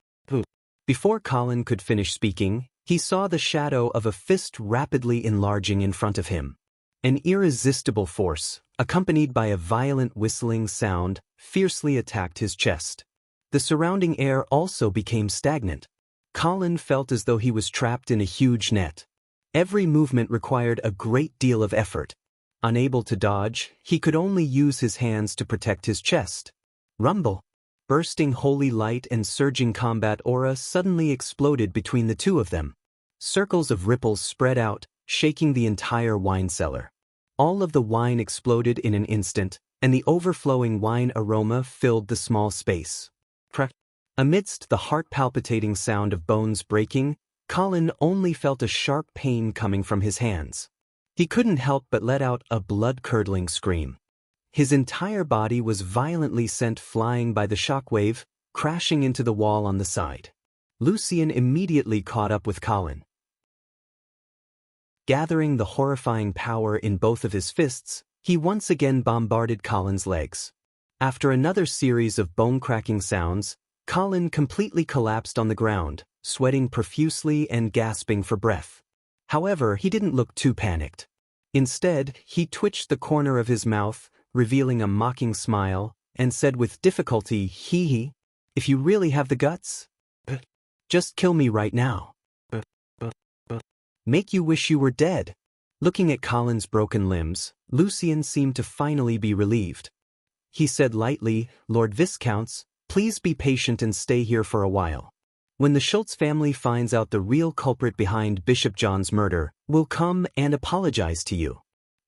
Before Colin could finish speaking, he saw the shadow of a fist rapidly enlarging in front of him. An irresistible force, accompanied by a violent whistling sound, fiercely attacked his chest. The surrounding air also became stagnant. Colin felt as though he was trapped in a huge net. Every movement required a great deal of effort. Unable to dodge, he could only use his hands to protect his chest. Rumble! Bursting holy light and surging combat aura suddenly exploded between the two of them. Circles of ripples spread out, shaking the entire wine cellar. All of the wine exploded in an instant, and the overflowing wine aroma filled the small space. Amidst the heart-palpitating sound of bones breaking, Colin only felt a sharp pain coming from his hands. He couldn't help but let out a blood-curdling scream. His entire body was violently sent flying by the shockwave, crashing into the wall on the side. Lucien immediately caught up with Colin. Gathering the horrifying power in both of his fists, he once again bombarded Colin's legs. After another series of bone-cracking sounds, Colin completely collapsed on the ground, sweating profusely and gasping for breath. However, he didn't look too panicked. Instead, he twitched the corner of his mouth, revealing a mocking smile, and said with difficulty, Hee, if you really have the guts, just kill me right now. Make you wish you were dead. Looking at Colin's broken limbs, Lucien seemed to finally be relieved. He said lightly, Lord Viscounts, please be patient and stay here for a while. When the Schultz family finds out the real culprit behind Bishop John's murder, we'll come and apologize to you."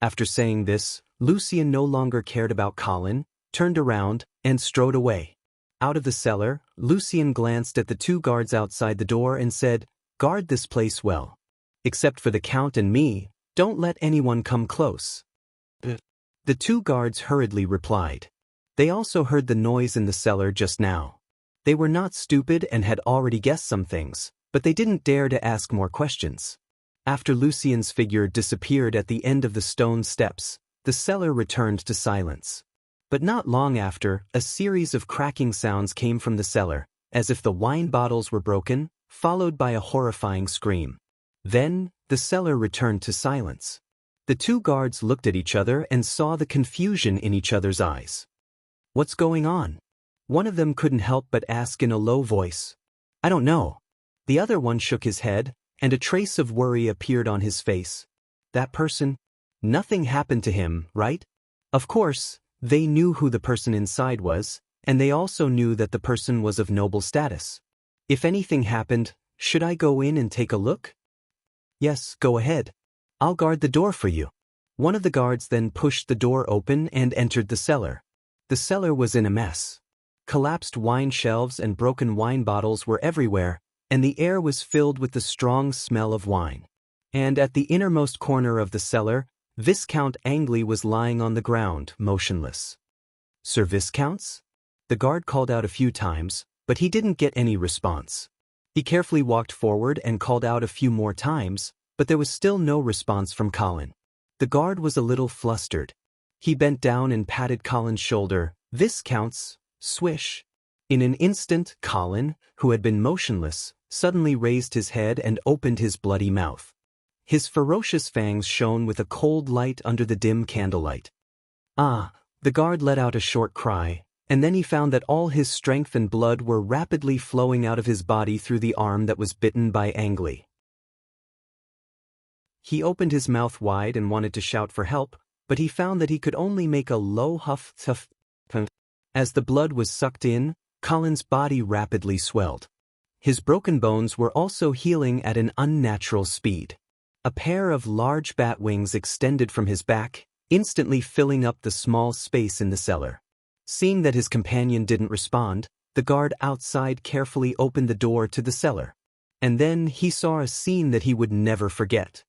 After saying this, Lucien no longer cared about Colin, turned around, and strode away. Out of the cellar, Lucien glanced at the two guards outside the door and said, "Guard this place well. Except for the Count and me, don't let anyone come close." The two guards hurriedly replied. They also heard the noise in the cellar just now. They were not stupid and had already guessed some things, but they didn't dare to ask more questions. After Lucien's figure disappeared at the end of the stone steps, the cellar returned to silence. But not long after, a series of cracking sounds came from the cellar, as if the wine bottles were broken, followed by a horrifying scream. Then, the cellar returned to silence. The two guards looked at each other and saw the confusion in each other's eyes. "What's going on?" One of them couldn't help but ask in a low voice. "I don't know." The other one shook his head, and a trace of worry appeared on his face. "That person? Nothing happened to him, right?" Of course, they knew who the person inside was, and they also knew that the person was of noble status. "If anything happened, should I go in and take a look?" "Yes, go ahead. I'll guard the door for you." One of the guards then pushed the door open and entered the cellar. The cellar was in a mess. Collapsed wine shelves and broken wine bottles were everywhere, and the air was filled with the strong smell of wine. And at the innermost corner of the cellar, Viscount Angley was lying on the ground, motionless. "Sir Viscounts?" The guard called out a few times, but he didn't get any response. He carefully walked forward and called out a few more times, but there was still no response from Colin. The guard was a little flustered. He bent down and patted Colin's shoulder. "Viscounts, swish." In an instant, Colin, who had been motionless, suddenly raised his head and opened his bloody mouth. His ferocious fangs shone with a cold light under the dim candlelight. "Ah!" The guard let out a short cry, and then he found that all his strength and blood were rapidly flowing out of his body through the arm that was bitten by Angley. He opened his mouth wide and wanted to shout for help, but he found that he could only make a low huff. As the blood was sucked in, Colin's body rapidly swelled. His broken bones were also healing at an unnatural speed. A pair of large bat wings extended from his back, instantly filling up the small space in the cellar. Seeing that his companion didn't respond, the guard outside carefully opened the door to the cellar. And then he saw a scene that he would never forget.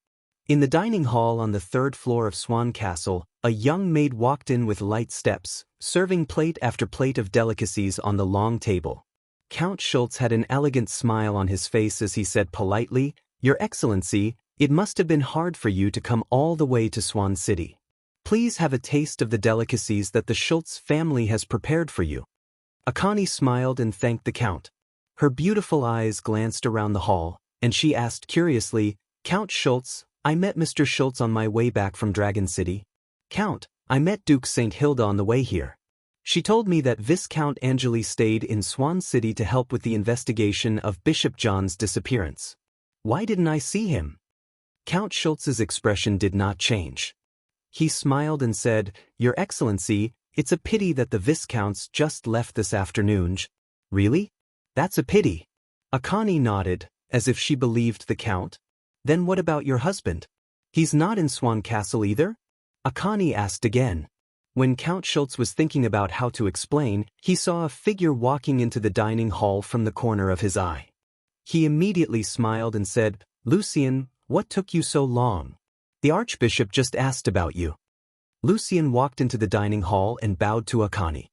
In the dining hall on the third floor of Swan Castle, a young maid walked in with light steps, serving plate after plate of delicacies on the long table. Count Schultz had an elegant smile on his face as he said politely, "Your Excellency, it must have been hard for you to come all the way to Swan City. Please have a taste of the delicacies that the Schultz family has prepared for you." Akani smiled and thanked the Count. Her beautiful eyes glanced around the hall, and she asked curiously, "Count Schultz, I met Mr. Schultz on my way back from Dragon City." "Count, I met Duke St. Hilda on the way here. She told me that Viscount Angeli stayed in Swan City to help with the investigation of Bishop John's disappearance. Why didn't I see him?" Count Schultz's expression did not change. He smiled and said, "Your Excellency, it's a pity that the Viscounts just left this afternoon." "Really? That's a pity." Akani nodded, as if she believed the Count. "Then what about your husband? He's not in Swan Castle either?" Akani asked again. When Count Schultz was thinking about how to explain, he saw a figure walking into the dining hall from the corner of his eye. He immediately smiled and said, "Lucien, what took you so long? The Archbishop just asked about you." Lucien walked into the dining hall and bowed to Akani.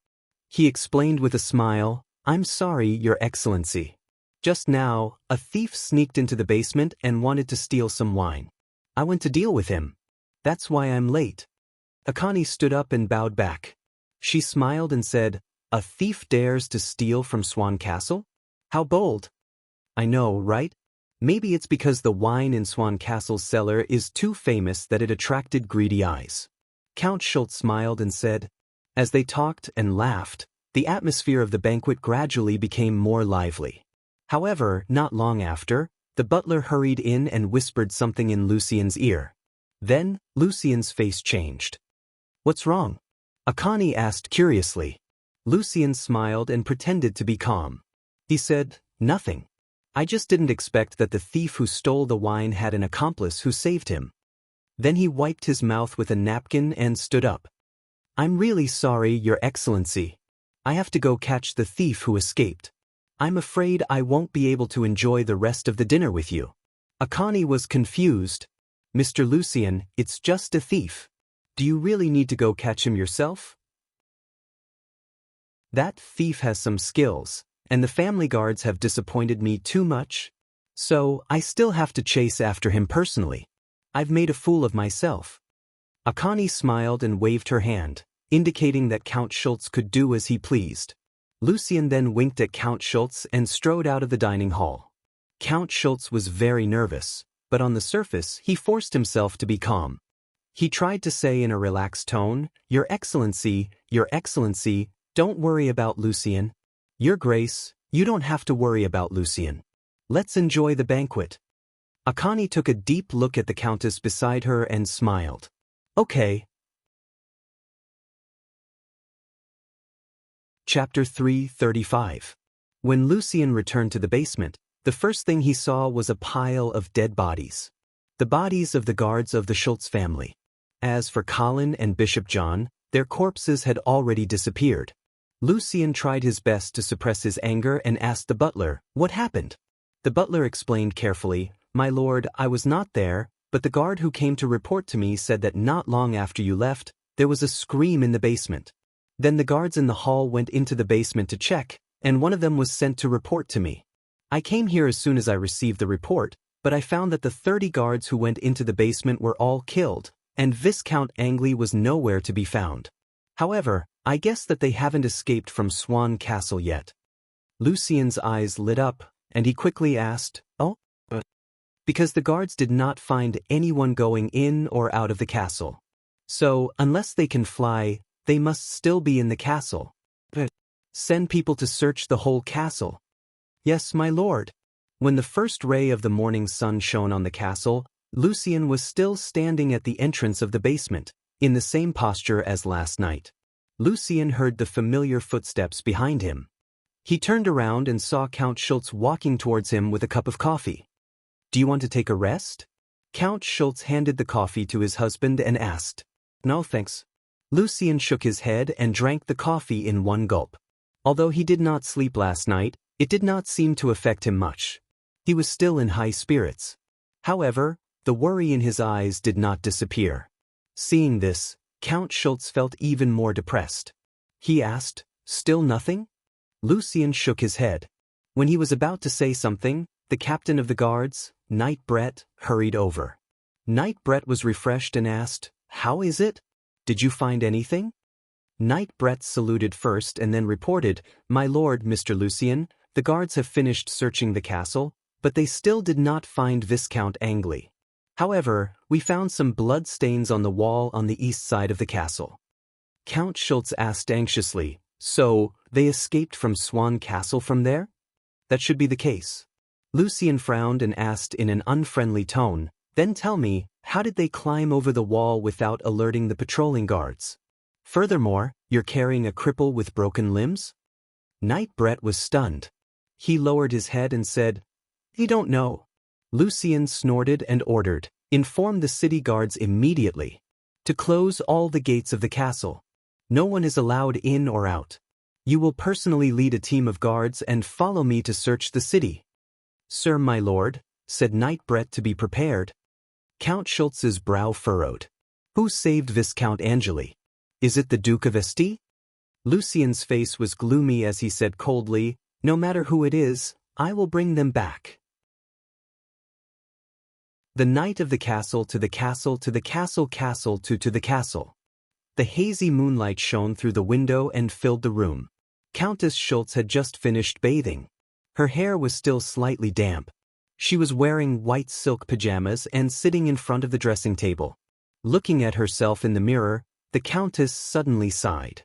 He explained with a smile, "I'm sorry, Your Excellency. Just now, a thief sneaked into the basement and wanted to steal some wine. I went to deal with him. That's why I'm late." Akani stood up and bowed back. She smiled and said, "A thief dares to steal from Swan Castle? How bold." "I know, right? Maybe it's because the wine in Swan Castle's cellar is too famous that it attracted greedy eyes." Count Schultz smiled and said, as they talked and laughed, the atmosphere of the banquet gradually became more lively. However, not long after, the butler hurried in and whispered something in Lucien's ear. Then, Lucien's face changed. "What's wrong?" Akani asked curiously. Lucien smiled and pretended to be calm. He said, "Nothing. I just didn't expect that the thief who stole the wine had an accomplice who saved him. Then he wiped his mouth with a napkin and stood up. I'm really sorry, Your Excellency. I have to go catch the thief who escaped. I'm afraid I won't be able to enjoy the rest of the dinner with you. Akane was confused. Mr. Lucien, it's just a thief. Do you really need to go catch him yourself? That thief has some skills, and the family guards have disappointed me too much. So, I still have to chase after him personally. I've made a fool of myself. Akane smiled and waved her hand, indicating that Count Schultz could do as he pleased. Lucien then winked at Count Schultz and strode out of the dining hall. Count Schultz was very nervous, but on the surface he forced himself to be calm. He tried to say in a relaxed tone, Your Excellency, don't worry about Lucien. Your Grace, you don't have to worry about Lucien. Let's enjoy the banquet. Akane took a deep look at the Countess beside her and smiled. Okay. Chapter 335. When Lucien returned to the basement, the first thing he saw was a pile of dead bodies. The bodies of the guards of the Schultz family. As for Colin and Bishop John, their corpses had already disappeared. Lucien tried his best to suppress his anger and asked the butler, what happened? The butler explained carefully, My lord, I was not there, but the guard who came to report to me said that not long after you left, there was a scream in the basement. Then the guards in the hall went into the basement to check, and one of them was sent to report to me. I came here as soon as I received the report, but I found that the 30 guards who went into the basement were all killed, and Viscount Angley was nowhere to be found. However, I guess that they haven't escaped from Swan Castle yet. Lucien's eyes lit up, and he quickly asked, Oh? Because the guards did not find anyone going in or out of the castle. So, unless they can fly, they must still be in the castle. Send people to search the whole castle. Yes, my lord. When the first ray of the morning sun shone on the castle, Lucien was still standing at the entrance of the basement, in the same posture as last night. Lucien heard the familiar footsteps behind him. He turned around and saw Count Schultz walking towards him with a cup of coffee. Do you want to take a rest? Count Schultz handed the coffee to his husband and asked. No thanks. Lucien shook his head and drank the coffee in one gulp. Although he did not sleep last night, it did not seem to affect him much. He was still in high spirits. However, the worry in his eyes did not disappear. Seeing this, Count Schultz felt even more depressed. He asked, Still nothing? Lucien shook his head. When he was about to say something, the captain of the guards, Knight Brett, hurried over. Knight Brett was refreshed and asked, How is it? Did you find anything? Knight Brett saluted first and then reported, My lord, Mr. Lucien, the guards have finished searching the castle, but they still did not find Viscount Angley. However, we found some blood stains on the wall on the east side of the castle. Count Schultz asked anxiously, So, they escaped from Swan Castle from there? That should be the case. Lucien frowned and asked in an unfriendly tone, Then tell me, how did they climb over the wall without alerting the patrolling guards? Furthermore, you're carrying a cripple with broken limbs? Knight Brett was stunned. He lowered his head and said, You don't know. Lucien snorted and ordered, Inform the city guards immediately to close all the gates of the castle. No one is allowed in or out. You will personally lead a team of guards and follow me to search the city. Sir, my lord, said Knight Brett to be prepared. Count Schultz's brow furrowed. Who saved Viscount Angeli? Is it the Duke of St? Lucien's face was gloomy as he said coldly, No matter who it is, I will bring them back. The night of the castle to the castle to the castle to the castle. The hazy moonlight shone through the window and filled the room. Countess Schultz had just finished bathing. Her hair was still slightly damp. She was wearing white silk pajamas and sitting in front of the dressing table. Looking at herself in the mirror, the Countess suddenly sighed.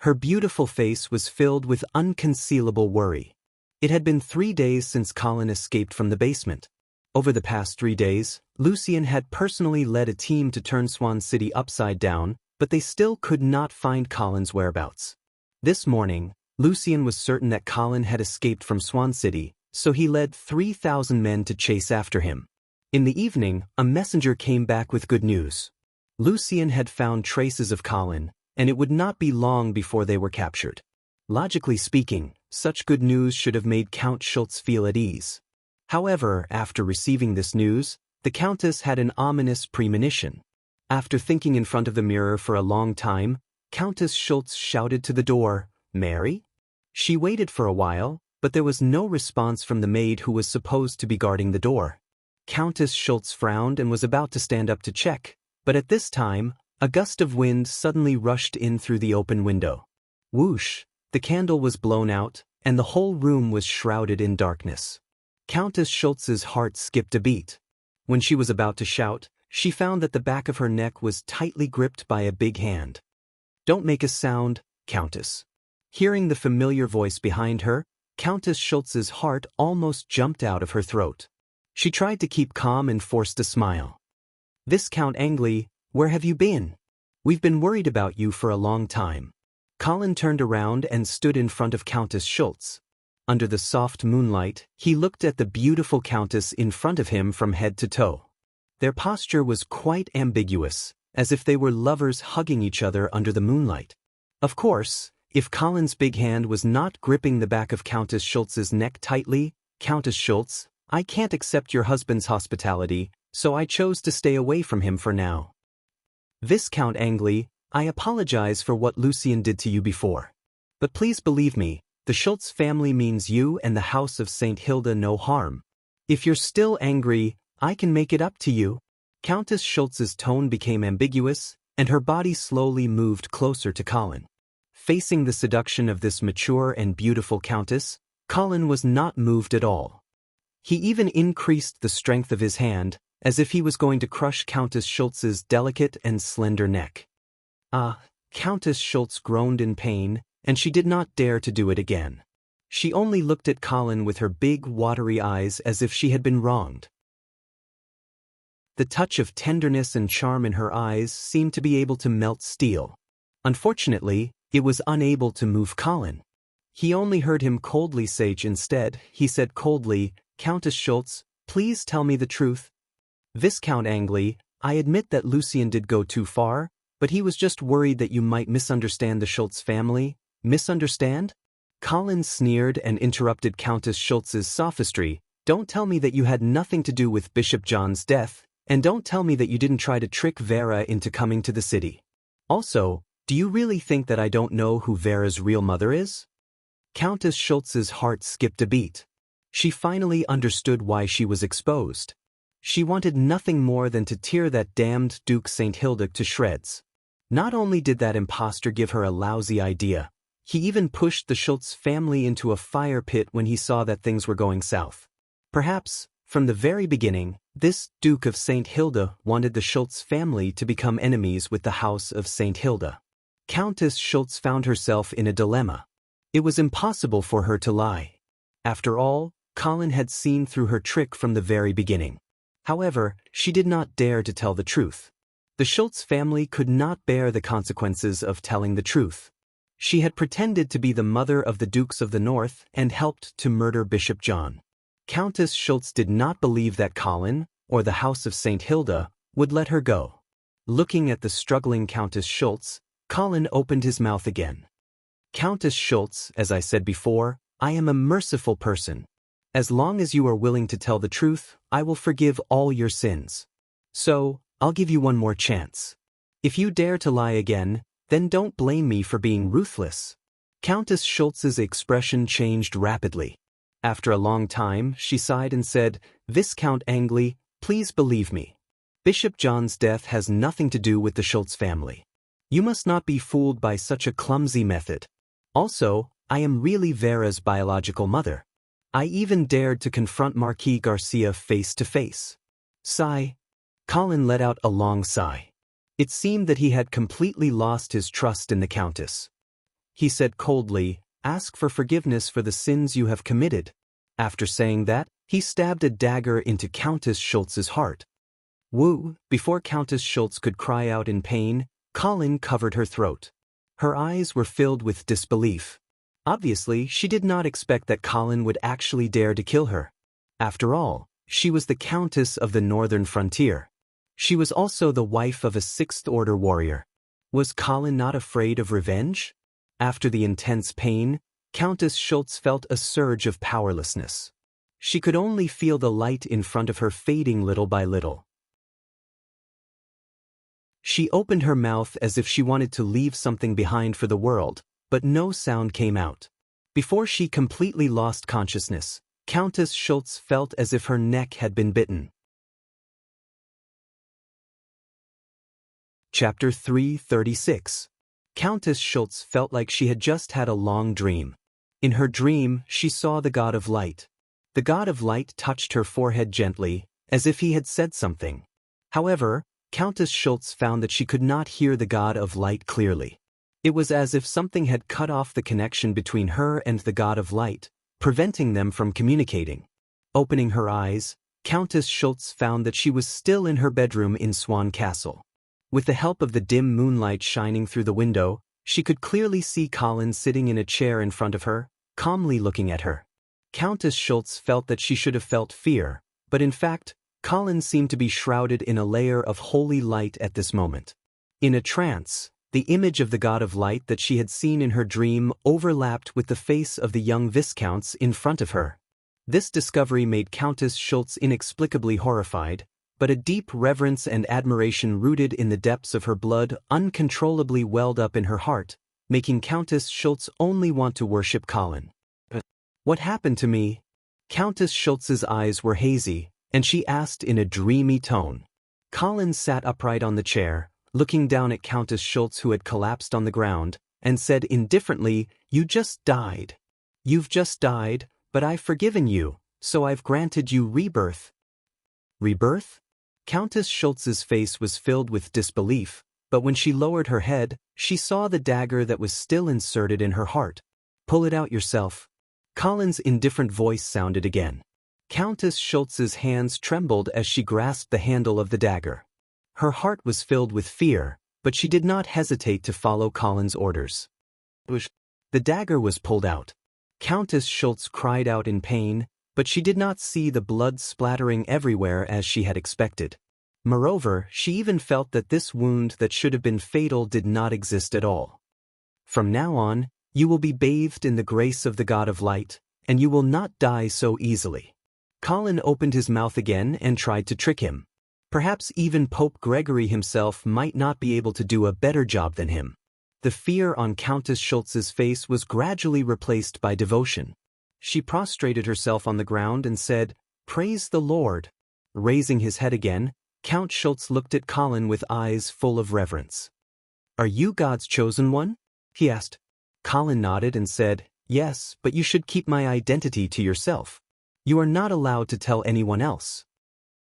Her beautiful face was filled with unconcealable worry. It had been 3 days since Colin escaped from the basement. Over the past 3 days, Lucien had personally led a team to turn Swan City upside down, but they still could not find Colin's whereabouts. This morning, Lucien was certain that Colin had escaped from Swan City, so he led 3,000 men to chase after him. In the evening, a messenger came back with good news. Lucien had found traces of Colin, and it would not be long before they were captured. Logically speaking, such good news should have made Count Schultz feel at ease. However, after receiving this news, the Countess had an ominous premonition. After thinking in front of the mirror for a long time, Countess Schultz shouted to the door, "Mary?" She waited for a while, but there was no response from the maid who was supposed to be guarding the door. Countess Schultz frowned and was about to stand up to check, but at this time, a gust of wind suddenly rushed in through the open window. Whoosh! The candle was blown out, and the whole room was shrouded in darkness. Countess Schultz's heart skipped a beat. When she was about to shout, she found that the back of her neck was tightly gripped by a big hand. "Don't make a sound, Countess." Hearing the familiar voice behind her, Countess Schultz's heart almost jumped out of her throat. She tried to keep calm and forced a smile. "Viscount Angley, where have you been? We've been worried about you for a long time." Colin turned around and stood in front of Countess Schultz. Under the soft moonlight, he looked at the beautiful Countess in front of him from head to toe. Their posture was quite ambiguous, as if they were lovers hugging each other under the moonlight. Of course, if Colin's big hand was not gripping the back of Countess Schultz's neck tightly, "Countess Schultz, I can't accept your husband's hospitality, so I chose to stay away from him for now. Viscount Angley, I apologize for what Lucien did to you before. But please believe me, the Schultz family means you and the House of St. Hilda no harm. If you're still angry, I can make it up to you." Countess Schultz's tone became ambiguous, and her body slowly moved closer to Colin. Facing the seduction of this mature and beautiful countess, Colin was not moved at all. He even increased the strength of his hand, as if he was going to crush Countess Schultz's delicate and slender neck. Countess Schultz groaned in pain, and she did not dare to do it again. She only looked at Colin with her big, watery eyes as if she had been wronged. The touch of tenderness and charm in her eyes seemed to be able to melt steel. Unfortunately, it was unable to move Colin. He only heard him coldly say instead. He said coldly, "Countess Schultz, please tell me the truth." "Viscount Angley, I admit that Lucien did go too far, but he was just worried that you might misunderstand the Schultz family." "Misunderstand?" Colin sneered and interrupted Countess Schultz's sophistry. "Don't tell me that you had nothing to do with Bishop John's death, and don't tell me that you didn't try to trick Vera into coming to the city. Also, do you really think that I don't know who Vera's real mother is?" Countess Schultz's heart skipped a beat. She finally understood why she was exposed. She wanted nothing more than to tear that damned Duke St. Hilda to shreds. Not only did that impostor give her a lousy idea, he even pushed the Schultz family into a fire pit when he saw that things were going south. Perhaps, from the very beginning, this Duke of St. Hilda wanted the Schultz family to become enemies with the House of St. Hilda. Countess Schultz found herself in a dilemma. It was impossible for her to lie. After all, Colin had seen through her trick from the very beginning. However, she did not dare to tell the truth. The Schultz family could not bear the consequences of telling the truth. She had pretended to be the mother of the Dukes of the North and helped to murder Bishop John. Countess Schultz did not believe that Colin, or the House of St. Hilda, would let her go. Looking at the struggling Countess Schultz, Colin opened his mouth again. "Countess Schultz, as I said before, I am a merciful person. As long as you are willing to tell the truth, I will forgive all your sins. So, I'll give you one more chance. If you dare to lie again, then don't blame me for being ruthless." Countess Schultz's expression changed rapidly. After a long time, she sighed and said, "Viscount Angley, please believe me. Bishop John's death has nothing to do with the Schultz family. You must not be fooled by such a clumsy method. Also, I am really Vera's biological mother. I even dared to confront Marquis Garcia face to face." Sigh. Colin let out a long sigh. It seemed that he had completely lost his trust in the Countess. He said coldly, "Ask for forgiveness for the sins you have committed." After saying that, he stabbed a dagger into Countess Schultz's heart. Woo! Before Countess Schultz could cry out in pain, Colin covered her throat. Her eyes were filled with disbelief. Obviously, she did not expect that Colin would actually dare to kill her. After all, she was the Countess of the Northern Frontier. She was also the wife of a Sixth-Order warrior. Was Colin not afraid of revenge? After the intense pain, Countess Schultz felt a surge of powerlessness. She could only feel the light in front of her fading little by little. She opened her mouth as if she wanted to leave something behind for the world, but no sound came out. Before she completely lost consciousness, Countess Schultz felt as if her neck had been bitten. Chapter 336. Countess Schultz felt like she had just had a long dream. In her dream, she saw the God of Light. The God of Light touched her forehead gently, as if he had said something. However, Countess Schultz found that she could not hear the God of Light clearly. It was as if something had cut off the connection between her and the God of Light, preventing them from communicating. Opening her eyes, Countess Schultz found that she was still in her bedroom in Swan Castle. With the help of the dim moonlight shining through the window, she could clearly see Colin sitting in a chair in front of her, calmly looking at her. Countess Schultz felt that she should have felt fear, but in fact, Colin seemed to be shrouded in a layer of holy light at this moment. In a trance, the image of the God of Light that she had seen in her dream overlapped with the face of the young Viscounts in front of her. This discovery made Countess Schultz inexplicably horrified, but a deep reverence and admiration rooted in the depths of her blood uncontrollably welled up in her heart, making Countess Schultz only want to worship Colin. "What happened to me?" Countess Schultz's eyes were hazy, and she asked in a dreamy tone. Colin sat upright on the chair, looking down at Countess Schultz, who had collapsed on the ground, and said indifferently, "You just died. You've just died, but I've forgiven you, so I've granted you rebirth." Rebirth? Countess Schultz's face was filled with disbelief, but when she lowered her head, she saw the dagger that was still inserted in her heart. "Pull it out yourself." Colin's indifferent voice sounded again. Countess Schultz's hands trembled as she grasped the handle of the dagger. Her heart was filled with fear, but she did not hesitate to follow Colin's orders. The dagger was pulled out. Countess Schultz cried out in pain, but she did not see the blood splattering everywhere as she had expected. Moreover, she even felt that this wound that should have been fatal did not exist at all. "From now on, you will be bathed in the grace of the God of Light, and you will not die so easily." Colin opened his mouth again and tried to trick him. Perhaps even Pope Gregory himself might not be able to do a better job than him. The fear on Countess Schultz's face was gradually replaced by devotion. She prostrated herself on the ground and said, "Praise the Lord." Raising his head again, Count Schultz looked at Colin with eyes full of reverence. "Are you God's chosen one?" he asked. Colin nodded and said, "Yes, but you should keep my identity to yourself. You are not allowed to tell anyone else."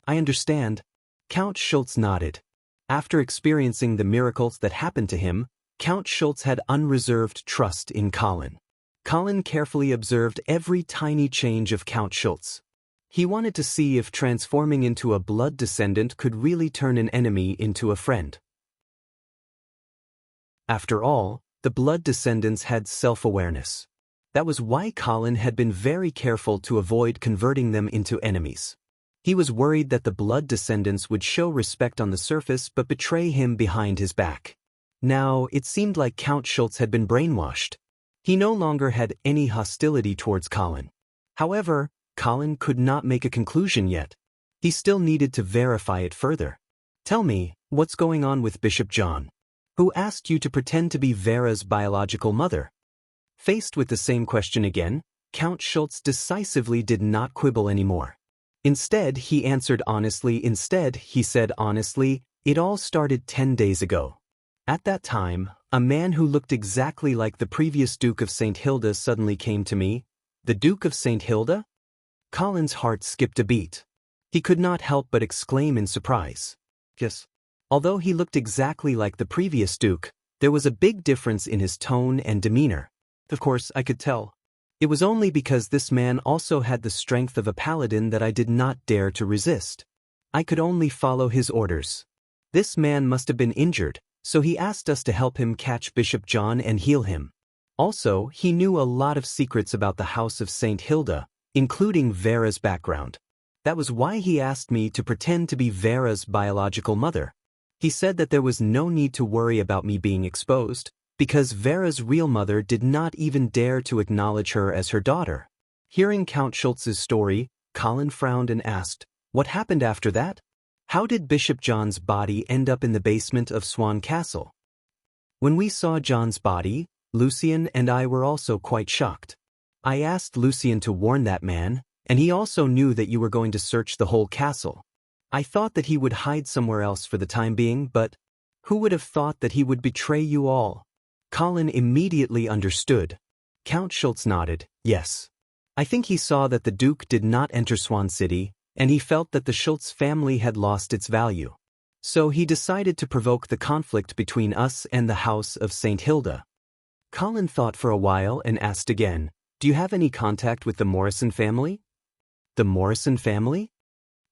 "I understand." Count Schultz nodded. After experiencing the miracles that happened to him, Count Schultz had unreserved trust in Colin. Colin carefully observed every tiny change of Count Schultz. He wanted to see if transforming into a blood descendant could really turn an enemy into a friend. After all, the blood descendants had self-awareness. That was why Colin had been very careful to avoid converting them into enemies. He was worried that the blood descendants would show respect on the surface but betray him behind his back. Now, it seemed like Count Schultz had been brainwashed. He no longer had any hostility towards Colin. However, Colin could not make a conclusion yet. He still needed to verify it further. "Tell me, what's going on with Bishop John? Who asked you to pretend to be Vera's biological mother?" Faced with the same question again, Count Schultz decisively did not quibble anymore. Instead, he answered honestly. He said honestly, "It all started 10 days ago. At that time, a man who looked exactly like the previous Duke of St. Hilda suddenly came to me." "The Duke of St. Hilda?" Colin's heart skipped a beat. He could not help but exclaim in surprise. Yes. Although he looked exactly like the previous Duke, there was a big difference in his tone and demeanor. Of course, I could tell. It was only because this man also had the strength of a paladin that I did not dare to resist. I could only follow his orders. This man must have been injured, so he asked us to help him catch Bishop John and heal him. Also, he knew a lot of secrets about the House of St. Hilda, including Vera's background. That was why he asked me to pretend to be Vera's biological mother. He said that there was no need to worry about me being exposed, because Vera's real mother did not even dare to acknowledge her as her daughter. Hearing Count Schultz's story, Colin frowned and asked, "What happened after that? How did Bishop John's body end up in the basement of Swan Castle?" When we saw John's body, Lucien and I were also quite shocked. I asked Lucien to warn that man, and he also knew that you were going to search the whole castle. I thought that he would hide somewhere else for the time being, but who would have thought that he would betray you all? Colin immediately understood. Count Schultz nodded, yes. I think he saw that the Duke did not enter Swan City, and he felt that the Schultz family had lost its value. So he decided to provoke the conflict between us and the House of St. Hilda. Colin thought for a while and asked again, "Do you have any contact with the Morrison family?" The Morrison family?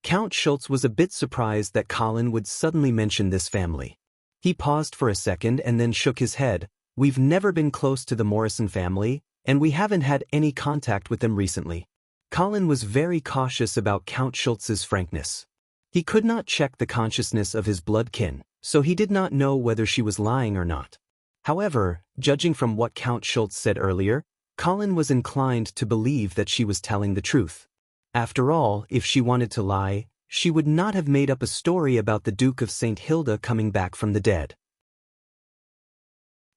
Count Schultz was a bit surprised that Colin would suddenly mention this family. He paused for a second and then shook his head. "We've never been close to the Morrison family, and we haven't had any contact with them recently." Colin was very cautious about Count Schultz's frankness. He could not check the consciousness of his bloodkin, so he did not know whether she was lying or not. However, judging from what Count Schultz said earlier, Colin was inclined to believe that she was telling the truth. After all, if she wanted to lie, she would not have made up a story about the Duke of St. Hilda coming back from the dead.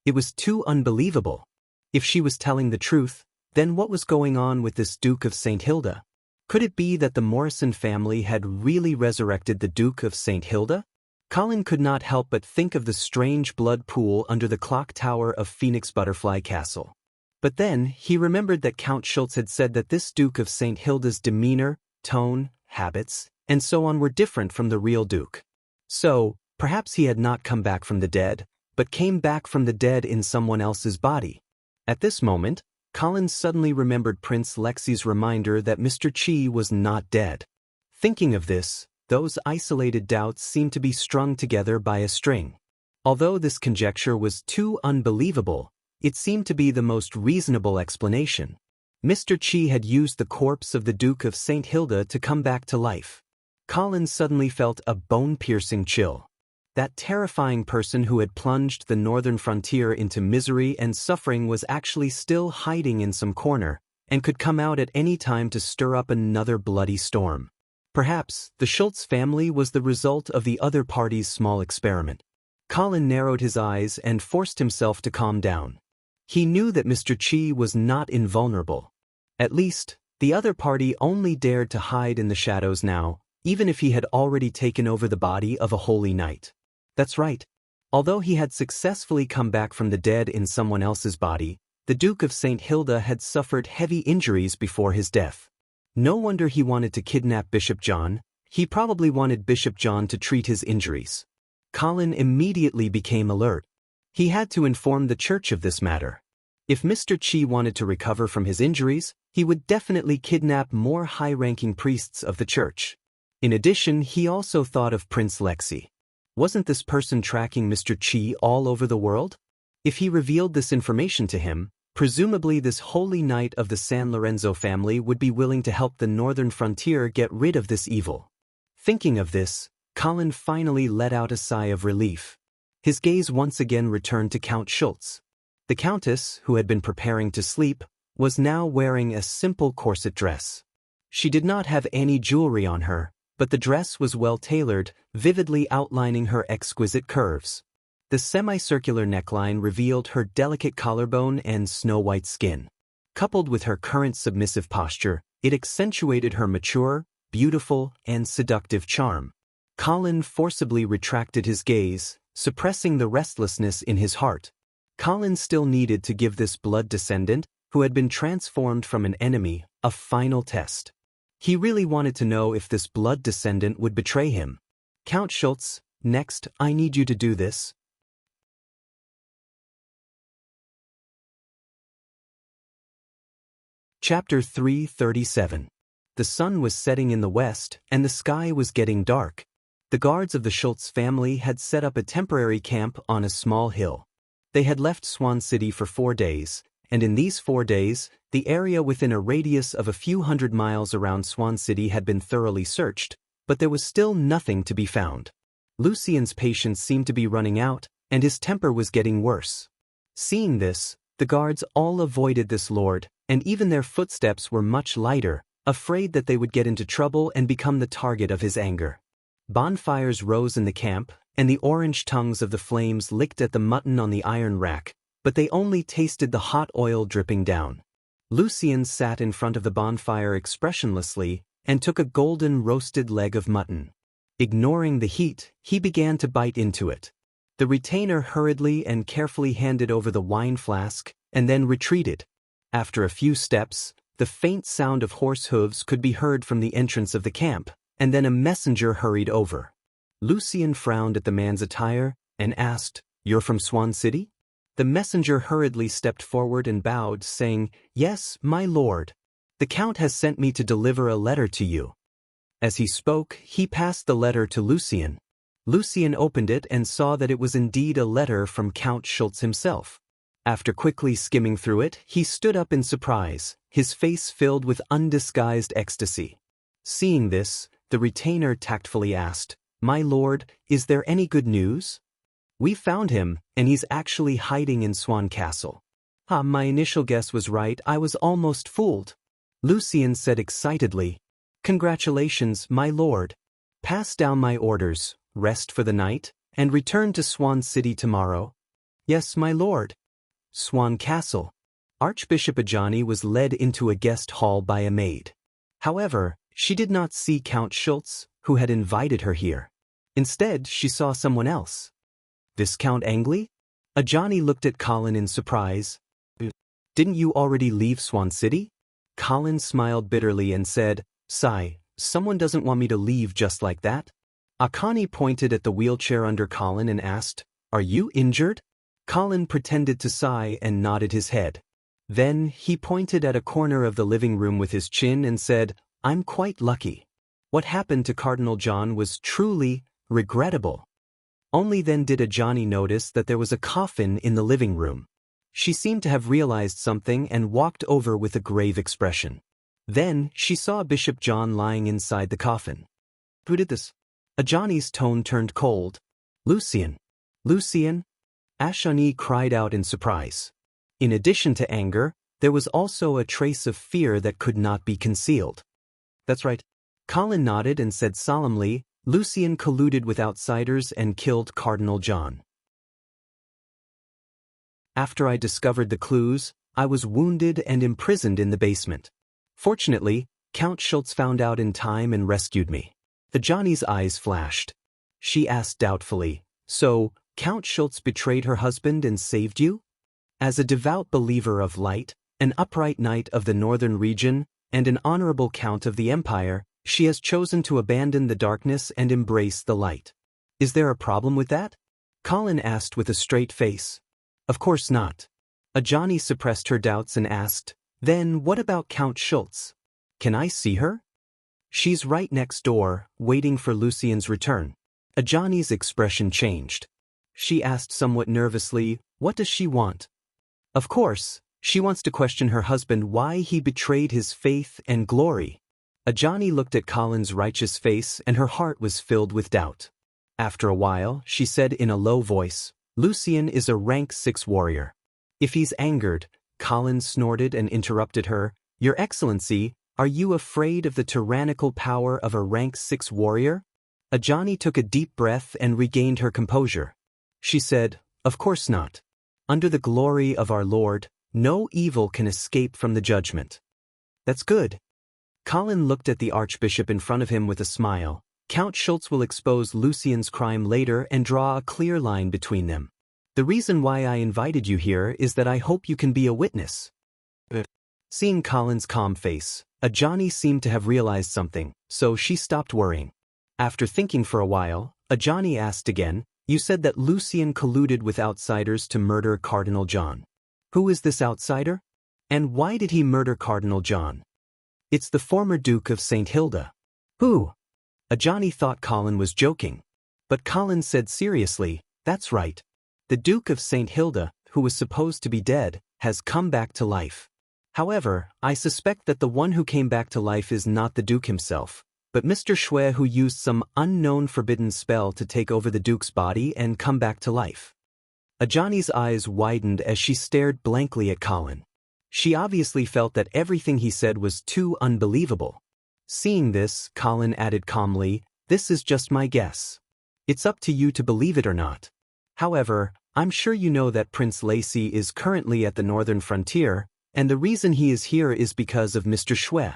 It was too unbelievable. If she was telling the truth, then what was going on with this Duke of St. Hilda? Could it be that the Morrison family had really resurrected the Duke of St. Hilda? Colin could not help but think of the strange blood pool under the clock tower of Phoenix Butterfly Castle. But then, he remembered that Count Schultz had said that this Duke of St. Hilda's demeanor, tone, habits, and so on were different from the real Duke. So, perhaps he had not come back from the dead, but came back from the dead in someone else's body. At this moment, Colin suddenly remembered Prince Lexi's reminder that Mr. Chi was not dead. Thinking of this, those isolated doubts seemed to be strung together by a string. Although this conjecture was too unbelievable, it seemed to be the most reasonable explanation. Mr. Chi had used the corpse of the Duke of St. Hilda to come back to life. Colin suddenly felt a bone-piercing chill. That terrifying person who had plunged the northern frontier into misery and suffering was actually still hiding in some corner, and could come out at any time to stir up another bloody storm. Perhaps the Schultz family was the result of the other party's small experiment. Colin narrowed his eyes and forced himself to calm down. He knew that Mr. Chi was not invulnerable. At least, the other party only dared to hide in the shadows now, even if he had already taken over the body of a holy knight. That's right. Although he had successfully come back from the dead in someone else's body, the Duke of St. Hilda had suffered heavy injuries before his death. No wonder he wanted to kidnap Bishop John. He probably wanted Bishop John to treat his injuries. Colin immediately became alert. He had to inform the church of this matter. If Mr. Chi wanted to recover from his injuries, he would definitely kidnap more high-ranking priests of the church. In addition, he also thought of Prince Lexi. Wasn't this person tracking Mr. Chi all over the world? If he revealed this information to him, presumably this holy knight of the San Lorenzo family would be willing to help the northern frontier get rid of this evil. Thinking of this, Colin finally let out a sigh of relief. His gaze once again returned to Count Schultz. The Countess, who had been preparing to sleep, was now wearing a simple corset dress. She did not have any jewelry on her, but the dress was well tailored, vividly outlining her exquisite curves. The semicircular neckline revealed her delicate collarbone and snow-white skin. Coupled with her current submissive posture, it accentuated her mature, beautiful, and seductive charm. Colin forcibly retracted his gaze, suppressing the restlessness in his heart. Colin still needed to give this blood descendant, who had been transformed from an enemy, a final test. He really wanted to know if this blood descendant would betray him. "Count Schultz, next, I need you to do this." Chapter 337. The sun was setting in the west, and the sky was getting dark. The guards of the Schultz family had set up a temporary camp on a small hill. They had left Swan City for 4 days, and in these 4 days, the area within a radius of a few hundred miles around Swan City had been thoroughly searched, but there was still nothing to be found. Lucien's patience seemed to be running out, and his temper was getting worse. Seeing this, the guards all avoided this lord, and even their footsteps were much lighter, afraid that they would get into trouble and become the target of his anger. Bonfires rose in the camp, and the orange tongues of the flames licked at the mutton on the iron rack, but they only tasted the hot oil dripping down. Lucien sat in front of the bonfire expressionlessly and took a golden roasted leg of mutton. Ignoring the heat, he began to bite into it. The retainer hurriedly and carefully handed over the wine flask and then retreated. After a few steps, the faint sound of horse hooves could be heard from the entrance of the camp, and then a messenger hurried over. Lucien frowned at the man's attire and asked, "You're from Swan City?" The messenger hurriedly stepped forward and bowed, saying, "Yes, my lord. The count has sent me to deliver a letter to you." As he spoke, he passed the letter to Lucien. Lucien opened it and saw that it was indeed a letter from Count Schultz himself. After quickly skimming through it, he stood up in surprise, his face filled with undisguised ecstasy. Seeing this, the retainer tactfully asked, "My lord, is there any good news?" "We found him, and he's actually hiding in Swan Castle." "Ah, my initial guess was right, I was almost fooled," Lucien said excitedly. "Congratulations, my lord. Pass down my orders, rest for the night, and return to Swan City tomorrow." "Yes, my lord." Swan Castle. Archbishop Ajani was led into a guest hall by a maid. However, she did not see Count Schultz, who had invited her here. Instead, she saw someone else. Viscount Angley? Ajani looked at Colin in surprise. "Didn't you already leave Swan City?" Colin smiled bitterly and said, "Sigh, someone doesn't want me to leave just like that." Akani pointed at the wheelchair under Colin and asked, "Are you injured?" Colin pretended to sigh and nodded his head. Then he pointed at a corner of the living room with his chin and said, "I'm quite lucky. What happened to Cardinal John was truly regrettable." Only then did Ajani notice that there was a coffin in the living room. She seemed to have realized something and walked over with a grave expression. Then she saw Bishop John lying inside the coffin. "Who did this?" Ajani's tone turned cold. "Lucien." "Lucien?" Ashani cried out in surprise. In addition to anger, there was also a trace of fear that could not be concealed. "That's right." Colin nodded and said solemnly, "Lucien colluded with outsiders and killed Cardinal John. After I discovered the clues, I was wounded and imprisoned in the basement. Fortunately, Count Schultz found out in time and rescued me." Ajani's eyes flashed. She asked doubtfully, "So, Count Schultz betrayed her husband and saved you?" As a devout believer of light, an upright knight of the northern region, and an honorable count of the empire, she has chosen to abandon the darkness and embrace the light. "Is there a problem with that?" Colin asked with a straight face. "Of course not." Ajani suppressed her doubts and asked, "Then what about Count Schultz? Can I see her?" "She's right next door, waiting for Lucien's return." Ajani's expression changed. She asked somewhat nervously, "What does she want?" Of course, she wants to question her husband why he betrayed his faith and glory. Ajani looked at Colin's righteous face and her heart was filled with doubt. After a while, she said in a low voice, "Lucien is a rank 6 warrior." "If he's angered," Colin snorted and interrupted her, "Your Excellency, are you afraid of the tyrannical power of a rank 6 warrior?" Ajani took a deep breath and regained her composure. She said, "Of course not. Under the glory of our Lord, no evil can escape from the judgment." "That's good." Colin looked at the Archbishop in front of him with a smile. "Count Schultz will expose Lucien's crime later and draw a clear line between them. The reason why I invited you here is that I hope you can be a witness." Seeing Colin's calm face, Ajani seemed to have realized something, so she stopped worrying. After thinking for a while, Ajani asked again, "You said that Lucien colluded with outsiders to murder Cardinal John. Who is this outsider? And why did he murder Cardinal John?" "It's the former Duke of St. Hilda." "Who?" Ajani thought Colin was joking. But Colin said seriously, "That's right. The Duke of St. Hilda, who was supposed to be dead, has come back to life. However, I suspect that the one who came back to life is not the Duke himself, but Mr. Shui, who used some unknown forbidden spell to take over the Duke's body and come back to life. Ajani's eyes widened as she stared blankly at Colin. She obviously felt that everything he said was too unbelievable. Seeing this, Colin added calmly, "This is just my guess. It's up to you to believe it or not. However, I'm sure you know that Prince Lacey is currently at the northern frontier, and the reason he is here is because of Mr. Shui."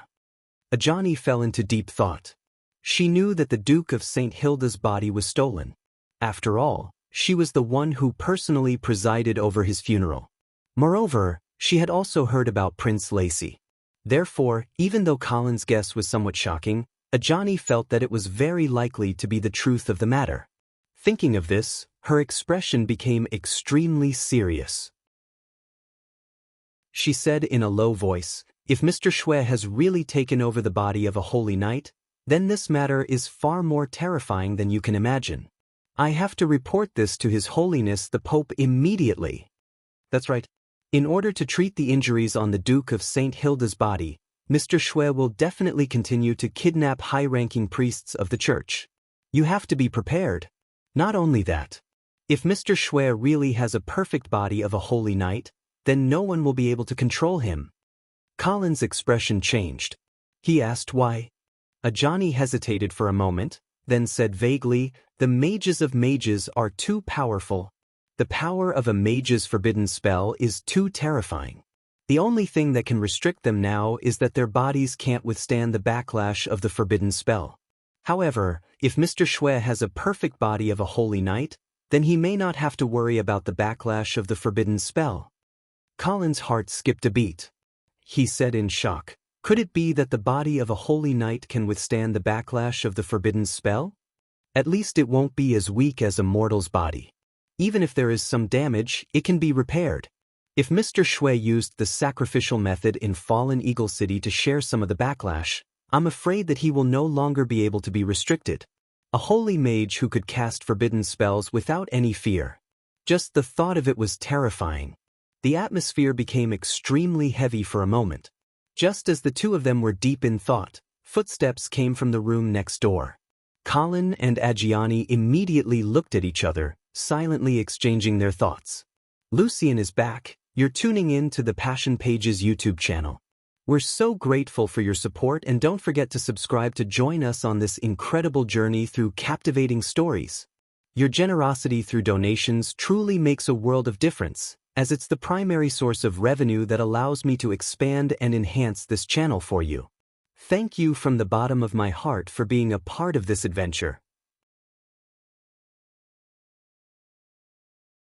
Ajani fell into deep thought. She knew that the Duke of St. Hilda's body was stolen. After all, she was the one who personally presided over his funeral. Moreover, she had also heard about Prince Lacey. Therefore, even though Colin's guess was somewhat shocking, Ajani felt that it was very likely to be the truth of the matter. Thinking of this, her expression became extremely serious. She said in a low voice, "If Mr. Shui has really taken over the body of a holy knight, then this matter is far more terrifying than you can imagine. I have to report this to His Holiness the Pope immediately." That's right. In order to treat the injuries on the Duke of St. Hilda's body, Mr. Shui will definitely continue to kidnap high-ranking priests of the church. You have to be prepared. Not only that, if Mr. Shui really has a perfect body of a holy knight, then no one will be able to control him. Colin's expression changed. He asked why. Ajani hesitated for a moment, then said vaguely, "The mages of mages are too powerful. The power of a mage's forbidden spell is too terrifying. The only thing that can restrict them now is that their bodies can't withstand the backlash of the forbidden spell. However, if Mr. Shui has a perfect body of a holy knight, then he may not have to worry about the backlash of the forbidden spell." Colin's heart skipped a beat. He said in shock, "Could it be that the body of a holy knight can withstand the backlash of the forbidden spell? At least it won't be as weak as a mortal's body. Even if there is some damage, it can be repaired." If Mr. Shui used the sacrificial method in Fallen Eagle City to share some of the backlash, I'm afraid that he will no longer be able to be restricted. A holy mage who could cast forbidden spells without any fear. Just the thought of it was terrifying. The atmosphere became extremely heavy for a moment. Just as the two of them were deep in thought, footsteps came from the room next door. Colin and Ajani immediately looked at each other, silently exchanging their thoughts. "Lucian is back. You're tuning in to the Passion Pages YouTube channel. We're so grateful for your support, and don't forget to subscribe to join us on this incredible journey through captivating stories. Your generosity through donations truly makes a world of difference, as it's the primary source of revenue that allows me to expand and enhance this channel for you. Thank you from the bottom of my heart for being a part of this adventure.